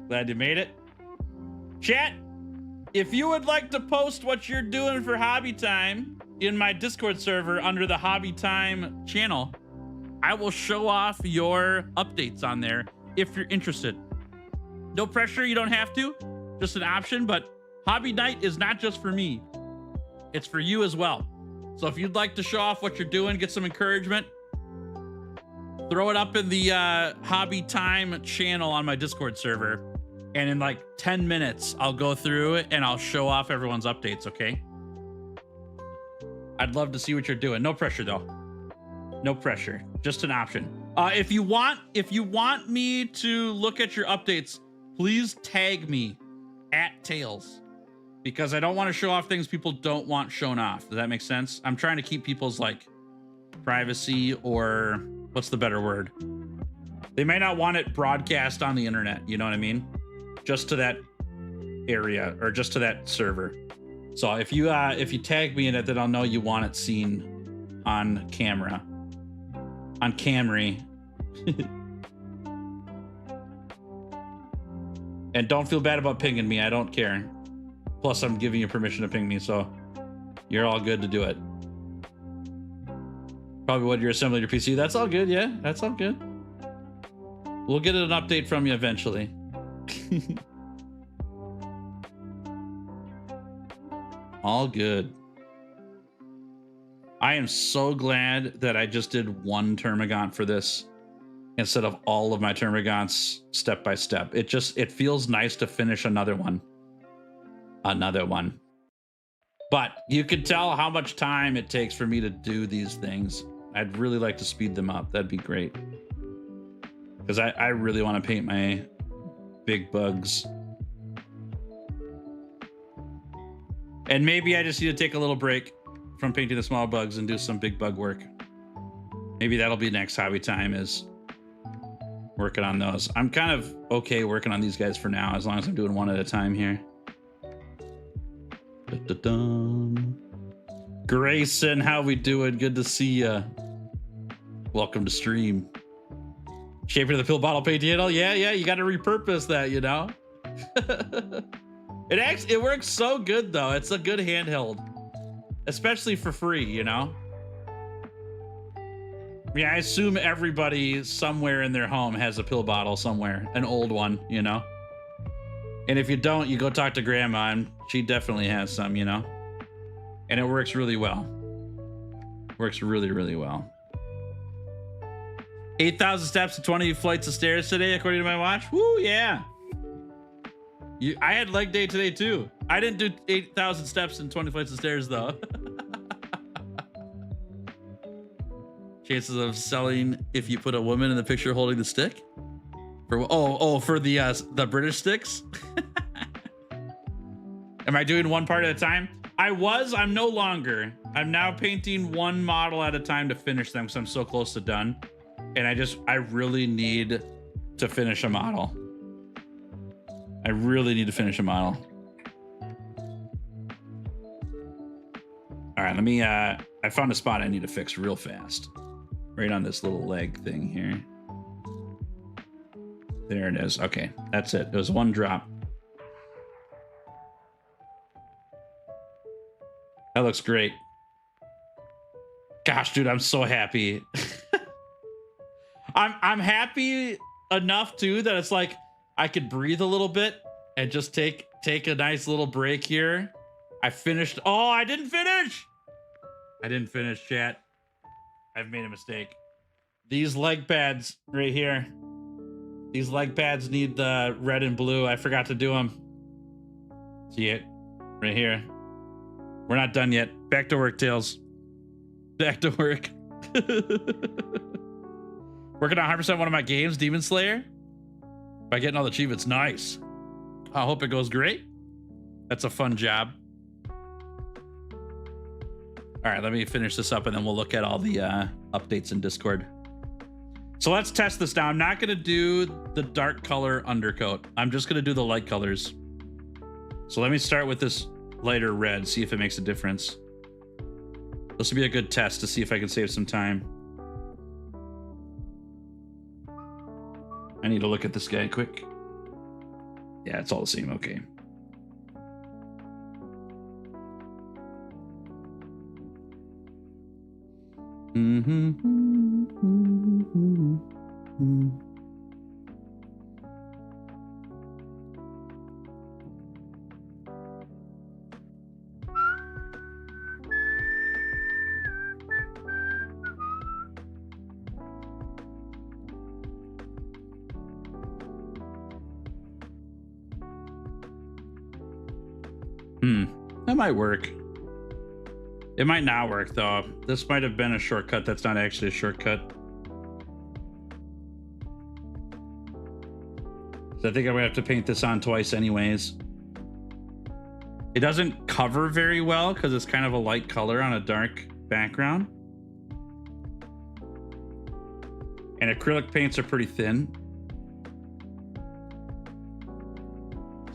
Glad you made it. Chat, if you would like to post what you're doing for Hobby Time in my Discord server under the Hobby Time channel, I will show off your updates on there if you're interested. No pressure, you don't have to. Just an option, but Hobby Night is not just for me. It's for you as well. So if you'd like to show off what you're doing, get some encouragement, throw it up in the Hobby Time channel on my Discord server. And in like 10 minutes, I'll go through it and I'll show off everyone's updates, okay? I'd love to see what you're doing. No pressure though. No pressure. Just an option. If you want me to look at your updates, please tag me at Tails, because I don't want to show off things people don't want shown off. Does that make sense? I'm trying to keep people's like privacy, or what's the better word? They may not want it broadcast on the internet. You know what I mean? Just to that area or just to that server. So if you tag me in it, then I'll know you want it seen on camera, on Camry. And don't feel bad about pinging me. I don't care. Plus, I'm giving you permission to ping me, so you're all good to do it. Probably when you're assembling your PC. That's all good. Yeah, that's all good. We'll get an update from you eventually. All good. I am so glad that I just did one Termagaunt for this instead of all of my Termagaunts step by step. It feels nice to finish another one. But you could tell how much time it takes for me to do these things. I'd really like to speed them up. That'd be great. Because I really want to paint my big bugs. And maybe I just need to take a little break from painting the small bugs and do some big bug work. Maybe that'll be next Hobby Time, is working on those. I'm kind of okay working on these guys for now, as long as I'm doing one at a time here. Da-da-dum. Grayson, how we doing? Good to see ya. Welcome to stream. Shaping of the pill bottle paint handle. Yeah, you got to repurpose that, you know. It works so good though. It's a good handheld, especially for free, you know. Yeah, I assume everybody somewhere in their home has a pill bottle somewhere, an old one, you know. And if you don't, you go talk to grandma, and she definitely has some, you know. And it works really well. Works really, really well. 8,000 steps and 20 flights of stairs today, according to my watch. Woo, yeah. I had leg day today too. I didn't do 8,000 steps and 20 flights of stairs though. Chances of selling if you put a woman in the picture holding the stick? For the British sticks? Am I doing one part at a time? I'm no longer. I'm now painting one model at a time to finish them because I'm so close to done. And I really need to finish a model. I really need to finish a model. All right, let me, I found a spot I need to fix real fast. Right on this little leg thing here. There it is. Okay, that's it. It was one drop. That looks great. Gosh, dude, I'm so happy. I'm happy enough too that it's like I could breathe a little bit and just take a nice little break here. I finished. Oh, I didn't finish. I didn't finish, chat. I've made a mistake. These leg pads right here. These leg pads need the red and blue. I forgot to do them. See it right here. We're not done yet. Back to work, Tails. Back to work. Working on 100% one of my games, Demon Slayer. By getting all the achievements. Nice. I hope it goes great. That's a fun job. All right, let me finish this up and then we'll look at all the updates in Discord. So let's test this now. I'm not going to do the dark color undercoat. I'm just going to do the light colors. So let me start with this lighter red, see if it makes a difference. This will be a good test to see if I can save some time. I need to look at this guy quick. Yeah, it's all the same. Okay. That might work. It might not work though. This might have been a shortcut that's not actually a shortcut. So I think I'm gonna have to paint this on twice anyways. It doesn't cover very well because it's kind of a light color on a dark background. And acrylic paints are pretty thin.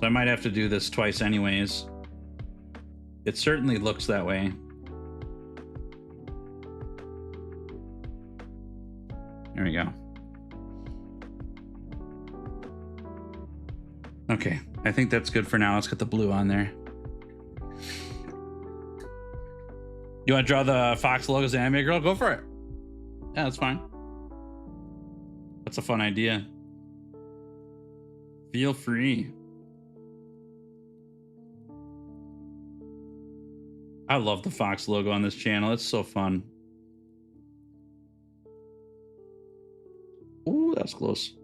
So I might have to do this twice anyways. It certainly looks that way. There we go. Okay, I think that's good for now. Let's get the blue on there. You want to draw the Fox logos anime girl? Go for it. Yeah, that's fine. That's a fun idea. Feel free. I love the Fox logo on this channel. It's so fun. Ooh, that's close.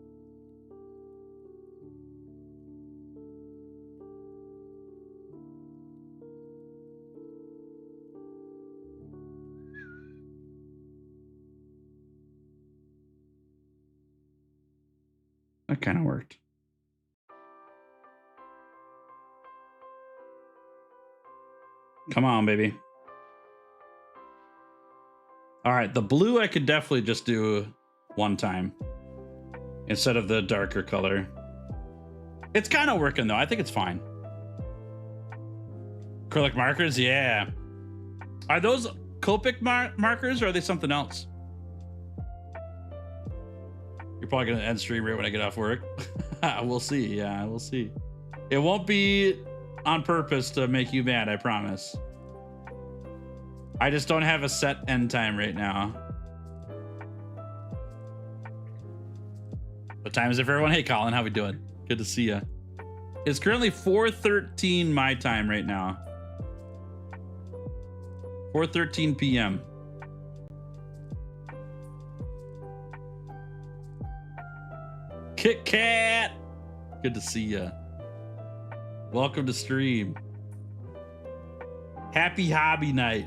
That kind of worked. Come on, baby. All right, the blue I could definitely just do one time instead of the darker color. It's kind of working though. I think it's fine. Acrylic markers, yeah. Are those Copic markers or are they something else? You're probably gonna end stream right when I get off work. We'll see. Yeah, we'll see. It won't be on purpose to make you mad, I promise. I just don't have a set end time right now. What time is it for everyone? Hey, Colin, how we doing? Good to see you. It's currently 4:13 my time right now. 4:13 p.m. Kit Kat, good to see you. Welcome to stream. Happy hobby night.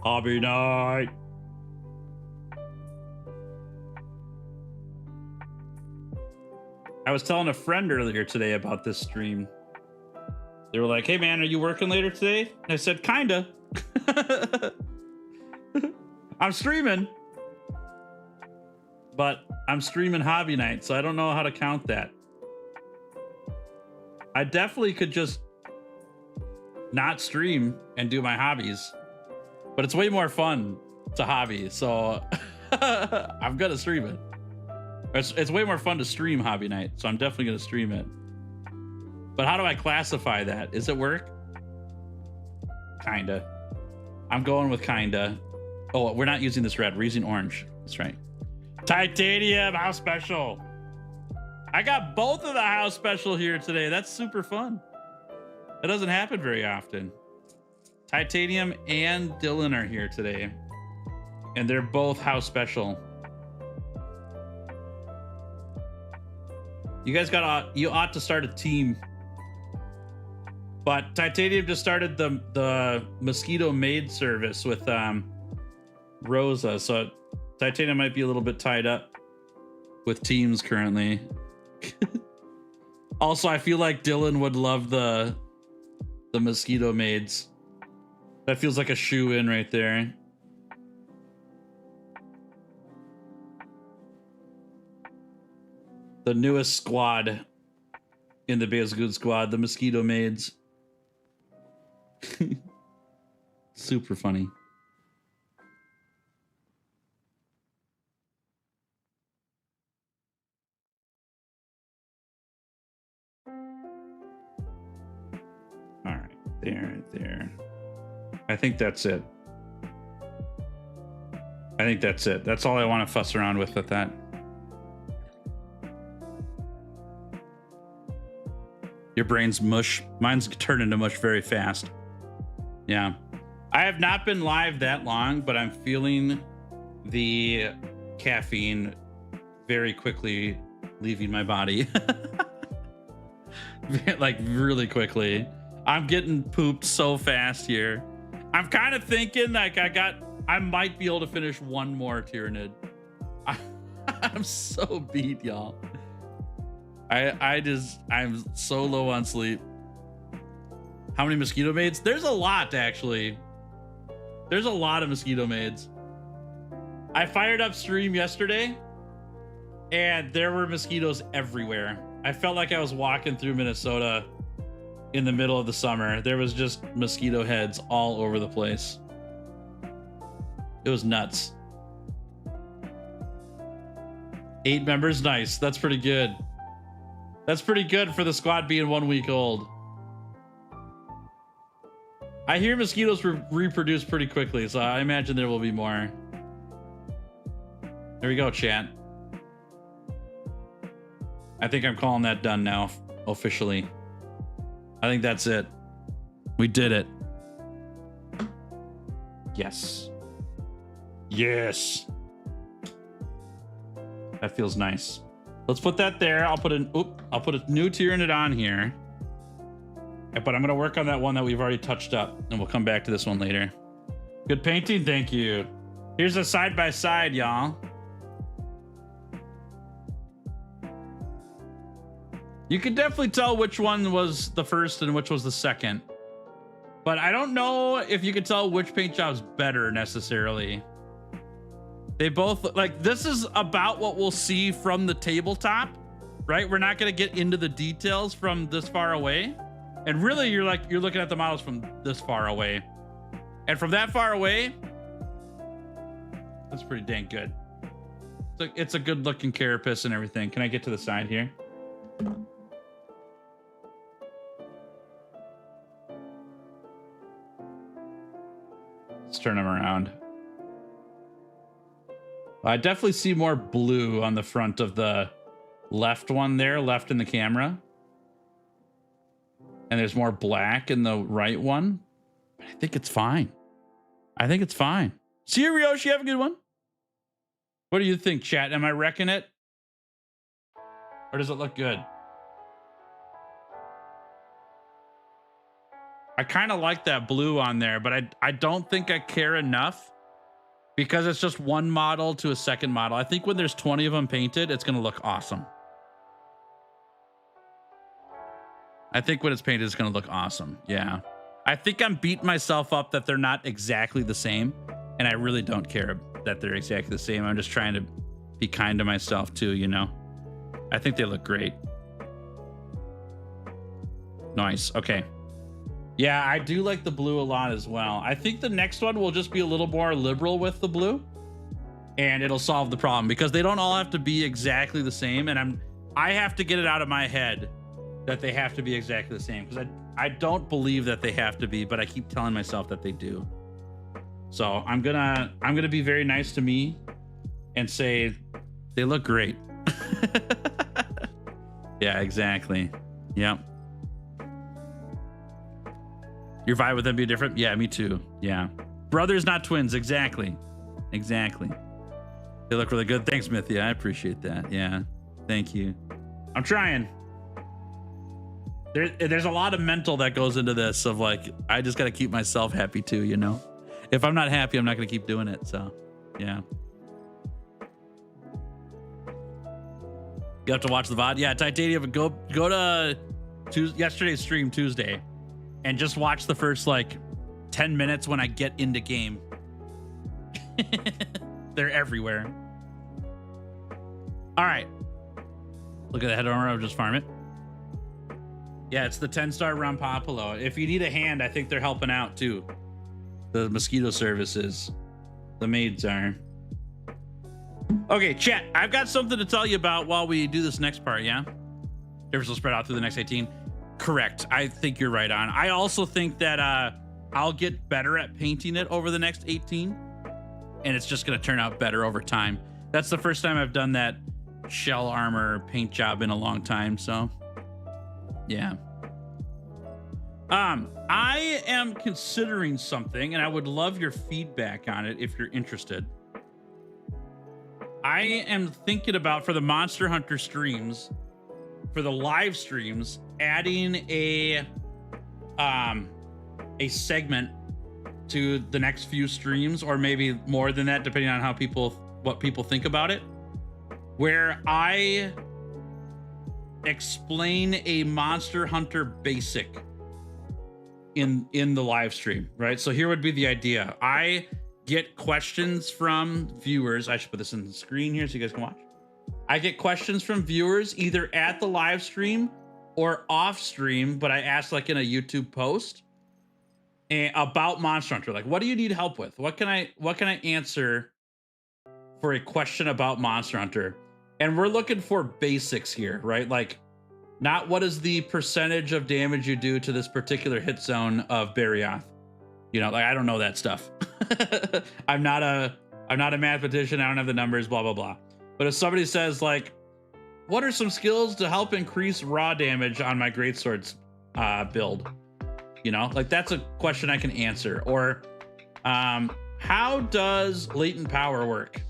Hobby night. I was telling a friend earlier today about this stream. They were like, hey man, are you working later today? And I said, kinda. I'm streaming. But I'm streaming hobby night, so I don't know how to count that. I definitely could just not stream and do my hobbies. But it's way more fun to hobby, so I'm gonna stream it. It's way more fun to stream hobby night, so I'm definitely gonna stream it. But how do I classify that? Is it work? Kinda. I'm going with kinda. Oh, we're not using this red. We're using orange. That's right. Titanium house special. I got both of the house special here today. That's super fun. That doesn't happen very often. Titanium and Dylan are here today. And they're both house special. You guys you ought to start a team. But Titanium just started the mosquito maid service with Rosa, so Titanium might be a little bit tied up with teams currently. Also, I feel like Dylan would love the mosquito maids. That feels like a shoe-in right there. The newest squad in the Bazgood squad, the mosquito maids. Super funny. All right, there. I think that's it. I think that's it. That's all I want to fuss around with that. Your brain's mush. Mine's turned into mush very fast. Yeah. I have not been live that long, but I'm feeling the caffeine very quickly leaving my body. Like really quickly. I'm getting pooped so fast here. I'm kind of thinking like I might be able to finish one more Tyranid. I'm so beat, y'all. I'm so low on sleep. How many mosquito maids? There's a lot, actually. There's a lot of mosquito maids. I fired up stream yesterday and there were mosquitoes everywhere. I felt like I was walking through Minnesota in the middle of the summer. There was just mosquito heads all over the place. It was nuts. 8 members, nice. That's pretty good. That's pretty good for the squad being 1 week old. I hear mosquitoes reproduce pretty quickly, so I imagine there will be more. There we go, chat. I think I'm calling that done now, officially. I think that's it. We did it. Yes. Yes. That feels nice. Let's put that there. I'll put a new Tyranid on here. But I'm gonna work on that one that we've already touched up, and we'll come back to this one later. Good painting, thank you. Here's a side by side, y'all. You can definitely tell which one was the first and which was the second. But I don't know if you can tell which paint job's better necessarily. They both, like, this is about what we'll see from the tabletop, right? We're not gonna get into the details from this far away. And really you're looking at the models from this far away. And from that far away, that's pretty dang good. It's a good looking carapace and everything. Can I get to the side here? Let's turn them around. I definitely see more blue on the front of the left one there, left in the camera. And there's more black in the right one. I think it's fine. I think it's fine. See you, Ryoshi. Have a good one. What do you think, chat? Am I wrecking it? Or does it look good? I kind of like that blue on there, but I don't think I care enough because it's just one model to a second model. I think when there's 20 of them painted, it's going to look awesome. I think when it's painted, it's going to look awesome. Yeah. I think I'm beating myself up that they're not exactly the same. And I really don't care that they're exactly the same. I'm just trying to be kind to myself too, you know? I think they look great. Nice. Okay. Yeah, I do like the blue a lot as well. I think the next one will just be a little more liberal with the blue. And it'll solve the problem because they don't all have to be exactly the same. And I have to get it out of my head that they have to be exactly the same because I don't believe that they have to be, but I keep telling myself that they do. So I'm gonna be very nice to me and say they look great. Yeah, exactly. Yep. Your vibe with them be different? Yeah, me too. Yeah. Brothers, not twins. Exactly. Exactly. They look really good. Thanks, Mythia. I appreciate that. Yeah. Thank you. I'm trying. There's a lot of mental that goes into this of like, I just got to keep myself happy too, you know? If I'm not happy, I'm not going to keep doing it. So, yeah. You have to watch the VOD. Yeah, Titanium, go to yesterday's stream Tuesday and just watch the first like 10 minutes when I get into game. They're everywhere. All right. Look at the head armor. I'll just farm it. Yeah, it's the 10-star Rampapolo. If you need a hand, I think they're helping out too. The mosquito services. The maids are. Okay, chat. I've got something to tell you about while we do this next part, yeah? Difference will spread out through the next 18. Correct. I think you're right on. I also think that I'll get better at painting it over the next 18. And it's just going to turn out better over time. That's the first time I've done that shell armor paint job in a long time, so... Yeah. I am considering something and I would love your feedback on it if you're interested. I am thinking about, for the Monster Hunter streams, for the live streams, adding a segment to the next few streams, or maybe more than that, depending on what people think about it, where I explain a Monster Hunter basic in the live stream, right? So here would be the idea. I get questions from viewers. I should put this in the screen here so you guys can watch. I get questions from viewers either at the live stream or off stream, but I ask like in a YouTube post about Monster Hunter. Like, what do you need help with? What can I answer for a question about Monster Hunter? And we're looking for basics here, right? Like, not what is the percentage of damage you do to this particular hit zone of Barioth. You know, like, I don't know that stuff. I'm not a mathematician. I don't have the numbers, blah, blah, blah. But if somebody says like, what are some skills to help increase raw damage on my greatswords build? You know, like, that's a question I can answer. Or how does latent power work?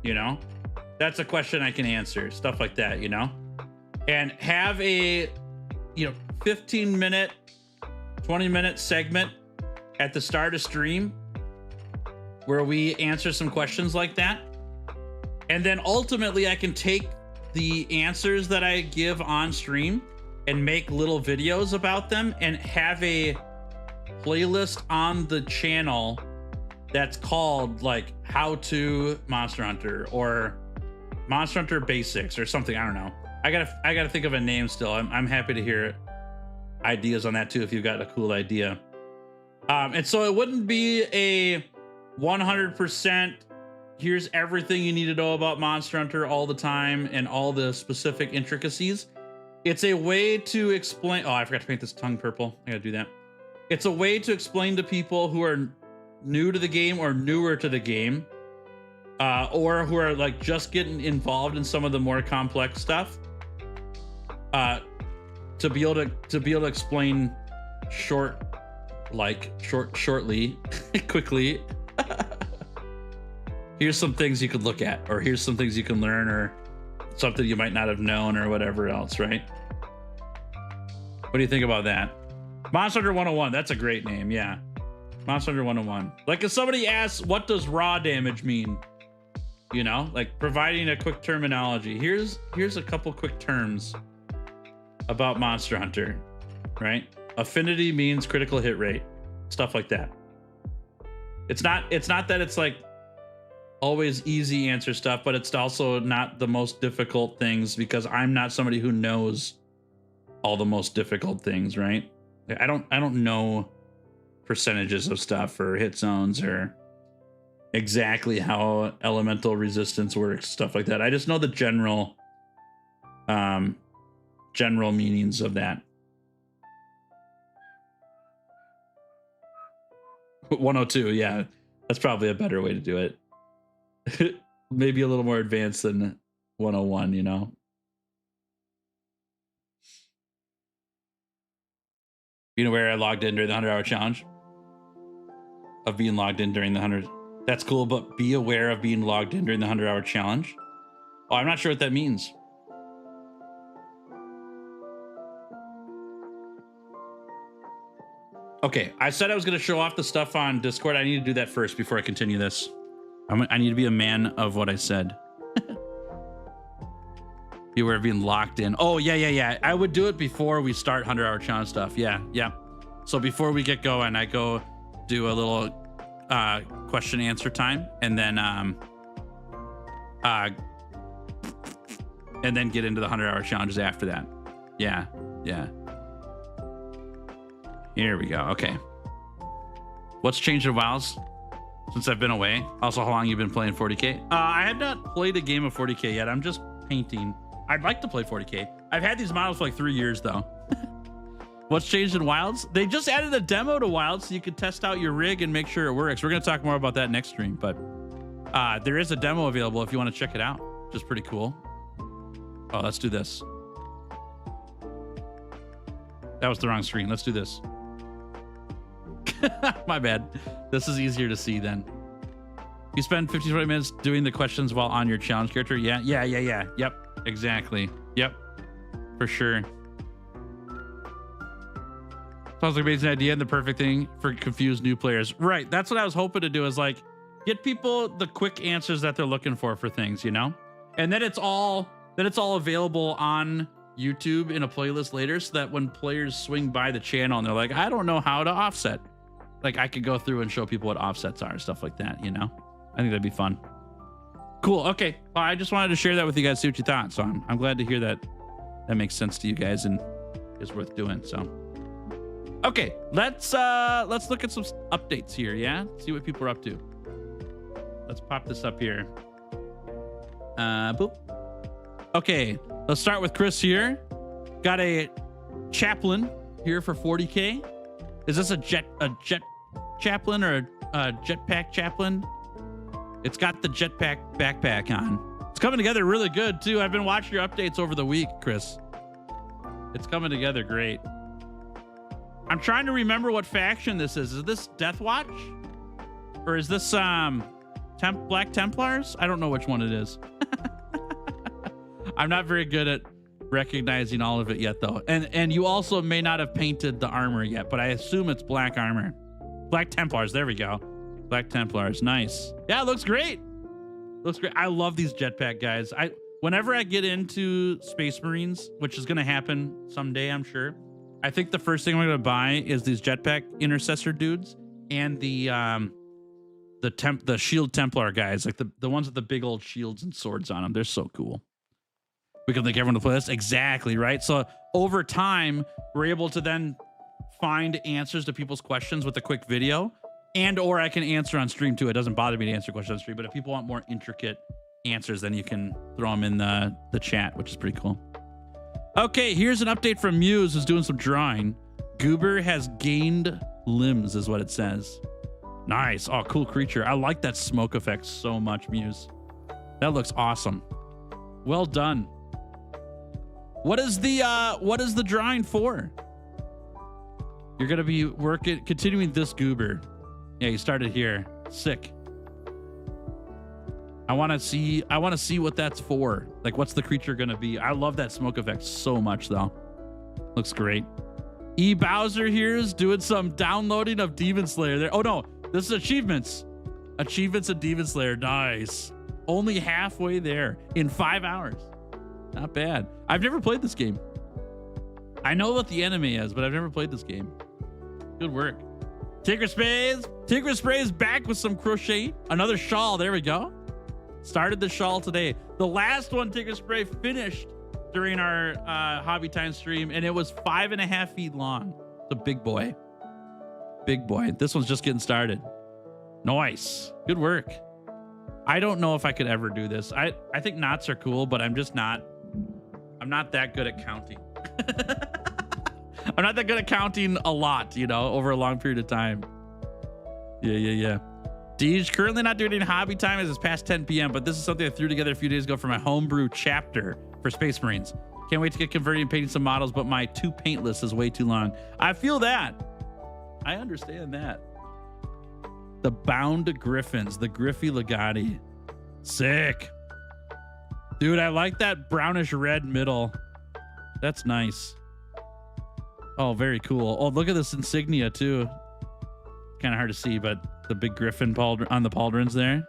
You know, that's a question I can answer. Stuff like that, you know, and have a, 15-minute, 20-minute segment at the start of stream where we answer some questions like that. And then ultimately I can take the answers that I give on stream and make little videos about them and have a playlist on the channel that's called like How to Monster Hunter or Monster Hunter Basics or something. I don't know. I gotta think of a name still. I'm happy to hear ideas on that too if you've got a cool idea. And so it wouldn't be a 100% here's everything you need to know about Monster Hunter all the time and all the specific intricacies. It's a way to explain. Oh, I forgot to paint this tongue purple. I gotta do that. It's a way to explain to people who are new to the game or newer to the game, or who are like just getting involved in some of the more complex stuff, to be able to explain shortly, quickly. Here's some things you could look at, or here's some things you can learn, or something you might not have known, or whatever else, right? What do you think about that? Monster Hunter 101, that's a great name, yeah. Monster Hunter 101. Like, if somebody asks, what does raw damage mean? You know, like providing a quick terminology. Here's a couple quick terms about Monster Hunter, right? Affinity means critical hit rate, stuff like that. It's not that it's like always easy answer stuff, but it's also not the most difficult things, because I'm not somebody who knows all the most difficult things, right? I don't know percentages of stuff or hit zones or exactly how elemental resistance works, stuff like that. I just know the general meanings of that. 102, yeah, that's probably a better way to do it. Maybe a little more advanced than 101, you know. You know where I logged in during the 100-hour challenge? Of being logged in during the 100. That's cool, but be aware of being logged in during the 100-hour challenge. Oh, I'm not sure what that means. Okay, I said I was going to show off the stuff on Discord. I need to do that first before I continue this. I need to be a man of what I said. Be aware of being locked in. Oh, yeah. I would do it before we start 100-hour challenge stuff. Yeah. So before we get going, I go do a little question answer time, and then get into the 100-hour challenges after that. Yeah. Here we go. Okay. What's changed in WoWs since I've been away? Also, how long you been playing 40K? I have not played a game of 40K yet. I'm just painting. I'd like to play 40K. I've had these models for like 3 years though. What's changed in Wilds? They just added a demo to Wilds so you could test out your rig and make sure it works. We're going to talk more about that next stream, but there is a demo available if you want to check it out, which is pretty cool. Oh, let's do this. That was the wrong screen. Let's do this. My bad. This is easier to see then. You spend 50 to 20 minutes doing the questions while on your challenge character. Yeah. Yep. Exactly. Yep. For sure. Sounds like an amazing idea and the perfect thing for confused new players. Right. That's what I was hoping to do, is like get people the quick answers that they're looking for things, you know? And then it's all available on YouTube in a playlist later, so that when players swing by the channel and they're like, I don't know how to offset, like I could go through and show people what offsets are and stuff like that, you know? I think that'd be fun. Cool. Okay. Well, I just wanted to share that with you guys, see what you thought. So I'm glad to hear that makes sense to you guys and is worth doing. So okay, let's look at some updates here. Yeah, see what people are up to. Let's pop this up here. Boop. Okay, let's start with Chris here. Got a chaplain here for 40K. Is this a jet chaplain or a jetpack chaplain? It's got the jetpack backpack on. It's coming together really good too. I've been watching your updates over the week, Chris. It's coming together great. I'm trying to remember what faction this is. Is this Death Watch? Or is this Black Templars? I don't know which one it is. I'm not very good at recognizing all of it yet though. And you also may not have painted the armor yet, but I assume it's black armor. Black Templars, there we go. Black Templars, nice. Yeah, it looks great. Looks great. I love these jetpack guys. Whenever I get into Space Marines, which is gonna happen someday, I'm sure, I think the first thing I'm gonna buy is these jetpack intercessor dudes and the shield Templar guys, like the ones with the big old shields and swords on them. They're so cool. We can link everyone to play this. Exactly, right? So over time, we're able to then find answers to people's questions with a quick video, or I can answer on stream too. It doesn't bother me to answer questions on stream, but if people want more intricate answers, then you can throw them in the chat, which is pretty cool. Okay, here's an update from Muse, who's doing some drawing. Goober has gained limbs, is what it says. Nice. Oh, cool creature. I like that smoke effect so much, Muse. That looks awesome. Well done. What is the drawing for? You're gonna be continuing this Goober. Yeah, you started here. Sick. I want to see what that's for. Like, what's the creature gonna be? I love that smoke effect so much, though. Looks great. E Bowser here is doing some downloading of Demon Slayer there. Oh no, this is achievements. Achievements of Demon Slayer. Nice. Only halfway there in 5 hours. Not bad. I've never played this game. I know what the enemy is, but I've never played this game. Good work. Tinker Spray's back with some crochet. Another shawl. There we go. Started the shawl today. The last one Tinker Spray finished during our Hobby Time stream, and it was 5.5 feet long. It's a big boy. Big boy. This one's just getting started. Nice. Good work. I don't know if I could ever do this. I think knots are cool, but I'm not that good at counting. I'm not that good at counting a lot, you know, over a long period of time. Yeah. Deej, currently not doing any Hobby Time as it's past 10 p.m., but this is something I threw together a few days ago for my homebrew chapter for Space Marines. Can't wait to get converted and painting some models, but my 2 paint list is way too long. I feel that. I understand that. The Bound Griffins, the Griffy Legati. Sick. Dude, I like that brownish red middle. That's nice. Oh, very cool. Oh, look at this insignia too. Kind of hard to see, but the big griffin on the pauldrons there.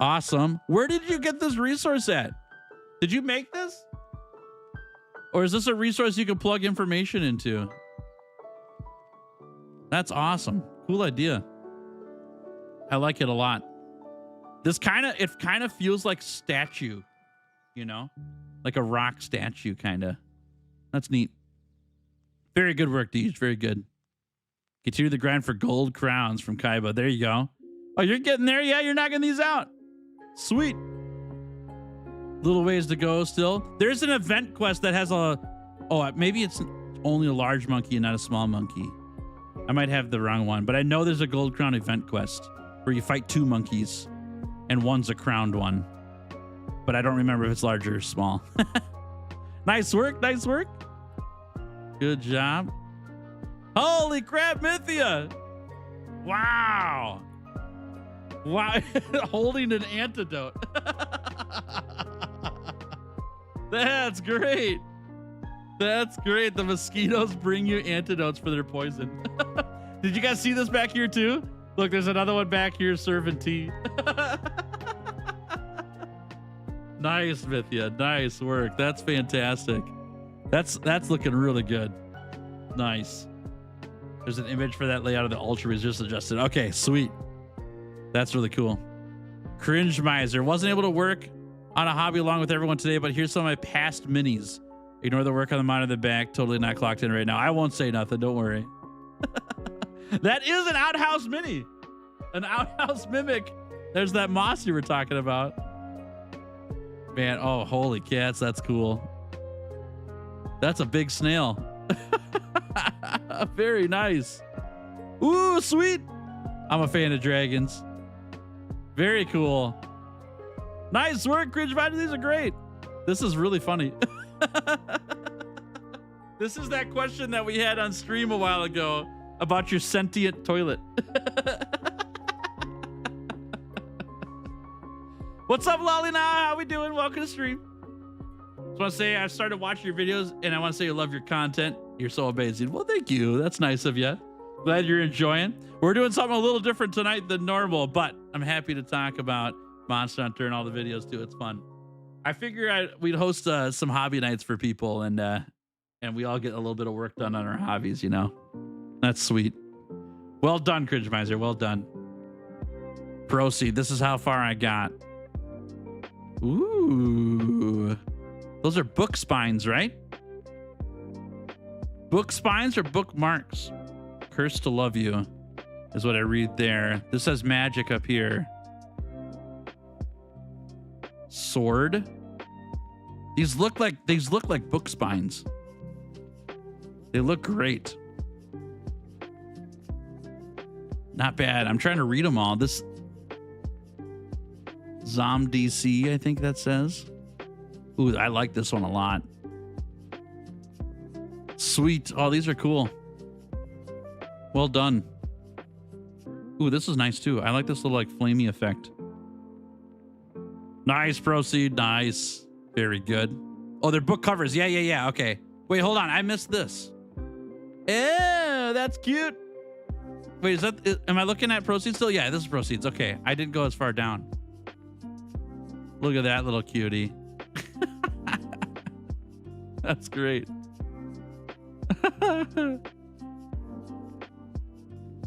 Awesome. Where did you get this resource at? Did you make this? Or is this a resource you can plug information into? That's awesome. Cool idea. I like it a lot. It kind of feels like statue, you know, like a rock statue, kind of. That's neat. Very good work, Deej. Very good. Continue the grind for gold crowns from Kaiba. There you go. Oh, you're getting there? Yeah, you're knocking these out. Sweet. Little ways to go still. There's an event quest that has maybe it's only a large monkey and not a small monkey. I might have the wrong one, but I know there's a gold crown event quest where you fight 2 monkeys and one's a crowned one, but I don't remember if it's larger or small. Nice work. Nice work. Good job. Holy crap, Mythia. Wow. Wow, holding an antidote. That's great. That's great. The mosquitoes bring you antidotes for their poison. Did you guys see this back here too? Look, there's another one back here serving tea. Nice, Mithya. Nice work. That's fantastic. That's looking really good. Nice. There's an image for that layout of the Ultra Resist adjusted. Okay, sweet. That's really cool. Cringe Miser. Wasn't able to work on a hobby along with everyone today, but here's some of my past minis. Ignore the work on the monitor in the back. Totally not clocked in right now. I won't say nothing. Don't worry. That is an outhouse mini. An outhouse mimic. There's that moss you were talking about. Man, oh, holy cats. That's cool. That's a big snail. Very nice. Ooh, sweet. I'm a fan of dragons. Very cool. Nice work, Cringe Miser. These are great. This is really funny. This is that question that we had on stream a while ago about your sentient toilet. What's up, Lolly? Now, how we doing? Welcome to stream. Just want to say I started watching your videos, and I want to say you love your content. You're so amazing. Well, thank you. That's nice of you. Glad you're enjoying. We're doing something a little different tonight than normal, but I'm happy to talk about Monster Hunter and all the videos too. It's fun. I figure we'd host some hobby nights for people, and we all get a little bit of work done on our hobbies. You know, that's sweet. Well done, Cringe Miser. Well done. Proceed. This is how far I got. Ooh, those are book spines, right? Book spines or bookmarks? Cursed to love you is what I read there. This says magic up here. Sword. These look like book spines. They look great. Not bad. I'm trying to read them all. This Zom DC, I think that says. Ooh, I like this one a lot. Sweet. Oh, these are cool. Well done. Ooh, this is nice too. I like this little like flamey effect. Nice, Proceed. Nice. Very good. Oh, they're book covers. Yeah. Okay. Wait, hold on. I missed this. Yeah, that's cute. Wait, am I looking at Proceeds still? Yeah, this is Proceeds. Okay. I didn't go as far down. Look at that little cutie. That's great.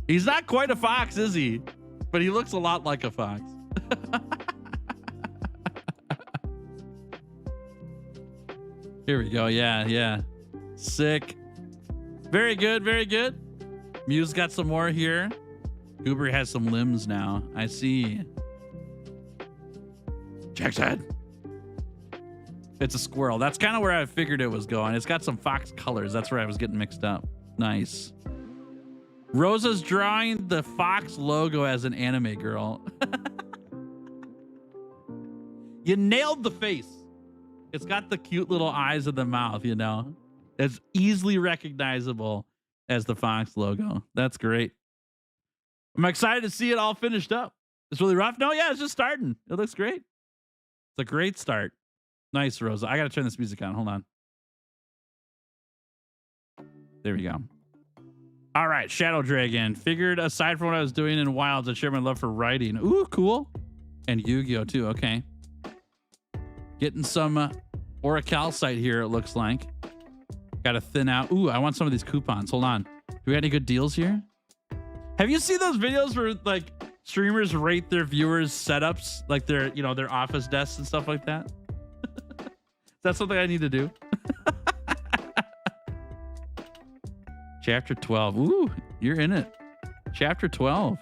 He's not quite a fox, is he? But he looks a lot like a fox. Here we go. Yeah. Sick. Very good. Very good. Mew's got some more here. Goober has some limbs now. I see. Jack's head. It's a squirrel. That's kind of where I figured it was going. It's got some fox colors. That's where I was getting mixed up. Nice. Rosa's drawing the fox logo as an anime girl. You nailed the face. It's got the cute little eyes and the mouth, you know. It's easily recognizable as the fox logo. That's great. I'm excited to see it all finished up. It's really rough. No, yeah, it's just starting. It looks great. It's a great start. Nice, Rosa. I got to turn this music on. Hold on. There we go. All right, Shadow Dragon. Figured aside from what I was doing in Wilds, I'd share my love for writing. Ooh, cool. And Yu-Gi-Oh too. Okay. Getting some Orichalcite here, it looks like. Got to thin out. Ooh, I want some of these coupons. Hold on. Do we got any good deals here? Have you seen those videos where like streamers rate their viewers' setups, like their office desks and stuff like that? That's something I need to do. Chapter 12. Ooh, you're in it. Chapter 12.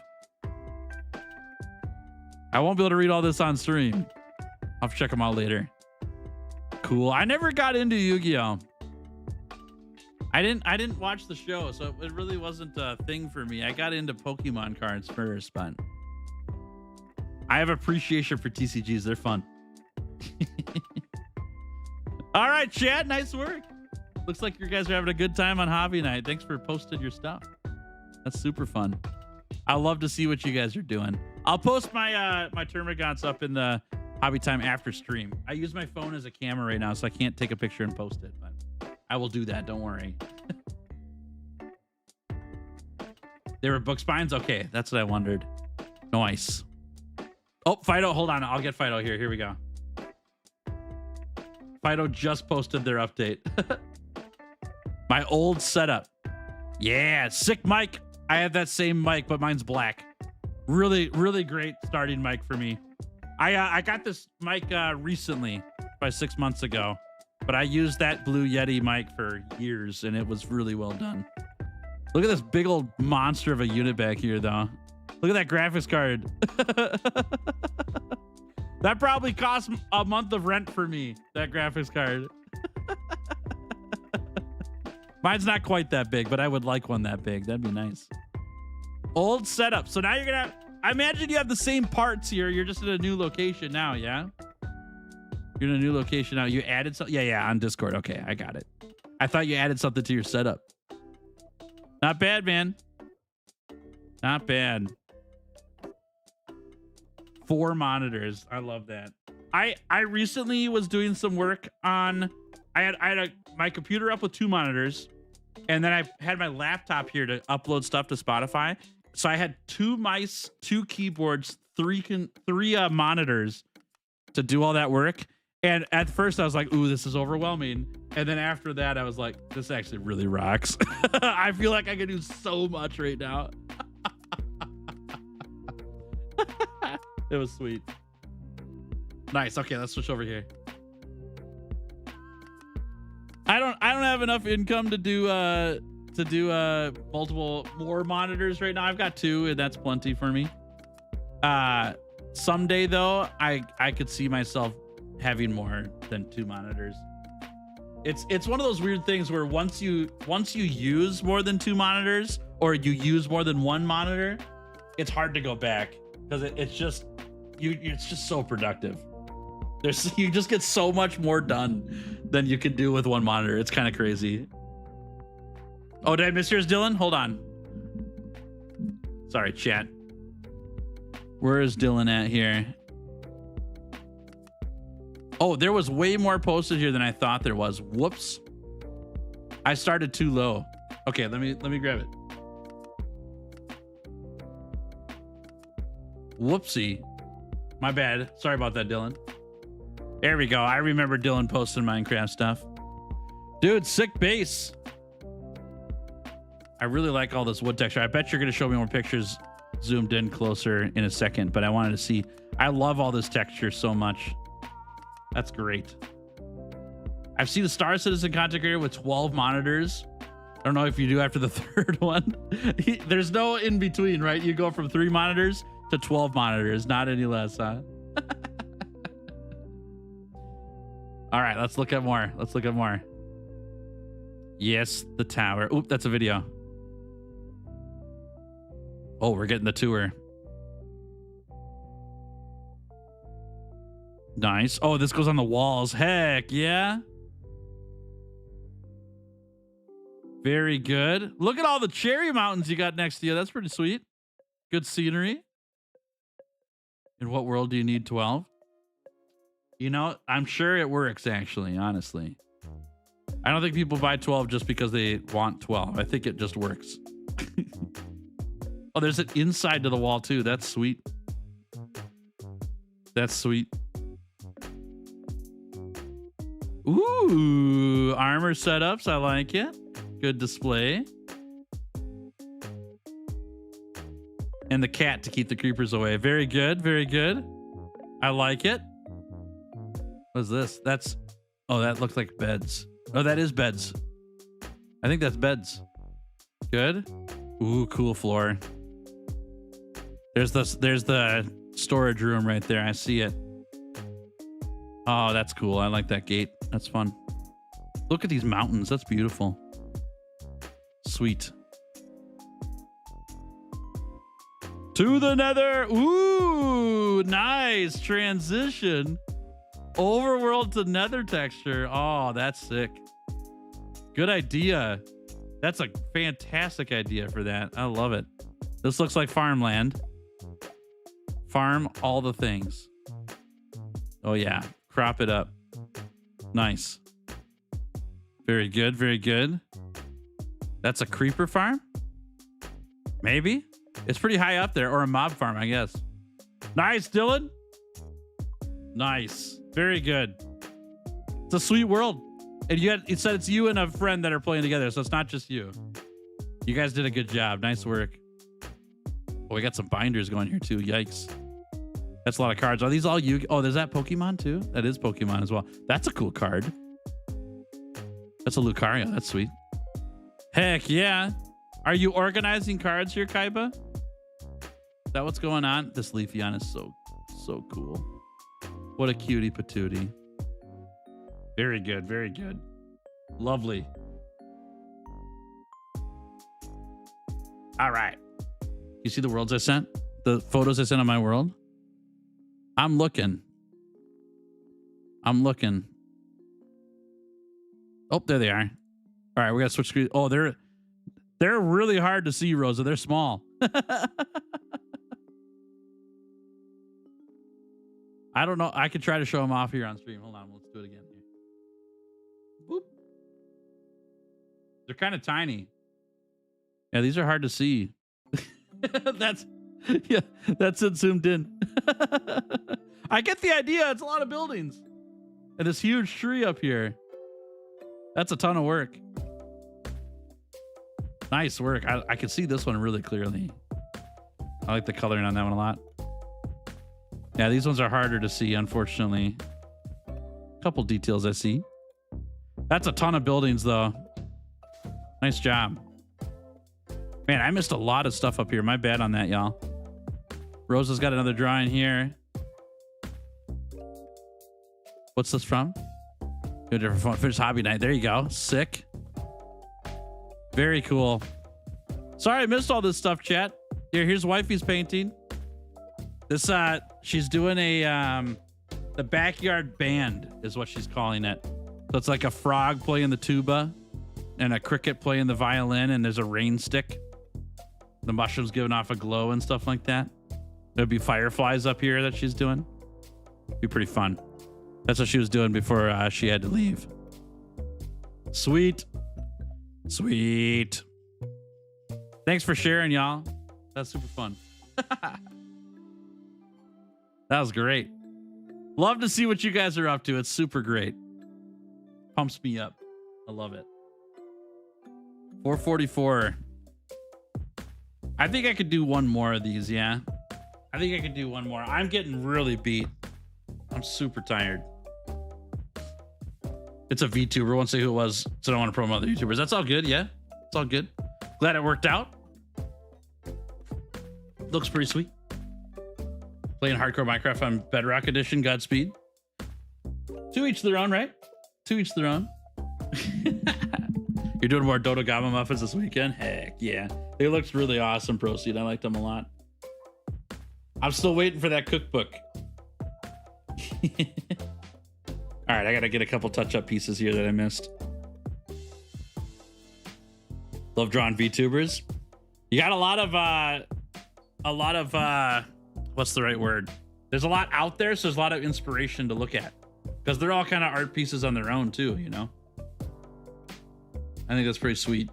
I won't be able to read all this on stream. I'll have to check them out later. Cool. I never got into Yu-Gi-Oh. I didn't watch the show, so it really wasn't a thing for me. I got into Pokemon cards first, but I have appreciation for TCGs. They're fun. All right, chat. Nice work. Looks like you guys are having a good time on Hobby Night. Thanks for posting your stuff. That's super fun. I love to see what you guys are doing. I'll post my my Termagaunts up in the Hobby Time after stream. I use my phone as a camera right now, so I can't take a picture and post it, but I will do that. Don't worry. There were book spines? Okay, that's what I wondered. Nice. Oh, Fido, hold on. I'll get Fido here. Here we go. Fido just posted their update. My old setup. Yeah, sick mic. I have that same mic, but mine's black. Really, really great starting mic for me. I got this mic recently, by 6 months ago, but I used that Blue Yeti mic for years, and it was really well done. Look at this big old monster of a unit back here, though. Look at that graphics card. That probably cost a month of rent for me, that graphics card. Mine's not quite that big, but I would like one that big. That'd be nice. Old setup. So now you're going to... I imagine you have the same parts here. You're just in a new location now, yeah? You're in a new location now. You added something? Yeah, on Discord. Okay, I got it. I thought you added something to your setup. Not bad, man. Not bad. 4 monitors. I love that. I recently was doing some work on... I had my computer up with 2 monitors, and then I had my laptop here to upload stuff to Spotify. So I had 2 mice, 2 keyboards, 3 monitors to do all that work. And at first I was like, ooh, this is overwhelming. And then after that, I was like, this actually really rocks. I feel like I can do so much right now. It was sweet. Nice. Okay, let's switch over here. I don't have enough income to do multiple more monitors right now. I've got 2, and that's plenty for me. Someday though, I could see myself having more than 2 monitors. It's one of those weird things where once you use more than 2 monitors, or you use more than 1 monitor, it's hard to go back, because it's just so productive. You just get so much more done than you can do with 1 monitor. It's kind of crazy. Oh, did I miss yours, Dylan? Hold on. Sorry, chat. Where is Dylan at here? Oh, there was way more posted here than I thought there was. Whoops. I started too low. Okay, let me grab it. Whoopsie. My bad. Sorry about that, Dylan. There we go. I remember Dylan posting Minecraft stuff. Dude, sick base. I really like all this wood texture. I bet you're going to show me more pictures zoomed in closer in a second, but I wanted to see. I love all this texture so much. That's great. I've seen a Star Citizen content creator with 12 monitors. I don't know if you do after the 3rd one. There's no in between, right? You go from 3 monitors to 12 monitors, not any less, huh? All right, let's look at more. Let's look at more. Yes, the tower. Oop, that's a video. Oh, we're getting the tour. Nice. Oh, this goes on the walls. Heck yeah. Very good. Look at all the cherry mountains you got next to you. That's pretty sweet. Good scenery. In what world do you need 12? You know, I'm sure it works, actually, honestly. I don't think people buy 12 just because they want 12. I think it just works. Oh, there's an inside to the wall, too. That's sweet. That's sweet. Ooh, armor setups. I like it. Good display. And the cat to keep the creepers away. Very good. Very good. I like it. What's this? That's... Oh, that looks like beds. Oh, that is beds. I think that's beds. Good. Ooh, cool floor. There's the storage room right there. I see it. Oh, that's cool. I like that gate. That's fun. Look at these mountains. That's beautiful. Sweet. To the nether. Ooh, nice transition. Overworld to nether texture. Oh, that's sick. Good idea. That's a fantastic idea for that. I love it. This looks like farmland. Farm all the things. Oh yeah, crop it up. Nice. Very good, very good. That's a creeper farm? Maybe? It's pretty high up there, or a mob farm, I guess. Nice, Dylan. Nice. Very good. It's a sweet world. And it said it's you and a friend that are playing together, so it's not just you. You guys did a good job. Nice work. Oh, we got some binders going here too. Yikes. That's a lot of cards. Are these all you? Oh, there's that Pokemon too? That is Pokemon as well. That's a cool card. That's a Lucario. That's sweet. Heck yeah. Are you organizing cards here, Kaiba? Is that what's going on? This Leafeon is so cool. What a cutie patootie. Very good, very good. Lovely. All right. You see the worlds I sent? The photos I sent on my world? I'm looking. Oh, there they are. All right, we got to switch screen. Oh, they're really hard to see, Rosa. They're small. I don't know. I could try to show them off here on stream. Hold on. Let's do it again here. Boop. They're kind of tiny. Yeah, these are hard to see. That's it zoomed in. I get the idea. It's a lot of buildings. And this huge tree up here. That's a ton of work. Nice work. I can see this one really clearly. I like the coloring on that one a lot. Yeah, these ones are harder to see, unfortunately. A couple details I see. That's a ton of buildings, though. Nice job. Man, I missed a lot of stuff up here. My bad on that, y'all. Rosa's got another drawing here. What's this from? Good different Fish Hobby Night. There you go. Sick. Very cool. Sorry I missed all this stuff, chat. Here's Wifey's painting. This she's doing the backyard band is what she's calling it. So it's like a frog playing the tuba and a cricket playing the violin, and there's a rain stick. The mushroom's giving off a glow and stuff like that. There'll be fireflies up here that she's doing. Be pretty fun. That's what she was doing before she had to leave. Sweet. Sweet. Thanks for sharing, y'all. That's super fun. That was great. Love to see what you guys are up to. It's super great. Pumps me up. I love it. 444. I think I could do one more of these, yeah. I think I could do one more. I'm getting really beat. I'm super tired. It's a VTuber. Won't say who it was, so I don't want to promote other YouTubers. That's all good, yeah. It's all good. Glad it worked out. Looks pretty sweet. Playing hardcore Minecraft on Bedrock Edition. Godspeed. To each their own, right? To each their own. You're doing more Dotogama muffins this weekend? Heck yeah. They looked really awesome, Proceed. I liked them a lot. I'm still waiting for that cookbook. All right, I got to get a couple touch-up pieces here that I missed. Love drawing VTubers. You got a lot of what's the right word? There's a lot out there, so there's a lot of inspiration to look at. Because they're all kind of art pieces on their own, too, you know? I think that's pretty sweet.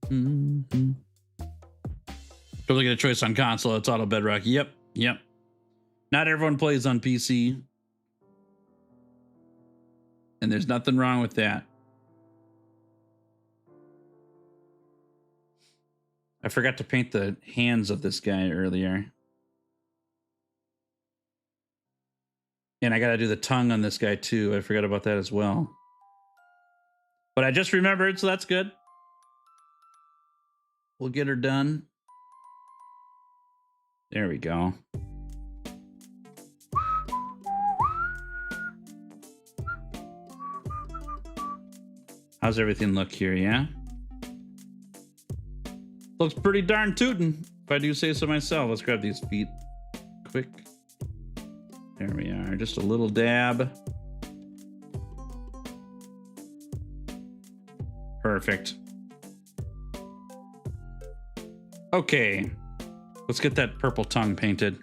Mm-hmm. Totally get a choice on console. It's auto Bedrock. Yep. Not everyone plays on PC. And there's nothing wrong with that. I forgot to paint the hands of this guy earlier. And I got to do the tongue on this guy too. I forgot about that as well. But I just remembered, so that's good. We'll get her done. There we go. How's everything look here, yeah? Looks pretty darn tootin', if I do say so myself. Let's grab these feet quick. There we are, just a little dab. Perfect. Okay. Let's get that purple tongue painted.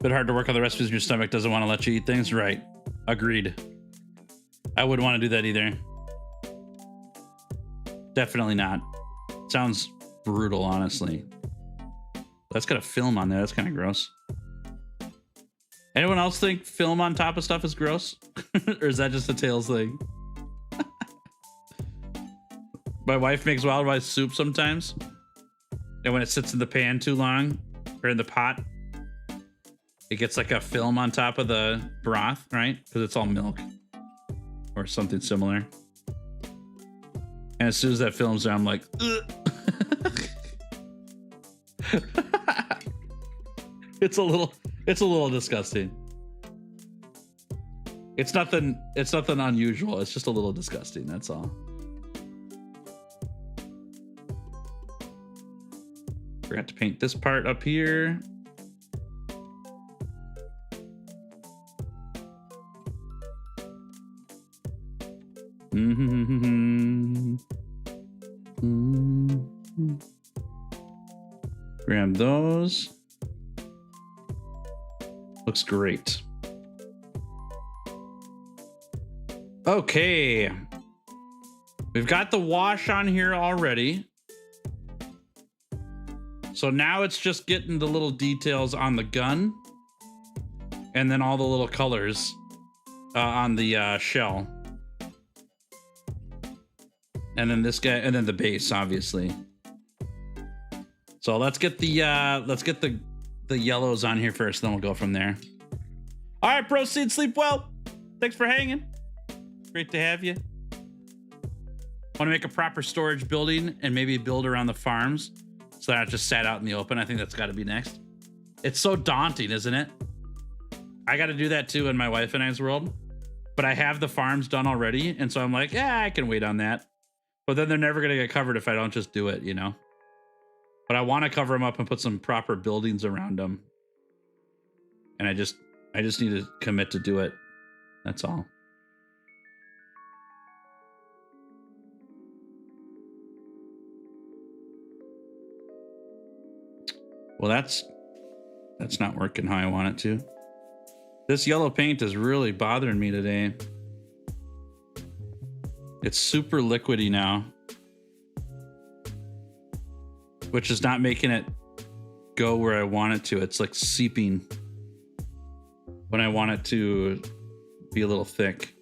Bit hard to work on the recipes. Your stomach doesn't want to let you eat things. Right. Agreed. I wouldn't want to do that either. Definitely not. Sounds brutal, honestly. That's got a film on there. That's kind of gross. Anyone else think film on top of stuff is gross? Or is that just a Tails thing? My wife makes wild rice soup sometimes. And when it sits in the pan too long, or in the pot, it gets like a film on top of the broth, right? Because it's all milk or something similar. And as soon as that film's there, I'm like, ugh. It's a little disgusting. It's nothing unusual. It's just a little disgusting. That's all. Forgot to paint this part up here. Grab those. Looks great. Okay. We've got the wash on here already. So now it's just getting the little details on the gun and then all the little colors on the shell. And then this guy, and then the base, obviously. So let's get the yellows on here first, then we'll go from there. All right, proceed, sleep well. Thanks for hanging. Great to have you. Want to make a proper storage building and maybe build around the farms so that I just sat out in the open. I think that's got to be next. It's so daunting, isn't it? I got to do that too in my wife and I's world, but I have the farms done already, and so I'm like, yeah, I can wait on that. But then they're never going to get covered if I don't just do it, you know? But I want to cover them up and put some proper buildings around them. And I just need to commit to do it. That's all. Well, that's not working how I want it to. This yellow paint is really bothering me today. It's super liquidy now, which is not making it go where I want it to. It's like seeping when I want it to be a little thick.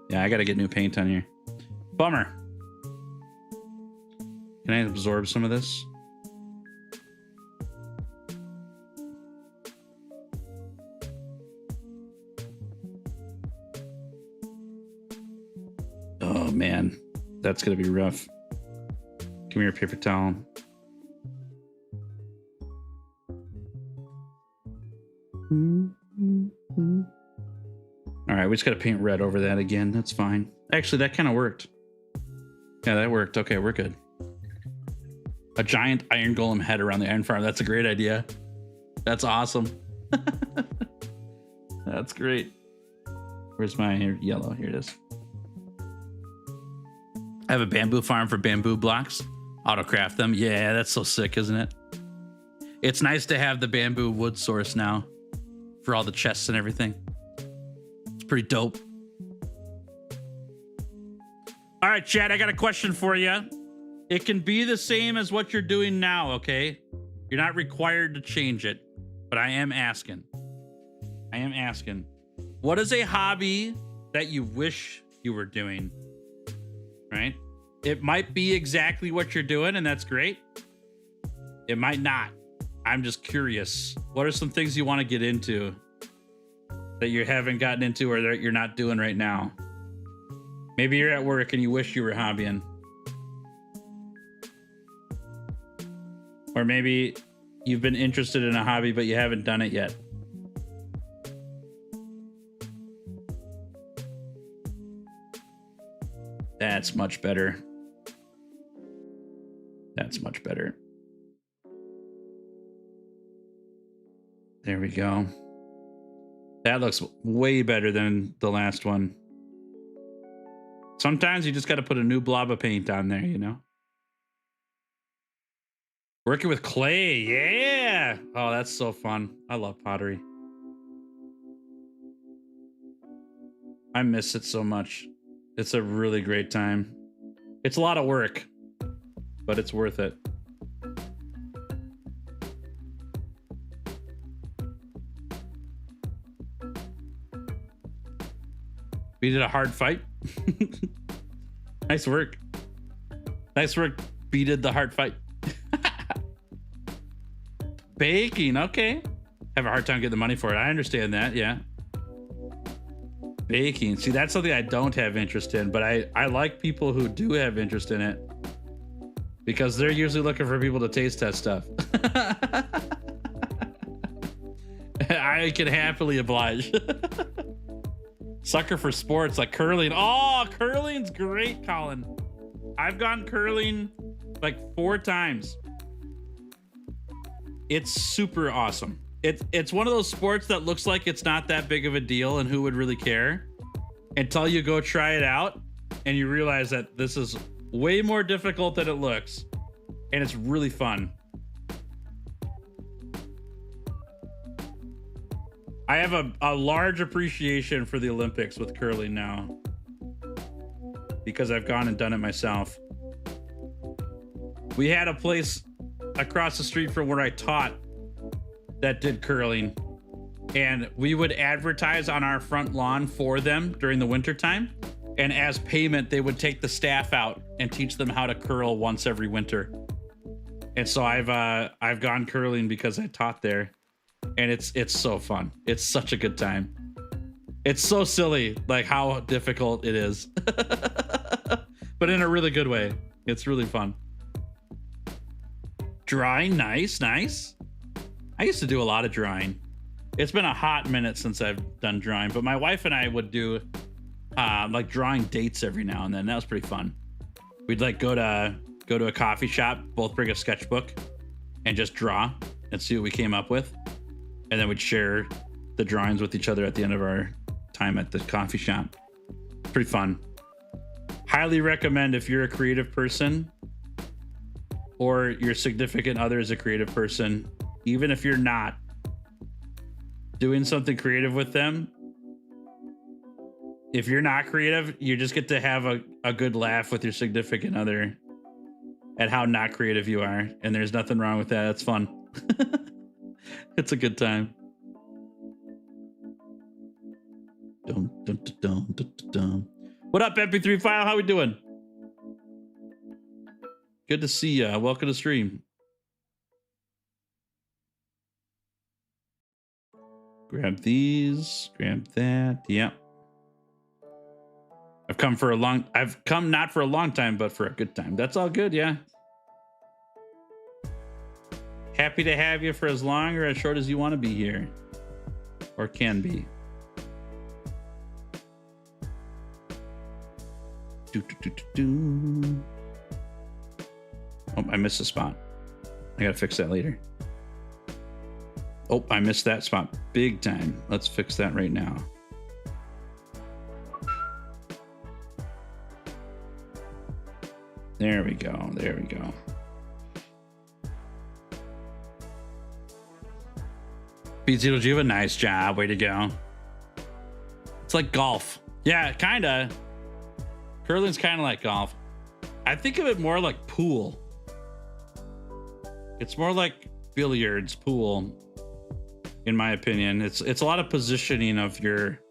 Yeah, I got to get new paint on here. Bummer. Can I absorb some of this? Oh man, that's gonna be rough. Give me your paper towel. All right, we just gotta paint red over that again. That's fine. Actually, that kind of worked. Yeah, that worked. Okay, we're good. A giant iron golem head around the iron farm. That's a great idea. That's awesome. That's great. Where's my yellow? Here it is. I have a bamboo farm for bamboo blocks. Autocraft them. Yeah, that's so sick, isn't it? It's nice to have the bamboo wood source now for all the chests and everything. It's pretty dope. All right, Chad, I got a question for you. It can be the same as what you're doing now, okay? You're not required to change it, but I am asking. What is a hobby that you wish you were doing? Right? It might be exactly what you're doing, and that's great. It might not. I'm just curious. What are some things you want to get into that you haven't gotten into or that you're not doing right now? Maybe you're at work and you wish you were hobbying. Or maybe you've been interested in a hobby, but you haven't done it yet. That's much better. That's much better. There we go. That looks way better than the last one. Sometimes you just got to put a new blob of paint on there, you know? Working with clay. Yeah. Oh, that's so fun. I love pottery. I miss it so much. It's a really great time. It's a lot of work, but it's worth it. We did a hard fight. Nice work. Nice work. Beated the hard fight. Baking. Okay. Have a hard time getting the money for it. I understand that. Yeah. Baking. See, that's something I don't have interest in, but I like people who do have interest in it because they're usually looking for people to taste test stuff. I can happily oblige. Sucker for sports like curling. Oh, curling's great, Colin. I've gone curling like 4 times. It's super awesome. It's one of those sports that looks like it's not that big of a deal and who would really care until you go try it out and you realize that this is way more difficult than it looks and it's really fun. I have a large appreciation for the Olympics with curling now because I've gone and done it myself. We had a place across the street from where I taught that did curling, and we would advertise on our front lawn for them during the winter time, and as payment they would take the staff out and teach them how to curl once every winter. And so I've gone curling because I taught there, and it's so fun. It's such a good time. It's so silly like how difficult it is. But in a really good way. It's really fun. Drawing. Nice. I used to do a lot of drawing. It's been a hot minute since I've done drawing, but my wife and I would do like drawing dates every now and then. That was pretty fun. We'd like go to a coffee shop, both bring a sketchbook and just draw and see what we came up with. And then we'd share the drawings with each other at the end of our time at the coffee shop. Pretty fun. Highly recommend if you're a creative person or your significant other is a creative person, even if you're not, doing something creative with them. If you're not creative, you just get to have a good laugh with your significant other at how not creative you are. And there's nothing wrong with that. It's fun. It's a good time. Dum, dum, dum, dum, dum. What up, MP3 File? How we doing? Good to see ya. Welcome to stream. Grab these, grab that. Yeah. I've come not for a long time, but for a good time. That's all good, yeah. Happy to have you for as long or as short as you want to be here. Or can be. Oh, I missed a spot. I gotta fix that later. Oh, I missed that spot big time. Let's fix that right now. There we go. There we go. Beat Juva, nice job. Way to go. It's like golf. Yeah, kinda. Curling's kind of like golf. I think of it more like pool. It's more like billiards, pool, in my opinion. It's a lot of positioning of your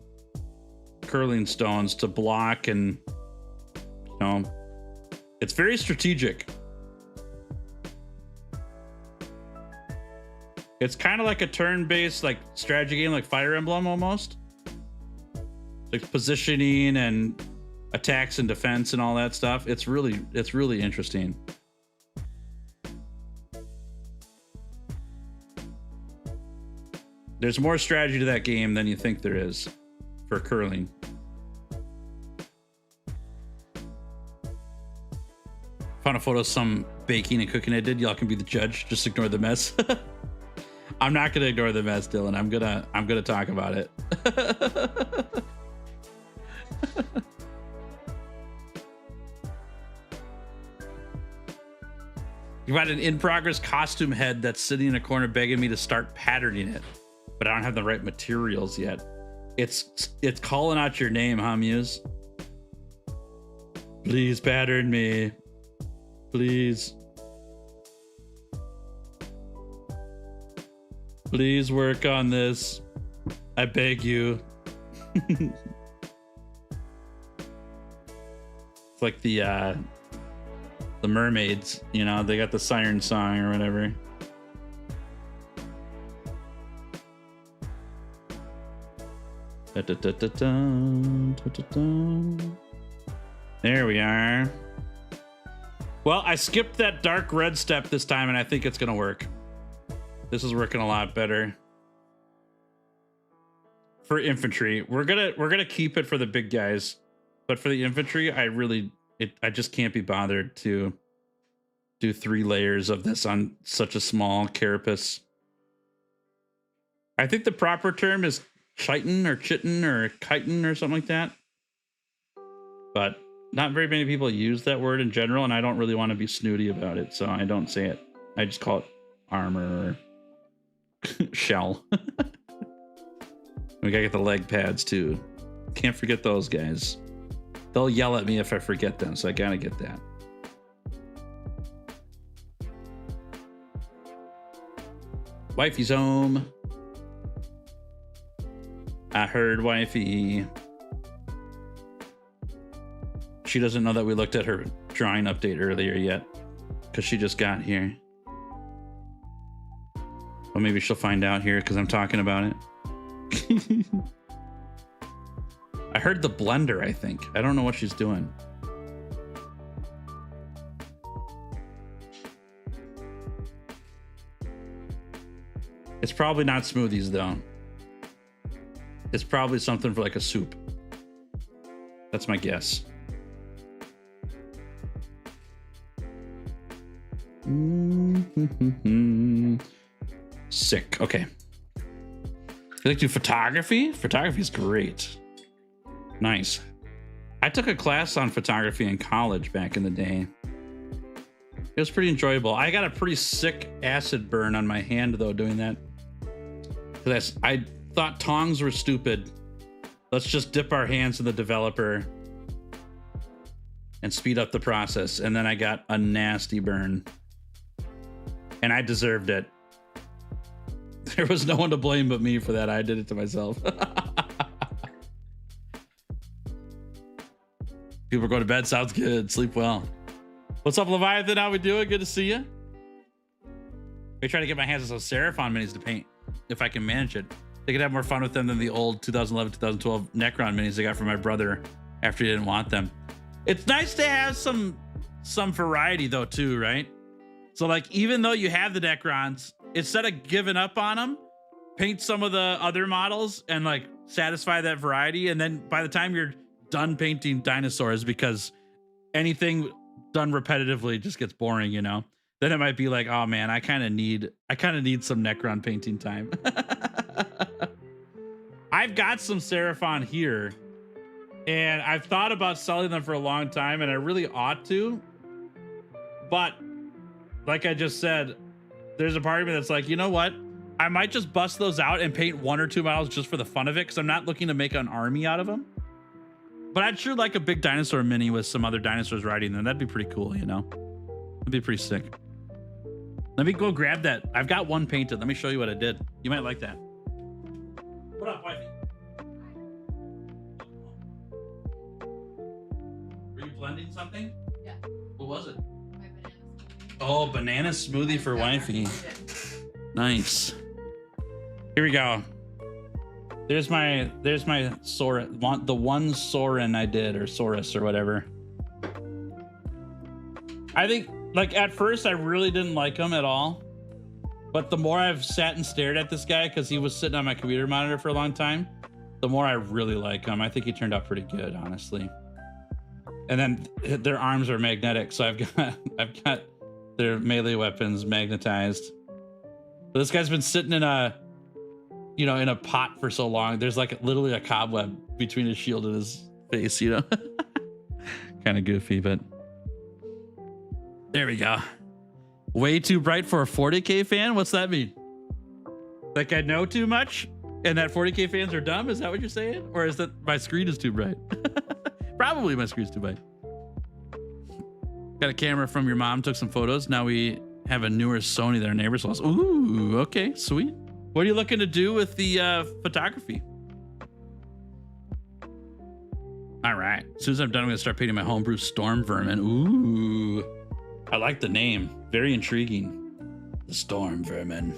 curling stones to block, and you know, it's very strategic. It's kind of like a turn-based like strategy game, like Fire Emblem almost. Like positioning and attacks and defense and all that stuff. It's really interesting. There's more strategy to that game than you think there is for curling. Found a photo of some baking and cooking I did. Y'all can be the judge. Just ignore the mess. I'm not gonna ignore the mess, Dylan. I'm gonna talk about it. You got an in-progress costume head that's sitting in a corner begging me to start patterning it, but I don't have the right materials yet. It's calling out your name, huh, Muse? Please pattern me. Please. Please work on this. I beg you. It's like the mermaids, you know, they got the siren song or whatever. There we are. Well, I skipped that dark red step this time, and I think it's gonna work. This is working a lot better. For infantry, we're gonna keep it for the big guys, but for the infantry, I just can't be bothered to do 3 layers of this on such a small carapace. I think the proper term is chitin or chitin or chitin or something like that, but not very many people use that word in general, and I don't really want to be snooty about it, so I don't say it. I just call it armor or shell. We gotta get the leg pads too. Can't forget those guys. They'll yell at me if I forget them, so I gotta get that. Wifey's home. I heard wifey. She doesn't know that we looked at her drawing update earlier yet, because she just got here. Well, maybe she'll find out here because I'm talking about it. I heard the blender, I think. I don't know what she's doing. It's probably not smoothies though. It's probably something for like a soup. That's my guess. Sick. Okay. You like to do photography? Photography is great. Nice. I took a class on photography in college back in the day. It was pretty enjoyable. I got a pretty sick acid burn on my hand though doing that. I thought tongs were stupid. Let's just dip our hands in the developer and speed up the process. And then I got a nasty burn. And I deserved it. There was no one to blame but me for that. I did it to myself. People go to bed. Sounds good. Sleep well. What's up, Leviathan? How we doing? Good to see you. I try to get my hands on some Seraphon minis to paint if I can manage it. They could have more fun with them than the old 2011, 2012 Necron minis I got from my brother after he didn't want them. It's nice to have some variety though too, right? So like, even though you have the Necrons, instead of giving up on them, paint some of the other models and like satisfy that variety. And then by the time you're done painting dinosaurs, because anything done repetitively just gets boring, you know, then it might be like, oh man, I kind of need some Necron painting time. I've got some Seraphon here and I've thought about selling them for a long time and I really ought to, but like I just said, there's a part of me that's like, you know what? I might just bust those out and paint 1 or 2 models just for the fun of it, because I'm not looking to make an army out of them. But I'd sure like a big dinosaur mini with some other dinosaurs riding them. That'd be pretty cool, you know? That'd be pretty sick. Let me go grab that. I've got one painted. Let me show you what I did. You might like that. What up, wifey? Were you blending something? Yeah. What was it? My banana smoothie. Oh, banana smoothie for wifey. Nice. Here we go. There's my Sora, the one Soren I did, or Saurus or whatever. I think, like, at first I really didn't like him at all, but the more I've sat and stared at this guy, because he was sitting on my computer monitor for a long time, the more I really like him. I think he turned out pretty good, honestly. And then their arms are magnetic, so I've got their melee weapons magnetized. But this guy's been sitting in a, you know, in a pot for so long. There's like literally a cobweb between his shield and his face, you know. Kind of goofy, but there we go. Way too bright for a 40K fan? What's that mean? Like I know too much and that 40K fans are dumb? Is that what you're saying? Or is that my screen is too bright? Probably my screen's too bright. Got a camera from your mom, took some photos. Now we have a newer Sony that our neighbors lost. Ooh, okay, sweet. What are you looking to do with the photography? All right, as soon as I'm done, I'm gonna start painting my homebrew Storm Vermin. Ooh, I like the name. Very intriguing. The Storm Vermin.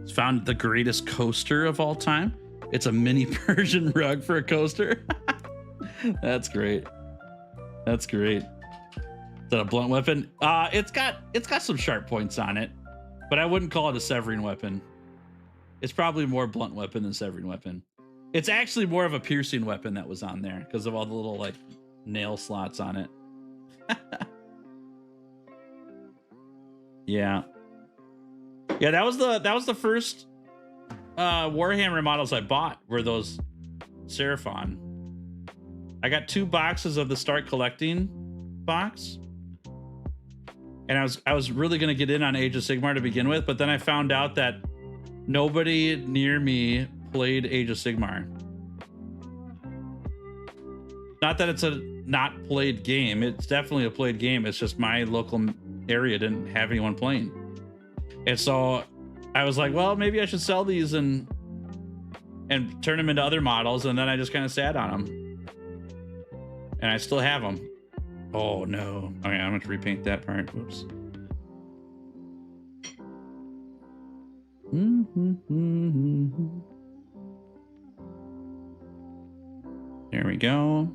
It's found the greatest coaster of all time. It's a mini Persian rug for a coaster. That's great. That's great. Is that a blunt weapon? It's got some sharp points on it, but I wouldn't call it a severing weapon. It's probably more blunt weapon than severing weapon. It's actually more of a piercing weapon that was on there because of all the little like nail slots on it. Yeah. Yeah, that was the first Warhammer models I bought were those Seraphon. I got 2 boxes of the Start Collecting box. And I was really gonna get in on Age of Sigmar to begin with, but then I found out that nobody near me played Age of Sigmar. Not that it's a not played game, it's definitely a played game. It's just my local area didn't have anyone playing. And so I was like, well, maybe I should sell these and turn them into other models. And then I just kind of sat on them. And I still have them. Oh no. Okay, I'm going to repaint that part. Whoops. There we go.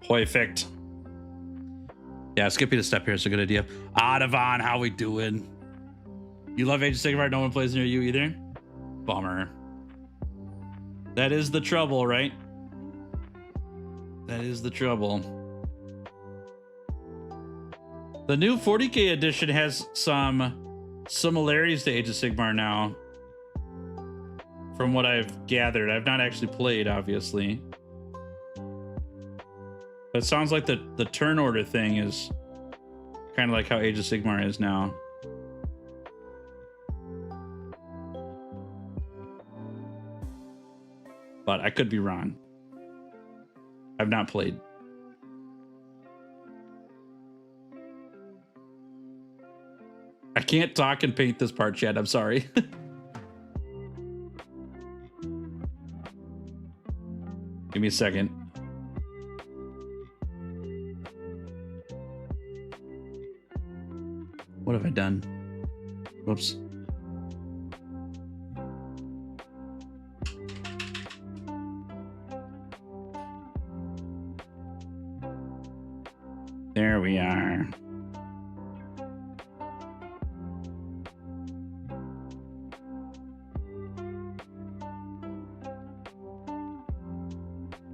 Perfect. Yeah, skipping a step here is a good idea. Devon, how we doing? You love Age of Sigmar, no one plays near you either? Bummer. That is the trouble, right? That is the trouble. The new 40K edition has some similarities to Age of Sigmar now. From what I've gathered. I've not actually played, obviously. But it sounds like the turn order thing is kind of like how Age of Sigmar is now. But I could be wrong. I've not played. I can't talk and paint this part, Chad. I'm sorry. Give me a second. What have I done? Whoops. There we are.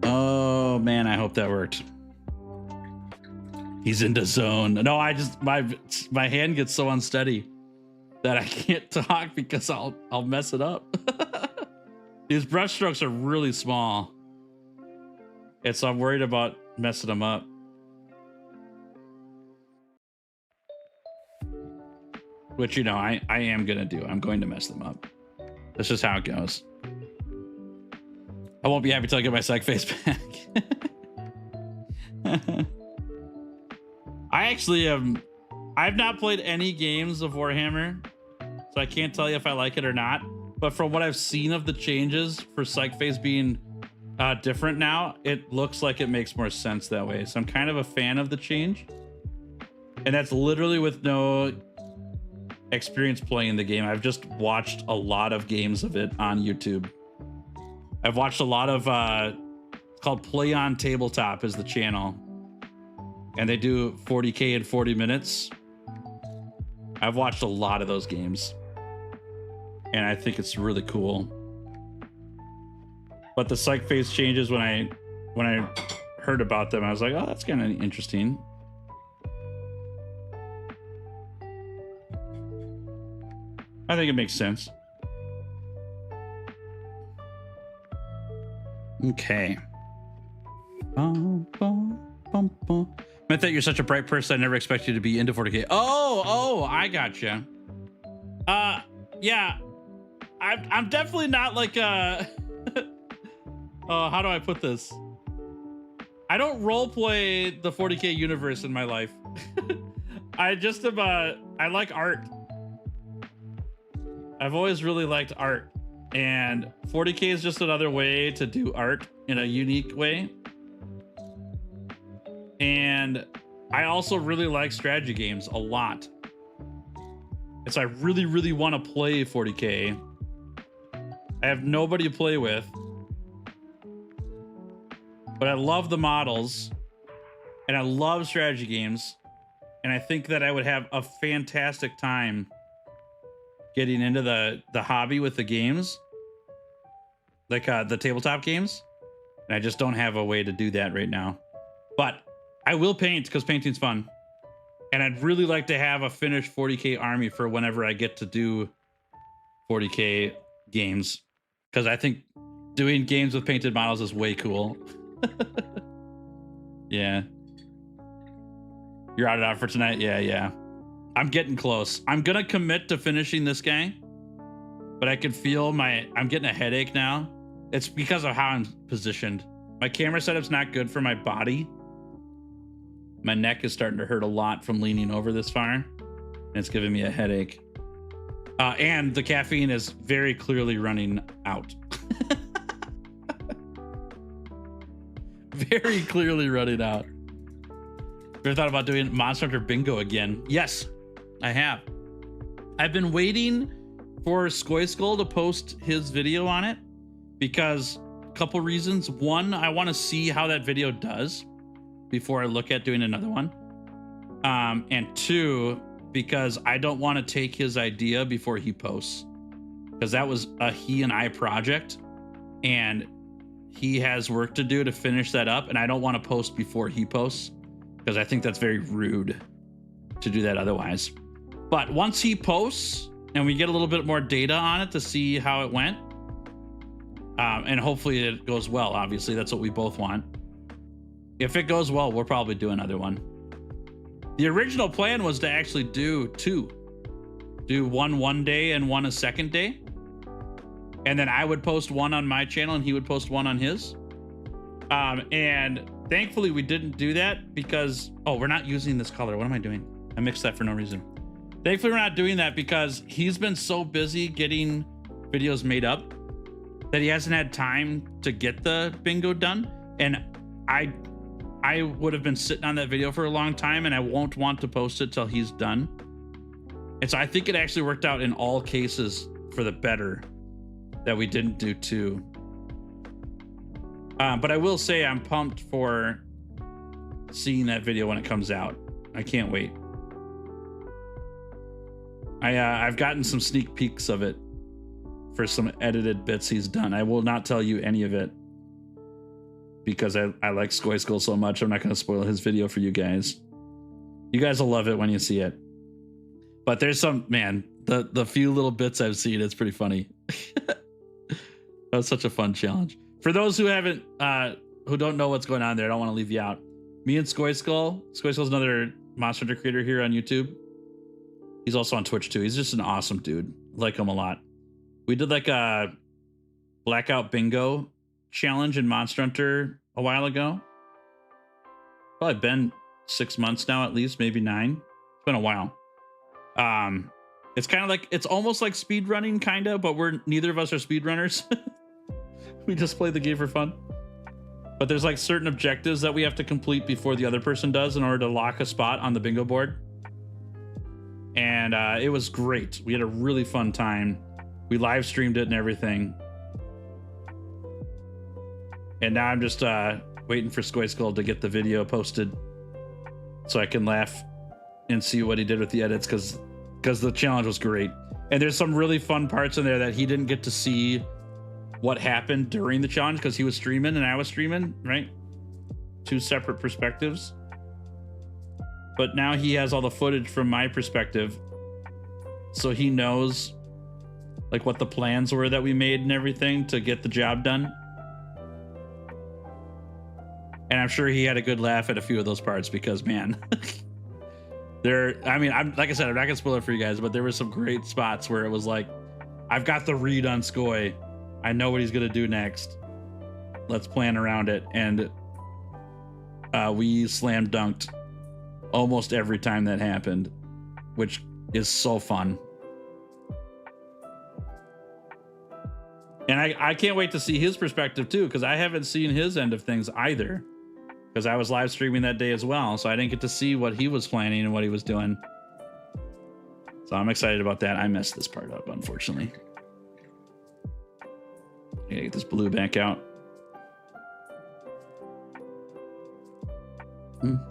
Oh man, I hope that worked. He's in the zone. No, I just my hand gets so unsteady that I can't talk because I'll mess it up. These brush strokes are really small. And so I'm worried about messing them up. Which, you know, I am gonna do. I'm going to mess them up. That's just how it goes. I won't be happy till I get my psych face back. I actually I've not played any games of Warhammer, so I can't tell you if I like it or not. But from what I've seen of the changes for psych phase being different now, it looks like it makes more sense that way. So I'm kind of a fan of the change. And that's literally with no experience playing the game. I've just watched a lot of games of it on YouTube. I've watched a lot of it's called Play on Tabletop is the channel, and they do 40K in 40 minutes. I've watched a lot of those games and I think it's really cool. But the psych phase changes, when I heard about them, I was like, oh, that's kind of interesting. I think it makes sense. Okay. I thought you're such a bright person. I never expected you to be into 40K. Oh, I gotcha. Yeah. I'm definitely not like a... how do I put this? I don't role play the 40K universe in my life. I just am, I like art. I've always really liked art. And 40K is just another way to do art in a unique way. And I also really like strategy games a lot. And so I really, really want to play 40K. I have nobody to play with. But I love the models. And I love strategy games. And I think that I would have a fantastic time getting into the hobby with the games, like the tabletop games. And I just don't have a way to do that right now. But I will paint because painting's fun. And I'd really like to have a finished 40K army for whenever I get to do 40K games. Because I think doing games with painted models is way cool. Yeah. You're out for tonight? Yeah. I'm getting close. I'm gonna commit to finishing this guy, but I can feel I'm getting a headache now. It's because of how I'm positioned. My camera setup's not good for my body. My neck is starting to hurt a lot from leaning over this far, and it's giving me a headache. And the caffeine is very clearly running out. Very clearly running out. Ever thought about doing Monster Hunter Bingo again? Yes, I have. I've been waiting for Skoyskull to post his video on it because a couple reasons. One, I want to see how that video does before I look at doing another one. And two, because I don't want to take his idea before he posts, because that was a he and I project and he has work to do to finish that up. And I don't want to post before he posts, because I think that's very rude to do that otherwise. But once he posts and we get a little bit more data on it to see how it went, and hopefully it goes well, obviously that's what we both want. If it goes well, we'll probably do another one. The original plan was to actually do two. Do one day and one a second day. And then I would post one on my channel and he would post one on his. And thankfully we didn't do that because, oh, we're not using this color. What am I doing? I mixed that for no reason. Thankfully we're not doing that because he's been so busy getting videos made up that he hasn't had time to get the bingo done. And I would have been sitting on that video for a long time and I won't want to post it till he's done. And so I think it actually worked out in all cases for the better that we didn't do two. But I will say I'm pumped for seeing that video when it comes out. I can't wait. I've gotten some sneak peeks of it for some edited bits he's done. I will not tell you any of it because I like Skoyskull so much. I'm not going to spoil his video for you guys. You guys will love it when you see it. But there's some, man, the few little bits I've seen, it's pretty funny. That was such a fun challenge. For those who haven't, who don't know what's going on there, I don't want to leave you out. Me and Skoyskull's another Monster Hunter creator here on YouTube. He's also on Twitch too. He's just an awesome dude. Like him a lot. We did like a Blackout Bingo challenge in Monster Hunter a while ago. Probably been 6 months now, at least, maybe 9. It's been a while. It's kind of like, it's almost like speed running, kind of, but neither of us are speed runners. We just play the game for fun. But there's like certain objectives that we have to complete before the other person does in order to lock a spot on the bingo board. And it was great. We had a really fun time. We live streamed it and everything. And now I'm just waiting for Skoyskull to get the video posted so I can laugh and see what he did with the edits, because the challenge was great. And there's some really fun parts in there that he didn't get to see what happened during the challenge because he was streaming and I was streaming, right? Two separate perspectives. But now he has all the footage from my perspective, so he knows like what the plans were that we made and everything to get the job done. And I'm sure he had a good laugh at a few of those parts because, man, I'm like I said, I'm not gonna spoil it for you guys, but there were some great spots where it was like, I've got the read on Skoy. I know what he's gonna do next. Let's plan around it. And we slam dunked almost every time that happened, which is so fun. And I can't wait to see his perspective too, because I haven't seen his end of things either. Because I was live streaming that day as well, so I didn't get to see what he was planning and what he was doing. So I'm excited about that. I messed this part up, unfortunately. I gotta get this blue back out. Come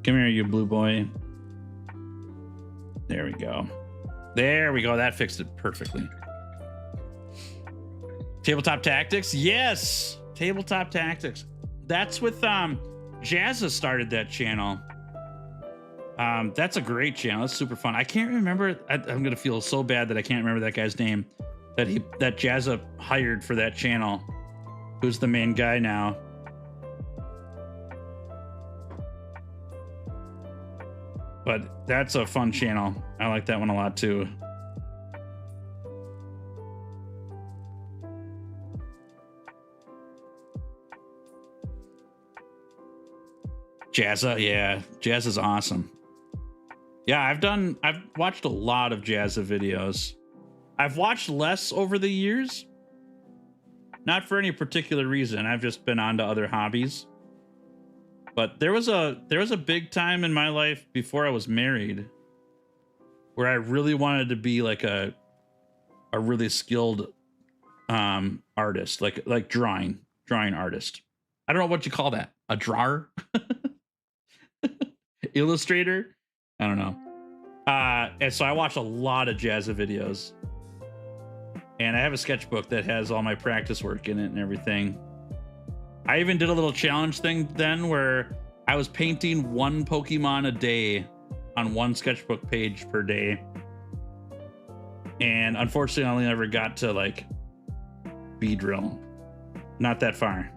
here, you blue boy. There we go. There we go. That fixed it perfectly. Tabletop Tactics? Yes! Tabletop Tactics. That's with Jazza started that channel. That's a great channel. That's super fun. I can't remember. I'm gonna feel so bad that I can't remember that guy's name that Jazza hired for that channel. Who's the main guy now? But that's a fun channel. I like that one a lot too. Jazza, yeah, Jazza's awesome. Yeah, I've watched a lot of Jazza videos. I've watched less over the years. Not for any particular reason. I've just been on to other hobbies. But there was a big time in my life before I was married where I really wanted to be like a really skilled artist, like drawing artist. I don't know what you call that. A drawer? Illustrator? I don't know. And so I watched a lot of Jazza videos. And I have a sketchbook that has all my practice work in it and everything. I even did a little challenge thing then where I was painting one Pokemon a day on one sketchbook page per day. And unfortunately, I only ever got to like Beedrill. Not that far.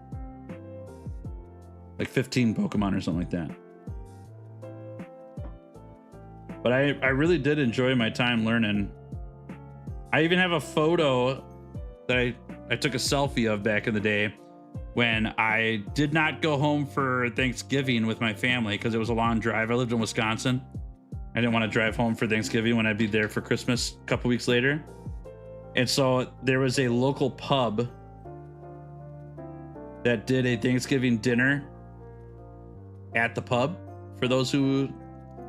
Like 15 Pokemon or something like that. But I really did enjoy my time learning. I even have a photo that I took a selfie of back in the day when I did not go home for Thanksgiving with my family because it was a long drive. I lived in Wisconsin. I didn't want to drive home for Thanksgiving when I'd be there for Christmas a couple weeks later. And so there was a local pub that did a Thanksgiving dinner at the pub for those who,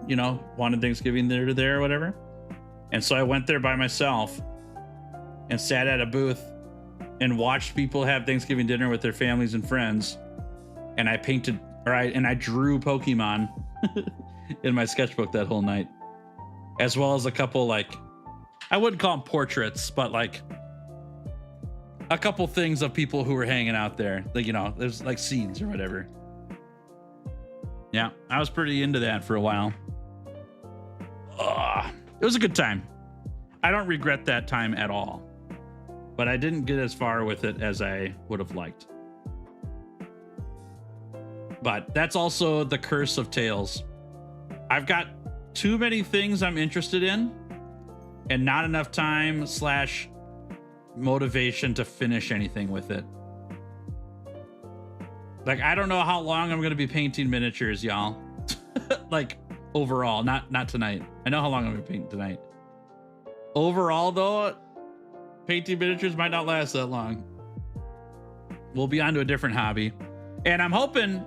you know, wanted Thanksgiving dinner there or whatever. And so I went there by myself and sat at a booth and watched people have Thanksgiving dinner with their families and friends. And I painted, and I drew Pokemon in my sketchbook that whole night, as well as a couple, like, I wouldn't call them portraits, but like a couple things of people who were hanging out there. Like, you know, there's like scenes or whatever. Yeah, I was pretty into that for a while. It was a good time. I don't regret that time at all, but I didn't get as far with it as I would have liked. But that's also the curse of Tales. I've got too many things I'm interested in and not enough time / motivation to finish anything with it. Like, I don't know how long I'm going to be painting miniatures, y'all. Like, overall, not tonight. I know how long I'm going to paint tonight. Overall, though, painting miniatures might not last that long. We'll be on to a different hobby. And I'm hoping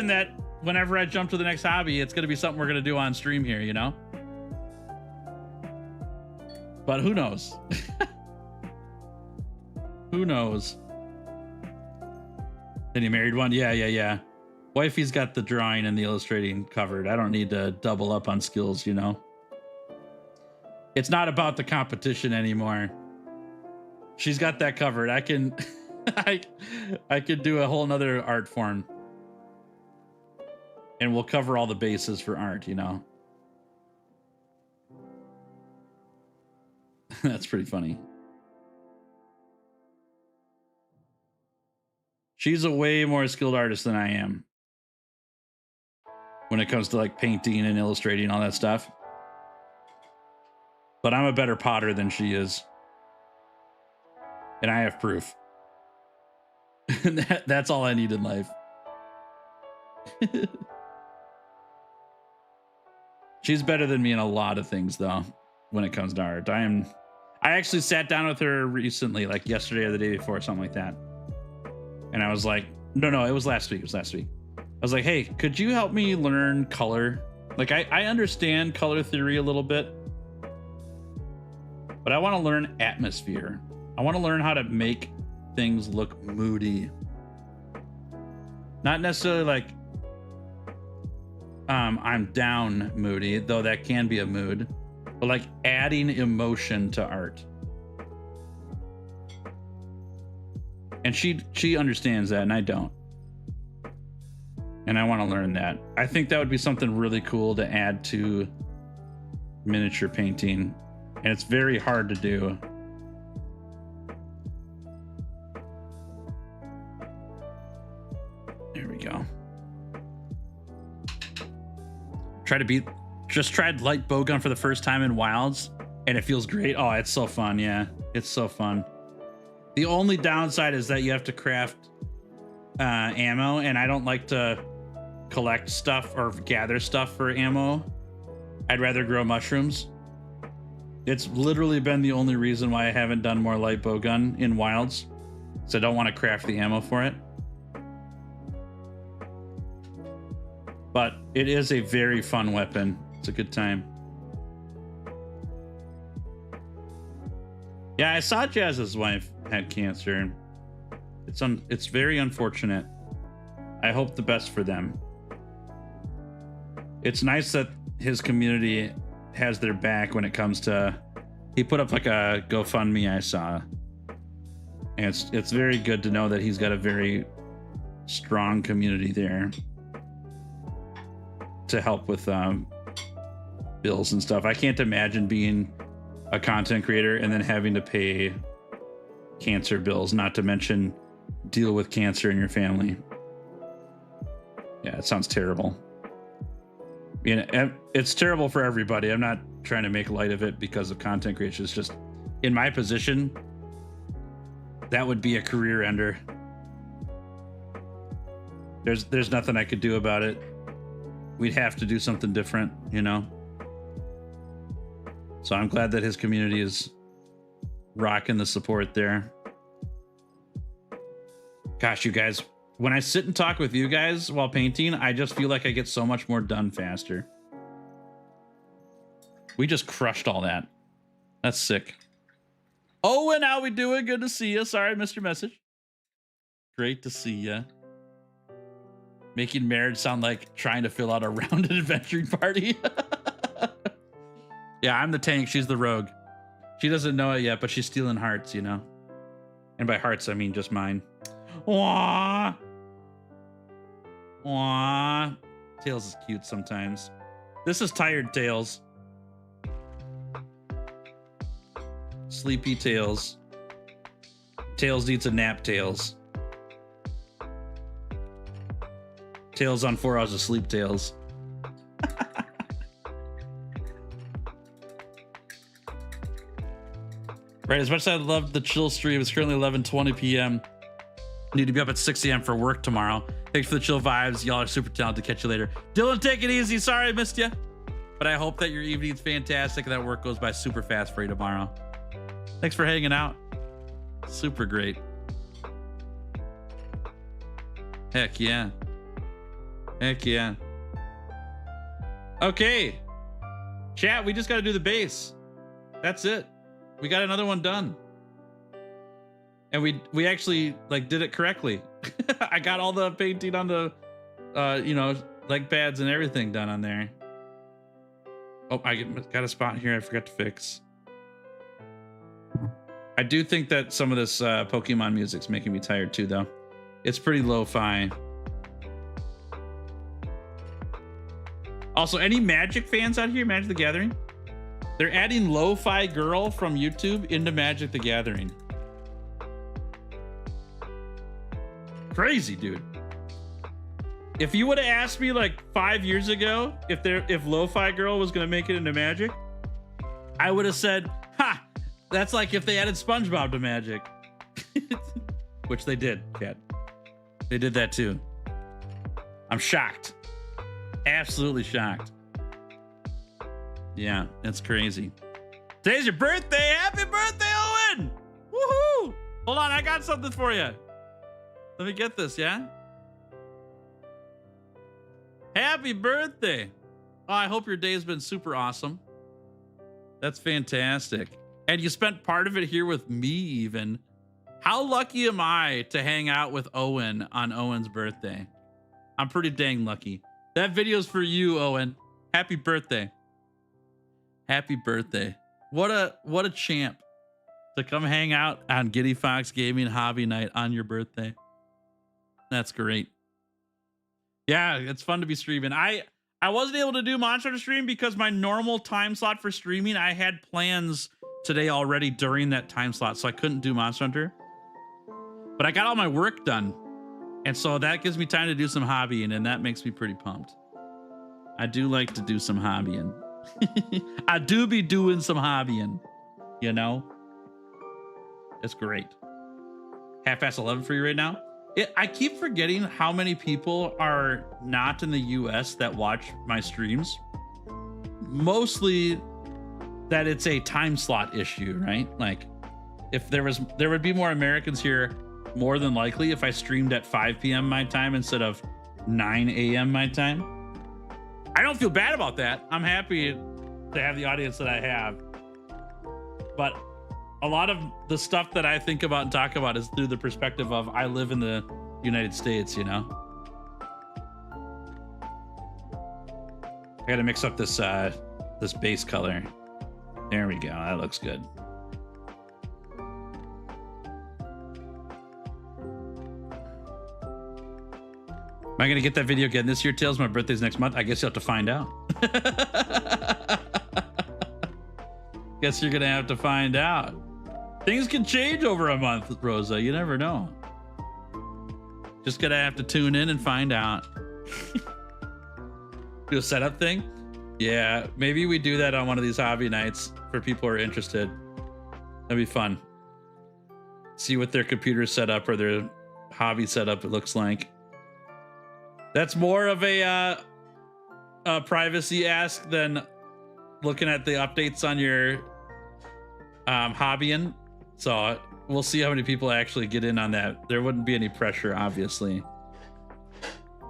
that whenever I jump to the next hobby, it's going to be something we're going to do on stream here, you know? But who knows? Who knows? Then you married one? Yeah. Wifey's got the drawing and the illustrating covered. I don't need to double up on skills, you know? It's not about the competition anymore. She's got that covered. I can I could do a whole nother art form. And we'll cover all the bases for art, you know? That's pretty funny. She's a way more skilled artist than I am when it comes to like painting and illustrating and all that stuff. But I'm a better potter than she is. And I have proof. That's all I need in life. She's better than me in a lot of things, though, when it comes to art. I actually sat down with her recently, like yesterday or the day before, something like that. And I was like, no, it was last week. I was like, hey, could you help me learn color? Like, I understand color theory a little bit, but I want to learn atmosphere. I want to learn how to make things look moody. Not necessarily like I'm down moody, though that can be a mood, but like adding emotion to art. And she understands that, and I don't. And I want to learn that. I think that would be something really cool to add to miniature painting, and it's very hard to do. There we go. Just tried light bowgun for the first time in Wilds, and it feels great. Oh, it's so fun. Yeah, it's so fun. The only downside is that you have to craft ammo, and I don't like to collect stuff or gather stuff for ammo. I'd rather grow mushrooms. It's literally been the only reason why I haven't done more light bowgun in Wilds, so I don't want to craft the ammo for it. But it is a very fun weapon. It's a good time. Yeah, I saw Jazz's wife had cancer. It's very unfortunate. I hope the best for them. It's nice that his community has their back when it comes to. He put up like a GoFundMe I saw, and it's very good to know that he's got a very strong community there to help with bills and stuff. I can't imagine being a content creator and then having to pay cancer bills, not to mention deal with cancer in your family. Yeah, it sounds terrible. You know, it's terrible for everybody. I'm not trying to make light of it because of content creation. It's just in my position, that would be a career ender. There's nothing I could do about it. We'd have to do something different, you know? So I'm glad that his community is rocking the support there. Gosh, you guys, when I sit and talk with you guys while painting, I just feel like I get so much more done faster. We just crushed all that. That's sick. Oh, and how we doing? Good to see you. Sorry I missed your message. Great to see you. Making marriage sound like trying to fill out a rounded adventuring party. Yeah, I'm the tank. She's the rogue. She doesn't know it yet, but she's stealing hearts, you know? And by hearts, I mean just mine. Aww. Aww. Tails is cute sometimes. This is tired Tails. Sleepy Tails. Tails needs a nap, Tails. Tails on 4 hours of sleep, Tails. Right, as much as I loved the chill stream, it's currently 11:20 p.m. Need to be up at 6 a.m. for work tomorrow. Thanks for the chill vibes. Y'all are super talented. Catch you later. Dylan, take it easy. Sorry I missed you. But I hope that your evening's fantastic and that work goes by super fast for you tomorrow. Thanks for hanging out. Super great. Heck yeah. Heck yeah. Okay. Chat, we just got to do the base. That's it. We got another one done. And we actually like did it correctly. I got all the painting on the you know, leg pads and everything done on there. Oh, I got a spot here I forgot to fix. I do think that some of this Pokemon music's making me tired too, though. It's pretty lo-fi. Also, any Magic fans out here? Magic the Gathering? They're adding Lo-Fi Girl from YouTube into Magic the Gathering. Crazy, dude. If you would have asked me like 5 years ago if Lo-Fi Girl was gonna make it into Magic, I would have said, ha, that's like if they added SpongeBob to Magic. Which they did, Cat. They did that too. I'm shocked. Absolutely shocked. Yeah, that's crazy. Today's your birthday. Happy birthday, Owen! Woohoo! Hold on, I got something for you. Let me get this, yeah? Happy birthday. Oh, I hope your day has been super awesome. That's fantastic. And you spent part of it here with me even. How lucky am I to hang out with Owen on Owen's birthday? I'm pretty dang lucky. That video's for you, Owen. Happy birthday. Happy birthday. What a champ to come hang out on Giddy Fox Gaming Hobby Night on your birthday. That's great. Yeah, it's fun to be streaming. I wasn't able to do Monster Hunter stream because my normal time slot for streaming, I had plans today already during that time slot, so I couldn't do Monster Hunter. But I got all my work done. And so that gives me time to do some hobbying, and that makes me pretty pumped. I do like to do some hobbying. I do be doing some hobbying, you know? It's great. Half-past 11 for you right now? I keep forgetting how many people are not in the US that watch my streams. Mostly that it's a time slot issue, right? Like if there would be more Americans here more than likely if I streamed at 5 p.m. my time instead of 9 a.m. my time. I don't feel bad about that. I'm happy to have the audience that I have. But a lot of the stuff that I think about and talk about is through the perspective of I live in the United States, you know? I gotta mix up this this base color. There we go. That looks good. Am I gonna get that video again this year, Tails? My birthday's next month. I guess you'll have to find out. Guess you're gonna have to find out. Things can change over a month, Rosa. You never know. Just gonna have to tune in and find out. Do a setup thing? Yeah, maybe we do that on one of these hobby nights for people who are interested. That'd be fun. See what their computer setup or their hobby setup it looks like. That's more of a privacy ask than looking at the updates on your hobbying. So we'll see how many people actually get in on that. There wouldn't be any pressure, obviously.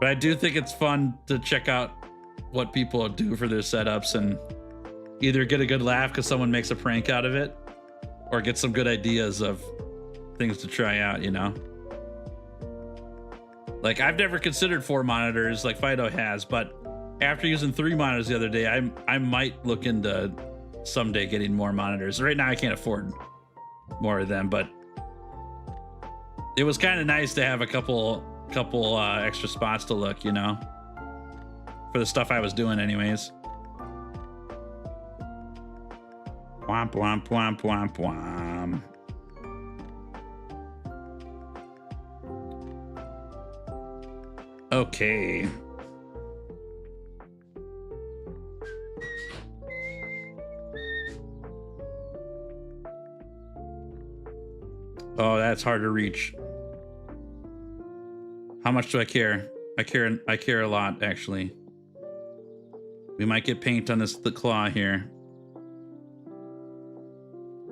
But I do think it's fun to check out what people do for their setups and either get a good laugh because someone makes a prank out of it or get some good ideas of things to try out, you know? Like, I've never considered 4 monitors like Fido has, but after using 3 monitors the other day, I might look into someday getting more monitors. Right now, I can't afford more of them, but it was kind of nice to have a couple extra spots to look, you know, for the stuff I was doing anyways. Womp, womp, womp, womp, womp. Okay. Oh, that's hard to reach. How much do I care? I care a lot, actually. We might get paint on the claw here.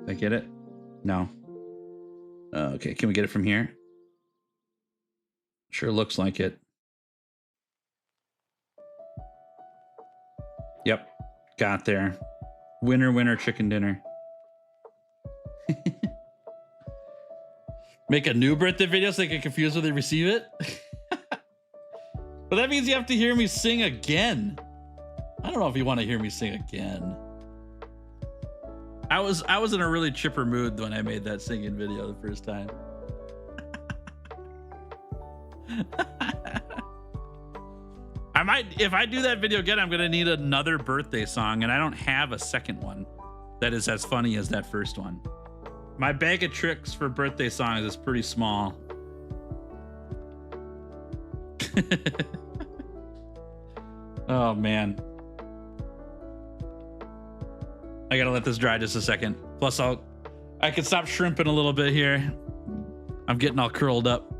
Did I get it? No. Okay, can we get it from here? Sure looks like it. Yep, got there. Winner, winner, chicken dinner. Make a new birthday video so they get confused when they receive it. But that means you have to hear me sing again. I don't know if you want to hear me sing again. I was in a really chipper mood when I made that singing video the first time. I might, if I do that video again, I'm gonna need another birthday song, and I don't have a second one. that is as funny as that first one. My bag of tricks for birthday songs is pretty small. Oh man. I gotta let this dry just a second. Plus I can stop shrimping a little bit here. I'm getting all curled up.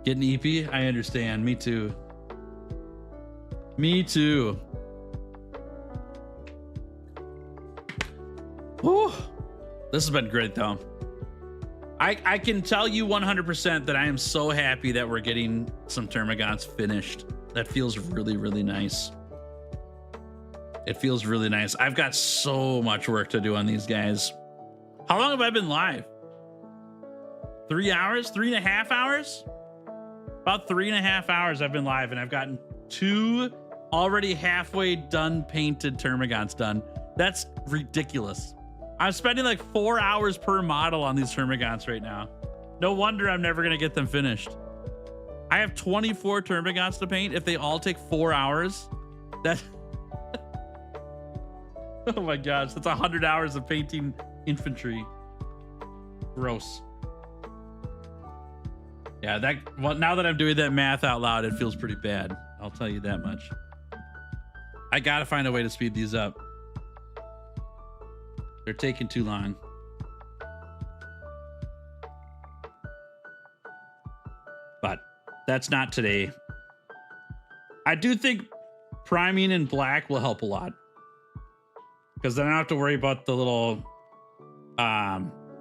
Getting eepy? I understand. Me too. Me too. Whew. This has been great though. I can tell you 100% that I am so happy that we're getting some Termagaunts finished. That feels really, really nice. It feels really nice. I've got so much work to do on these guys. How long have I been live? 3 hours? 3.5 hours? About 3.5 hours I've been live, and I've gotten 2 already halfway done painted Termagaunts done. That's ridiculous. I'm spending like 4 hours per model on these Termagaunts right now. No wonder I'm never gonna get them finished. I have 24 Termagaunts to paint. If they all take 4 hours, that oh my gosh, that's 100 hours of painting infantry. Gross. Yeah, well, now that I'm doing that math out loud, it feels pretty bad. I'll tell you that much. I gotta find a way to speed these up. They're taking too long. But that's not today. I do think priming in black will help a lot, because then I don't have to worry about the little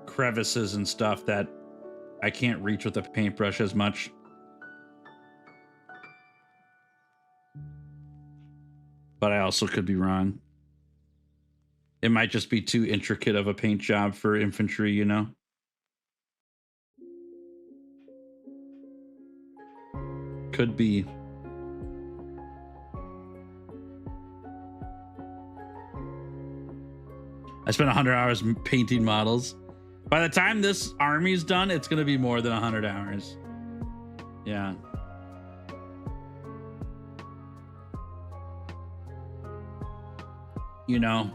crevices and stuff that I can't reach with a paintbrush as much. But I also could be wrong. It might just be too intricate of a paint job for infantry, you know? Could be. I spent 100 hours painting models. By the time this army's done, it's going to be more than 100 hours. Yeah. You know,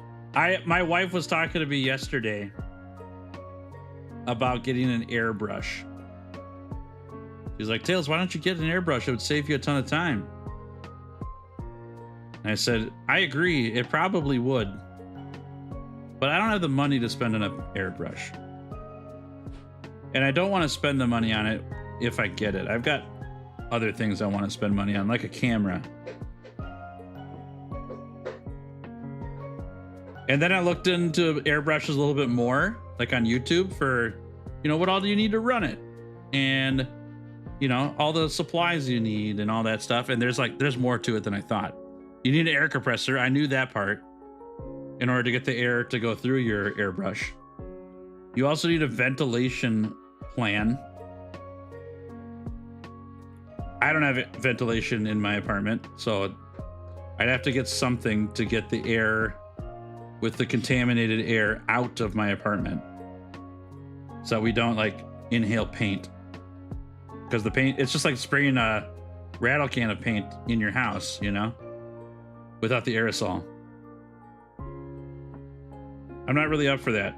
my wife was talking to me yesterday about getting an airbrush. She's like, Tails, why don't you get an airbrush? It would save you a ton of time. And I said, I agree. It probably would. But I don't have the money to spend on an airbrush. And I don't want to spend the money on it if I get it. I've got other things I want to spend money on, like a camera. And then I looked into airbrushes a little bit more, like on YouTube, for, you know, what all do you need to run it? And, you know, all the supplies you need and all that stuff. And there's more to it than I thought. You need an air compressor. I knew that part in order to get the air to go through your airbrush. You also need a ventilation plan. I don't have ventilation in my apartment, so I'd have to get something to get the air with the contaminated air out of my apartment, so we don't like inhale paint, because the paint, it's just like spraying a rattle can of paint in your house, you know, without the aerosol. I'm not really up for that.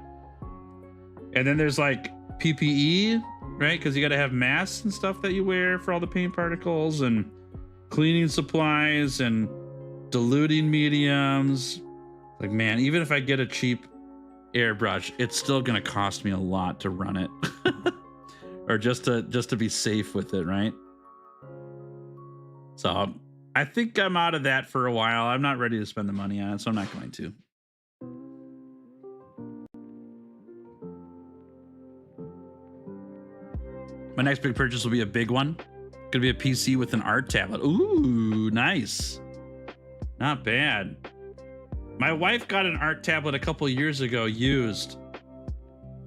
And then there's like PPE, right? Because you got to have masks and stuff that you wear for all the paint particles, and cleaning supplies and diluting mediums. Like, man, even if I get a cheap airbrush, it's still going to cost me a lot to run it. Or just to be safe with it, right? So I think I'm out of that for a while. I'm not ready to spend the money on it, so I'm not going to. My next big purchase will be a big one. Gonna be a PC with an art tablet. Ooh, nice. Not bad. My wife got an art tablet a couple years ago, used,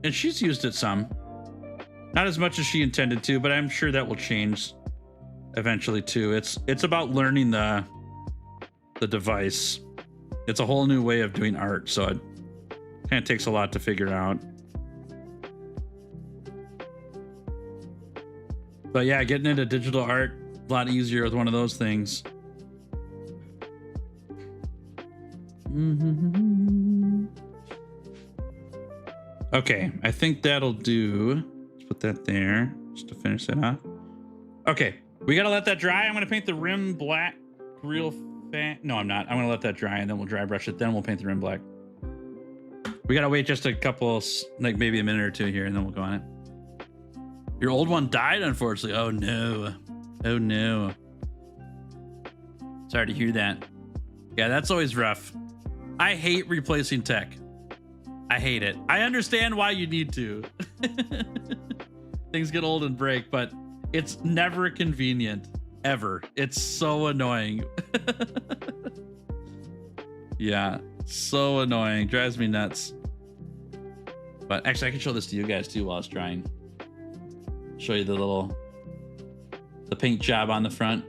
and she's used it some. Not as much as she intended to, but I'm sure that will change eventually too. It's about learning the device. It's a whole new way of doing art, so it kind of takes a lot to figure out. But yeah, getting into digital art a lot easier with one of those things. Okay, I think that'll do. Let's put that there just to finish that off. Okay, we gotta let that dry. I'm gonna paint the rim black real fast. No, I'm not. I'm gonna let that dry and then we'll dry brush it. Then we'll paint the rim black. We gotta wait just a couple, like maybe a minute or two here, and then we'll go on it. Your old one died, unfortunately. Oh no. Oh no. Sorry to hear that. Yeah, that's always rough. I hate replacing tech. I hate it. I understand why you need to. Things get old and break, but it's never convenient, ever. It's so annoying. Yeah, so annoying. Drives me nuts. But actually, I can show this to you guys too while it's drying. Show you the paint job on the front.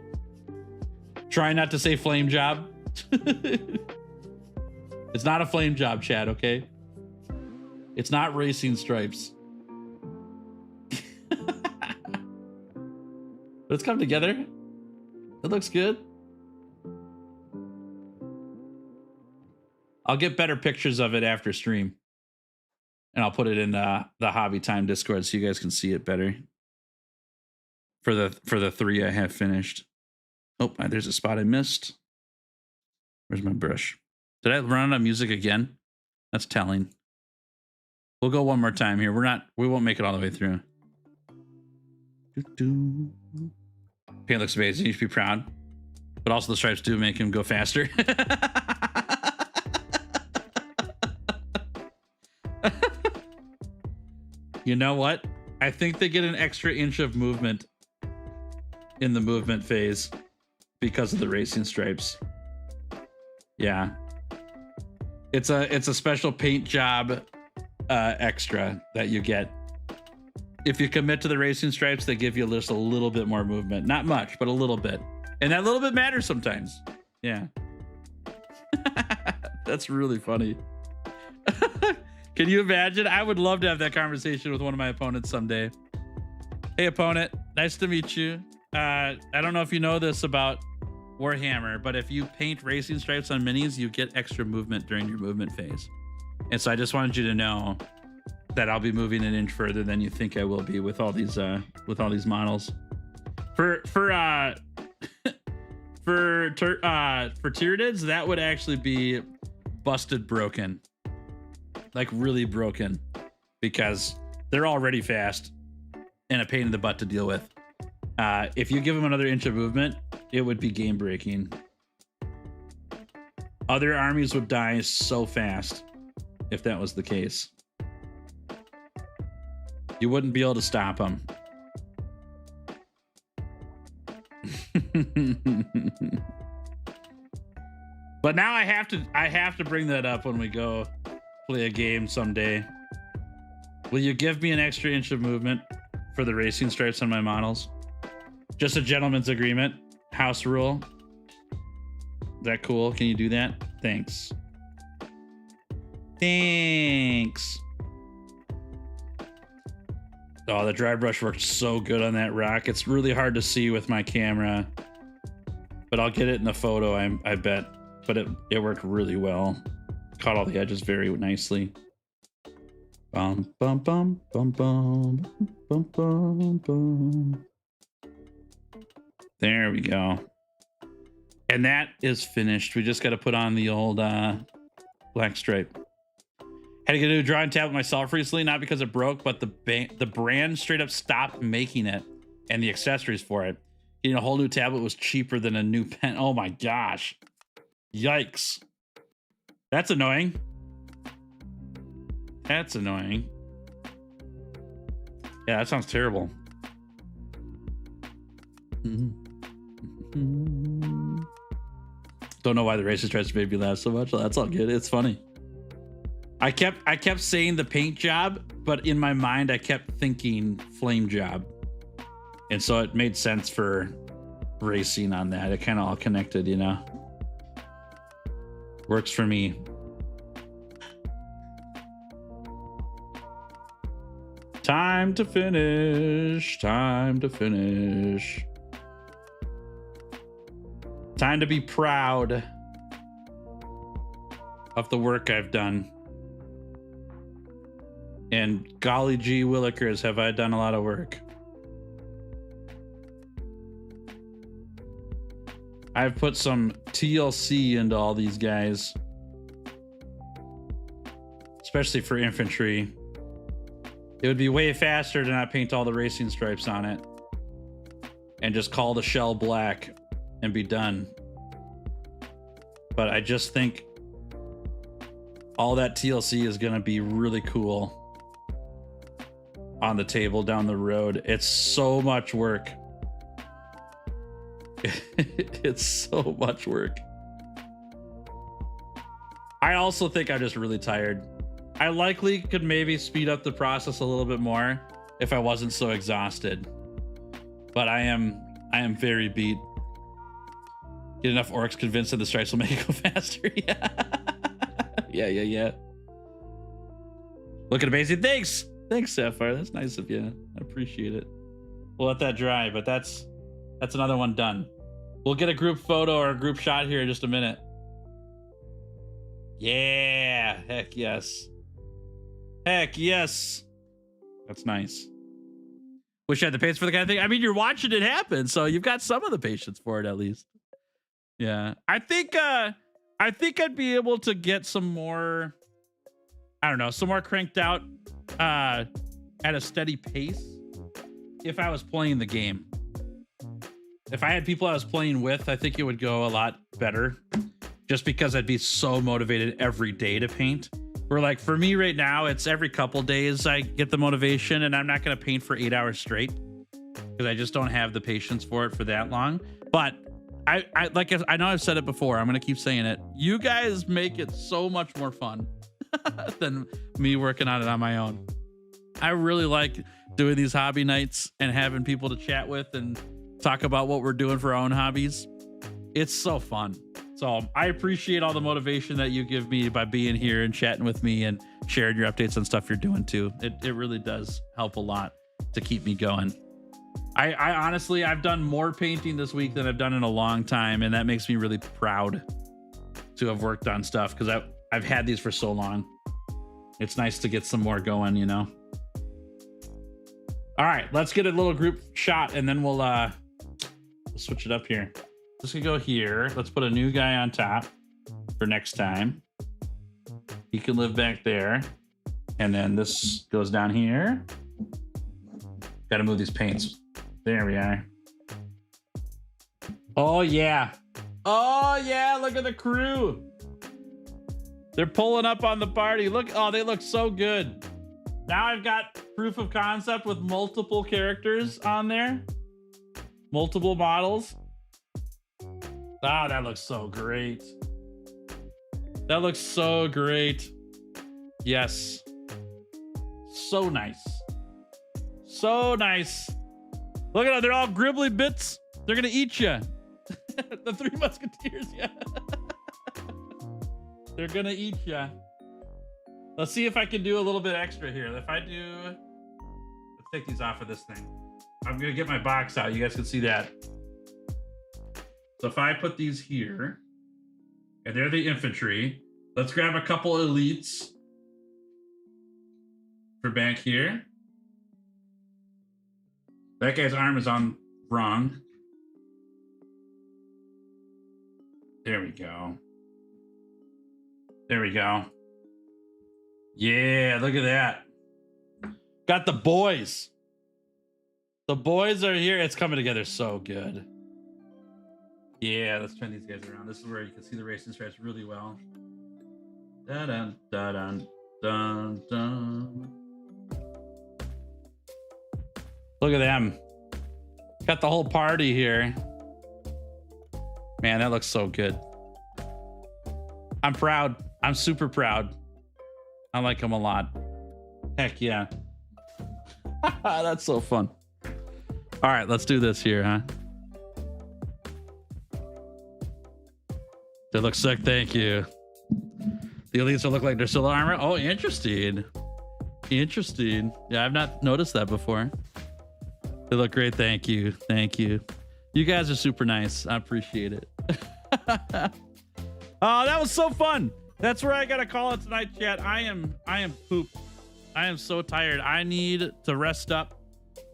Try not to say flame job. It's not a flame job, Chad, okay? It's not racing stripes. But it's come together. It looks good. I'll get better pictures of it after stream. And I'll put it in the Hobby Time Discord so you guys can see it better. For the 3 I have finished. Oh, there's a spot I missed. Where's my brush? Did I run out of music again? That's telling. We'll go one more time here. We won't make it all the way through. Paint looks amazing. You should be proud. But also the stripes do make him go faster. You know what? I think they get an extra inch of movement in the movement phase because of the racing stripes. Yeah. It's a special paint job extra that you get. If you commit to the racing stripes, they give you just a little bit more movement. Not much, but a little bit. And that little bit matters sometimes. Yeah. That's really funny. Can you imagine? I would love to have that conversation with one of my opponents someday. Hey, opponent. Nice to meet you. I don't know if you know this about Warhammer, but if you paint racing stripes on minis, you get extra movement during your movement phase. And so I just wanted you to know that I'll be moving an inch further than you think I will be with all these models. For tyranids, that would actually be busted broken. Like really broken, because they're already fast and a pain in the butt to deal with. If you give them another inch of movement, it would be game breaking. Other armies would die so fast if that was the case. You wouldn't be able to stop them. But now I have to bring that up when we go play a game someday. Will you give me an extra inch of movement for the racing stripes on my models? Just a gentleman's agreement. House rule. Is that cool? Can you do that? Thanks. Thanks. Oh, the dry brush worked so good on that rock. It's really hard to see with my camera, but I'll get it in the photo, I bet. But it worked really well. Caught all the edges very nicely. Bum, bum, bum, bum, bum, bum, bum, bum. There we go. And that is finished. We just got to put on the old black stripe. Had to get a new drawing tablet myself recently, not because it broke, but the brand straight up stopped making it and the accessories for it. Getting a whole new tablet was cheaper than a new pen. Oh my gosh. Yikes. That's annoying. That's annoying. Yeah, that sounds terrible. Don't know why the racist tries to make me laugh so much. That's all good. It's funny. I kept saying the paint job, but in my mind I kept thinking flame job. And so it made sense for racing on that. It kind of all connected, you know. Works for me. Time to finish. Time to finish. Time to be proud of the work I've done. And golly gee willikers, have I done a lot of work. I've put some TLC into all these guys, especially for infantry. It would be way faster to not paint all the racing stripes on it and just call the shell black and be done. But I just think all that TLC is going to be really cool on the table down the road. It's so much work. It's so much work. I also think I'm just really tired. I likely could maybe speed up the process a little bit more if I wasn't so exhausted. But I am very beat. Get enough orcs convinced that the stripes will make it go faster. Yeah. Looking amazing. Thanks, Sapphire. That's nice of you. I appreciate it. We'll let that dry, but that's another one done. We'll get a group photo or a group shot here in just a minute. Yeah, heck yes. Heck yes. That's nice. Wish I had the patience for the kind of thing. I mean, you're watching it happen, so you've got some of the patience for it at least. Yeah. I think I'd be able to get some more, I don't know, some more cranked out at a steady pace if I was playing the game. If I had people I was playing with, I think it would go a lot better just because I'd be so motivated every day to paint. Where like for me right now, it's every couple days I get the motivation, and I'm not going to paint for 8 hours straight because I just don't have the patience for it for that long. But I know I've said it before. I'm going to keep saying it. You guys make it so much more fun than me working on it on my own. I really like doing these hobby nights and having people to chat with and talk about what we're doing for our own hobbies. It's so fun. So I appreciate all the motivation that you give me by being here and chatting with me and sharing your updates on stuff you're doing too. It really does help a lot to keep me going. I honestly, I've done more painting this week than I've done in a long time, and that makes me really proud to have worked on stuff because I've had these for so long. It's nice to get some more going, you know. All right, let's get a little group shot, and then we'll switch it up here. This could go here. Let's put a new guy on top for next time. He can live back there. And then this goes down here. Got to move these paints. There we are. Oh, yeah. Oh, yeah. Look at the crew. They're pulling up on the party. Look. Oh, they look so good. Now I've got proof of concept with multiple characters on there. Multiple models. Ah, that looks so great. That looks so great. Yes. So nice. So nice. Look at them. They're all gribbly bits. They're going to eat you. The Three Musketeers, yeah. They're going to eat you. Let's see if I can do a little bit extra here. If I do... Let's take these off of this thing. I'm going to get my box out. You guys can see that. So if I put these here, and they're the infantry, let's grab a couple elites for back here. That guy's arm is on wrong. There we go. There we go. Yeah, look at that. Got the boys. The boys are here. It's coming together so good. Yeah, let's turn these guys around. This is where you can see the racing stripes really well. Da-dun, da-dun, dun, dun. Look at them. Got the whole party here. Man, that looks so good. I'm proud. I'm super proud. I like them a lot. Heck yeah. That's so fun. All right, let's do this here, huh? They look sick, thank you. The elites will look like they're still armor. Oh, interesting. Interesting. Yeah, I've not noticed that before. They look great, thank you. Thank you. You guys are super nice. I appreciate it. Oh, that was so fun. That's where I gotta call it tonight, chat. I am pooped. I am so tired. I need to rest up,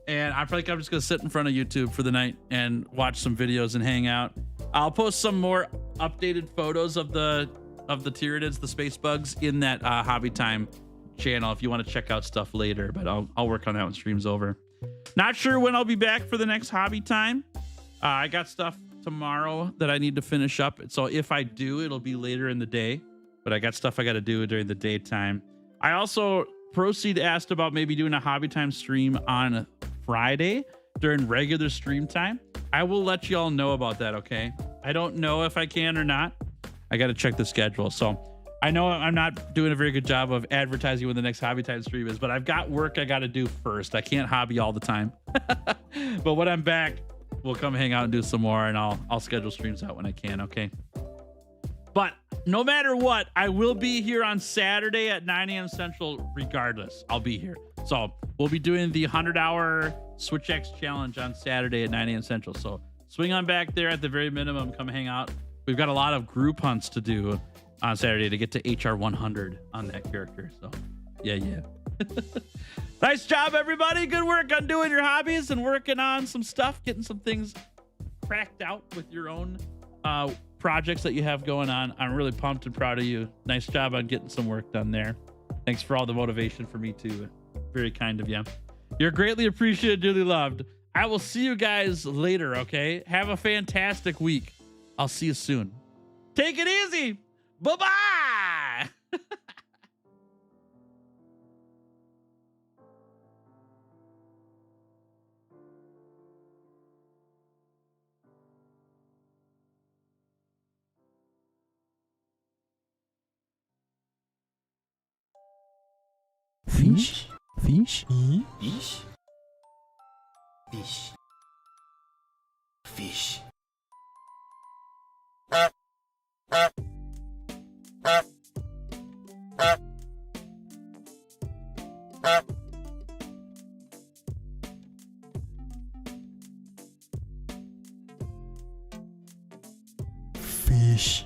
and I feel like I'm just gonna sit in front of YouTube for the night and watch some videos and hang out. I'll post some more updated photos of the tyranids, the space bugs, in that Hobby Time channel if you want to check out stuff later. But I'll work on that when stream's over. Not sure when I'll be back for the next Hobby Time. I got stuff tomorrow that I need to finish up, so if I do, it'll be later in the day. But I got stuff I got to do during the daytime. I also Proceed asked about maybe doing a Hobby Time stream on Friday during regular stream time. I will let you all know about that, okay? I don't know if I can or not. I got to check the schedule. So I know I'm not doing a very good job of advertising when the next Hobby Time stream is, but I've got work I got to do first. I can't hobby all the time. But when I'm back, we'll come hang out and do some more, and I'll schedule streams out when I can, okay? But no matter what, I will be here on Saturday at 9 a.m. Central regardless. I'll be here. So we'll be doing the 100-hour Switch X challenge on Saturday at 9 a.m. Central. So swing on back there at the very minimum. Come hang out. We've got a lot of group hunts to do on Saturday to get to HR 100 on that character. So yeah. Nice job, everybody. Good work on doing your hobbies and working on some stuff, getting some things cracked out with your own projects that you have going on. I'm really pumped and proud of you. Nice job on getting some work done there. Thanks for all the motivation for me too. Very kind of you. You're greatly appreciated, dearly loved. I will see you guys later, okay? Have a fantastic week. I'll see you soon. Take it easy. Bye-bye. Fish, fish, Fish. Fish. Fish. fish.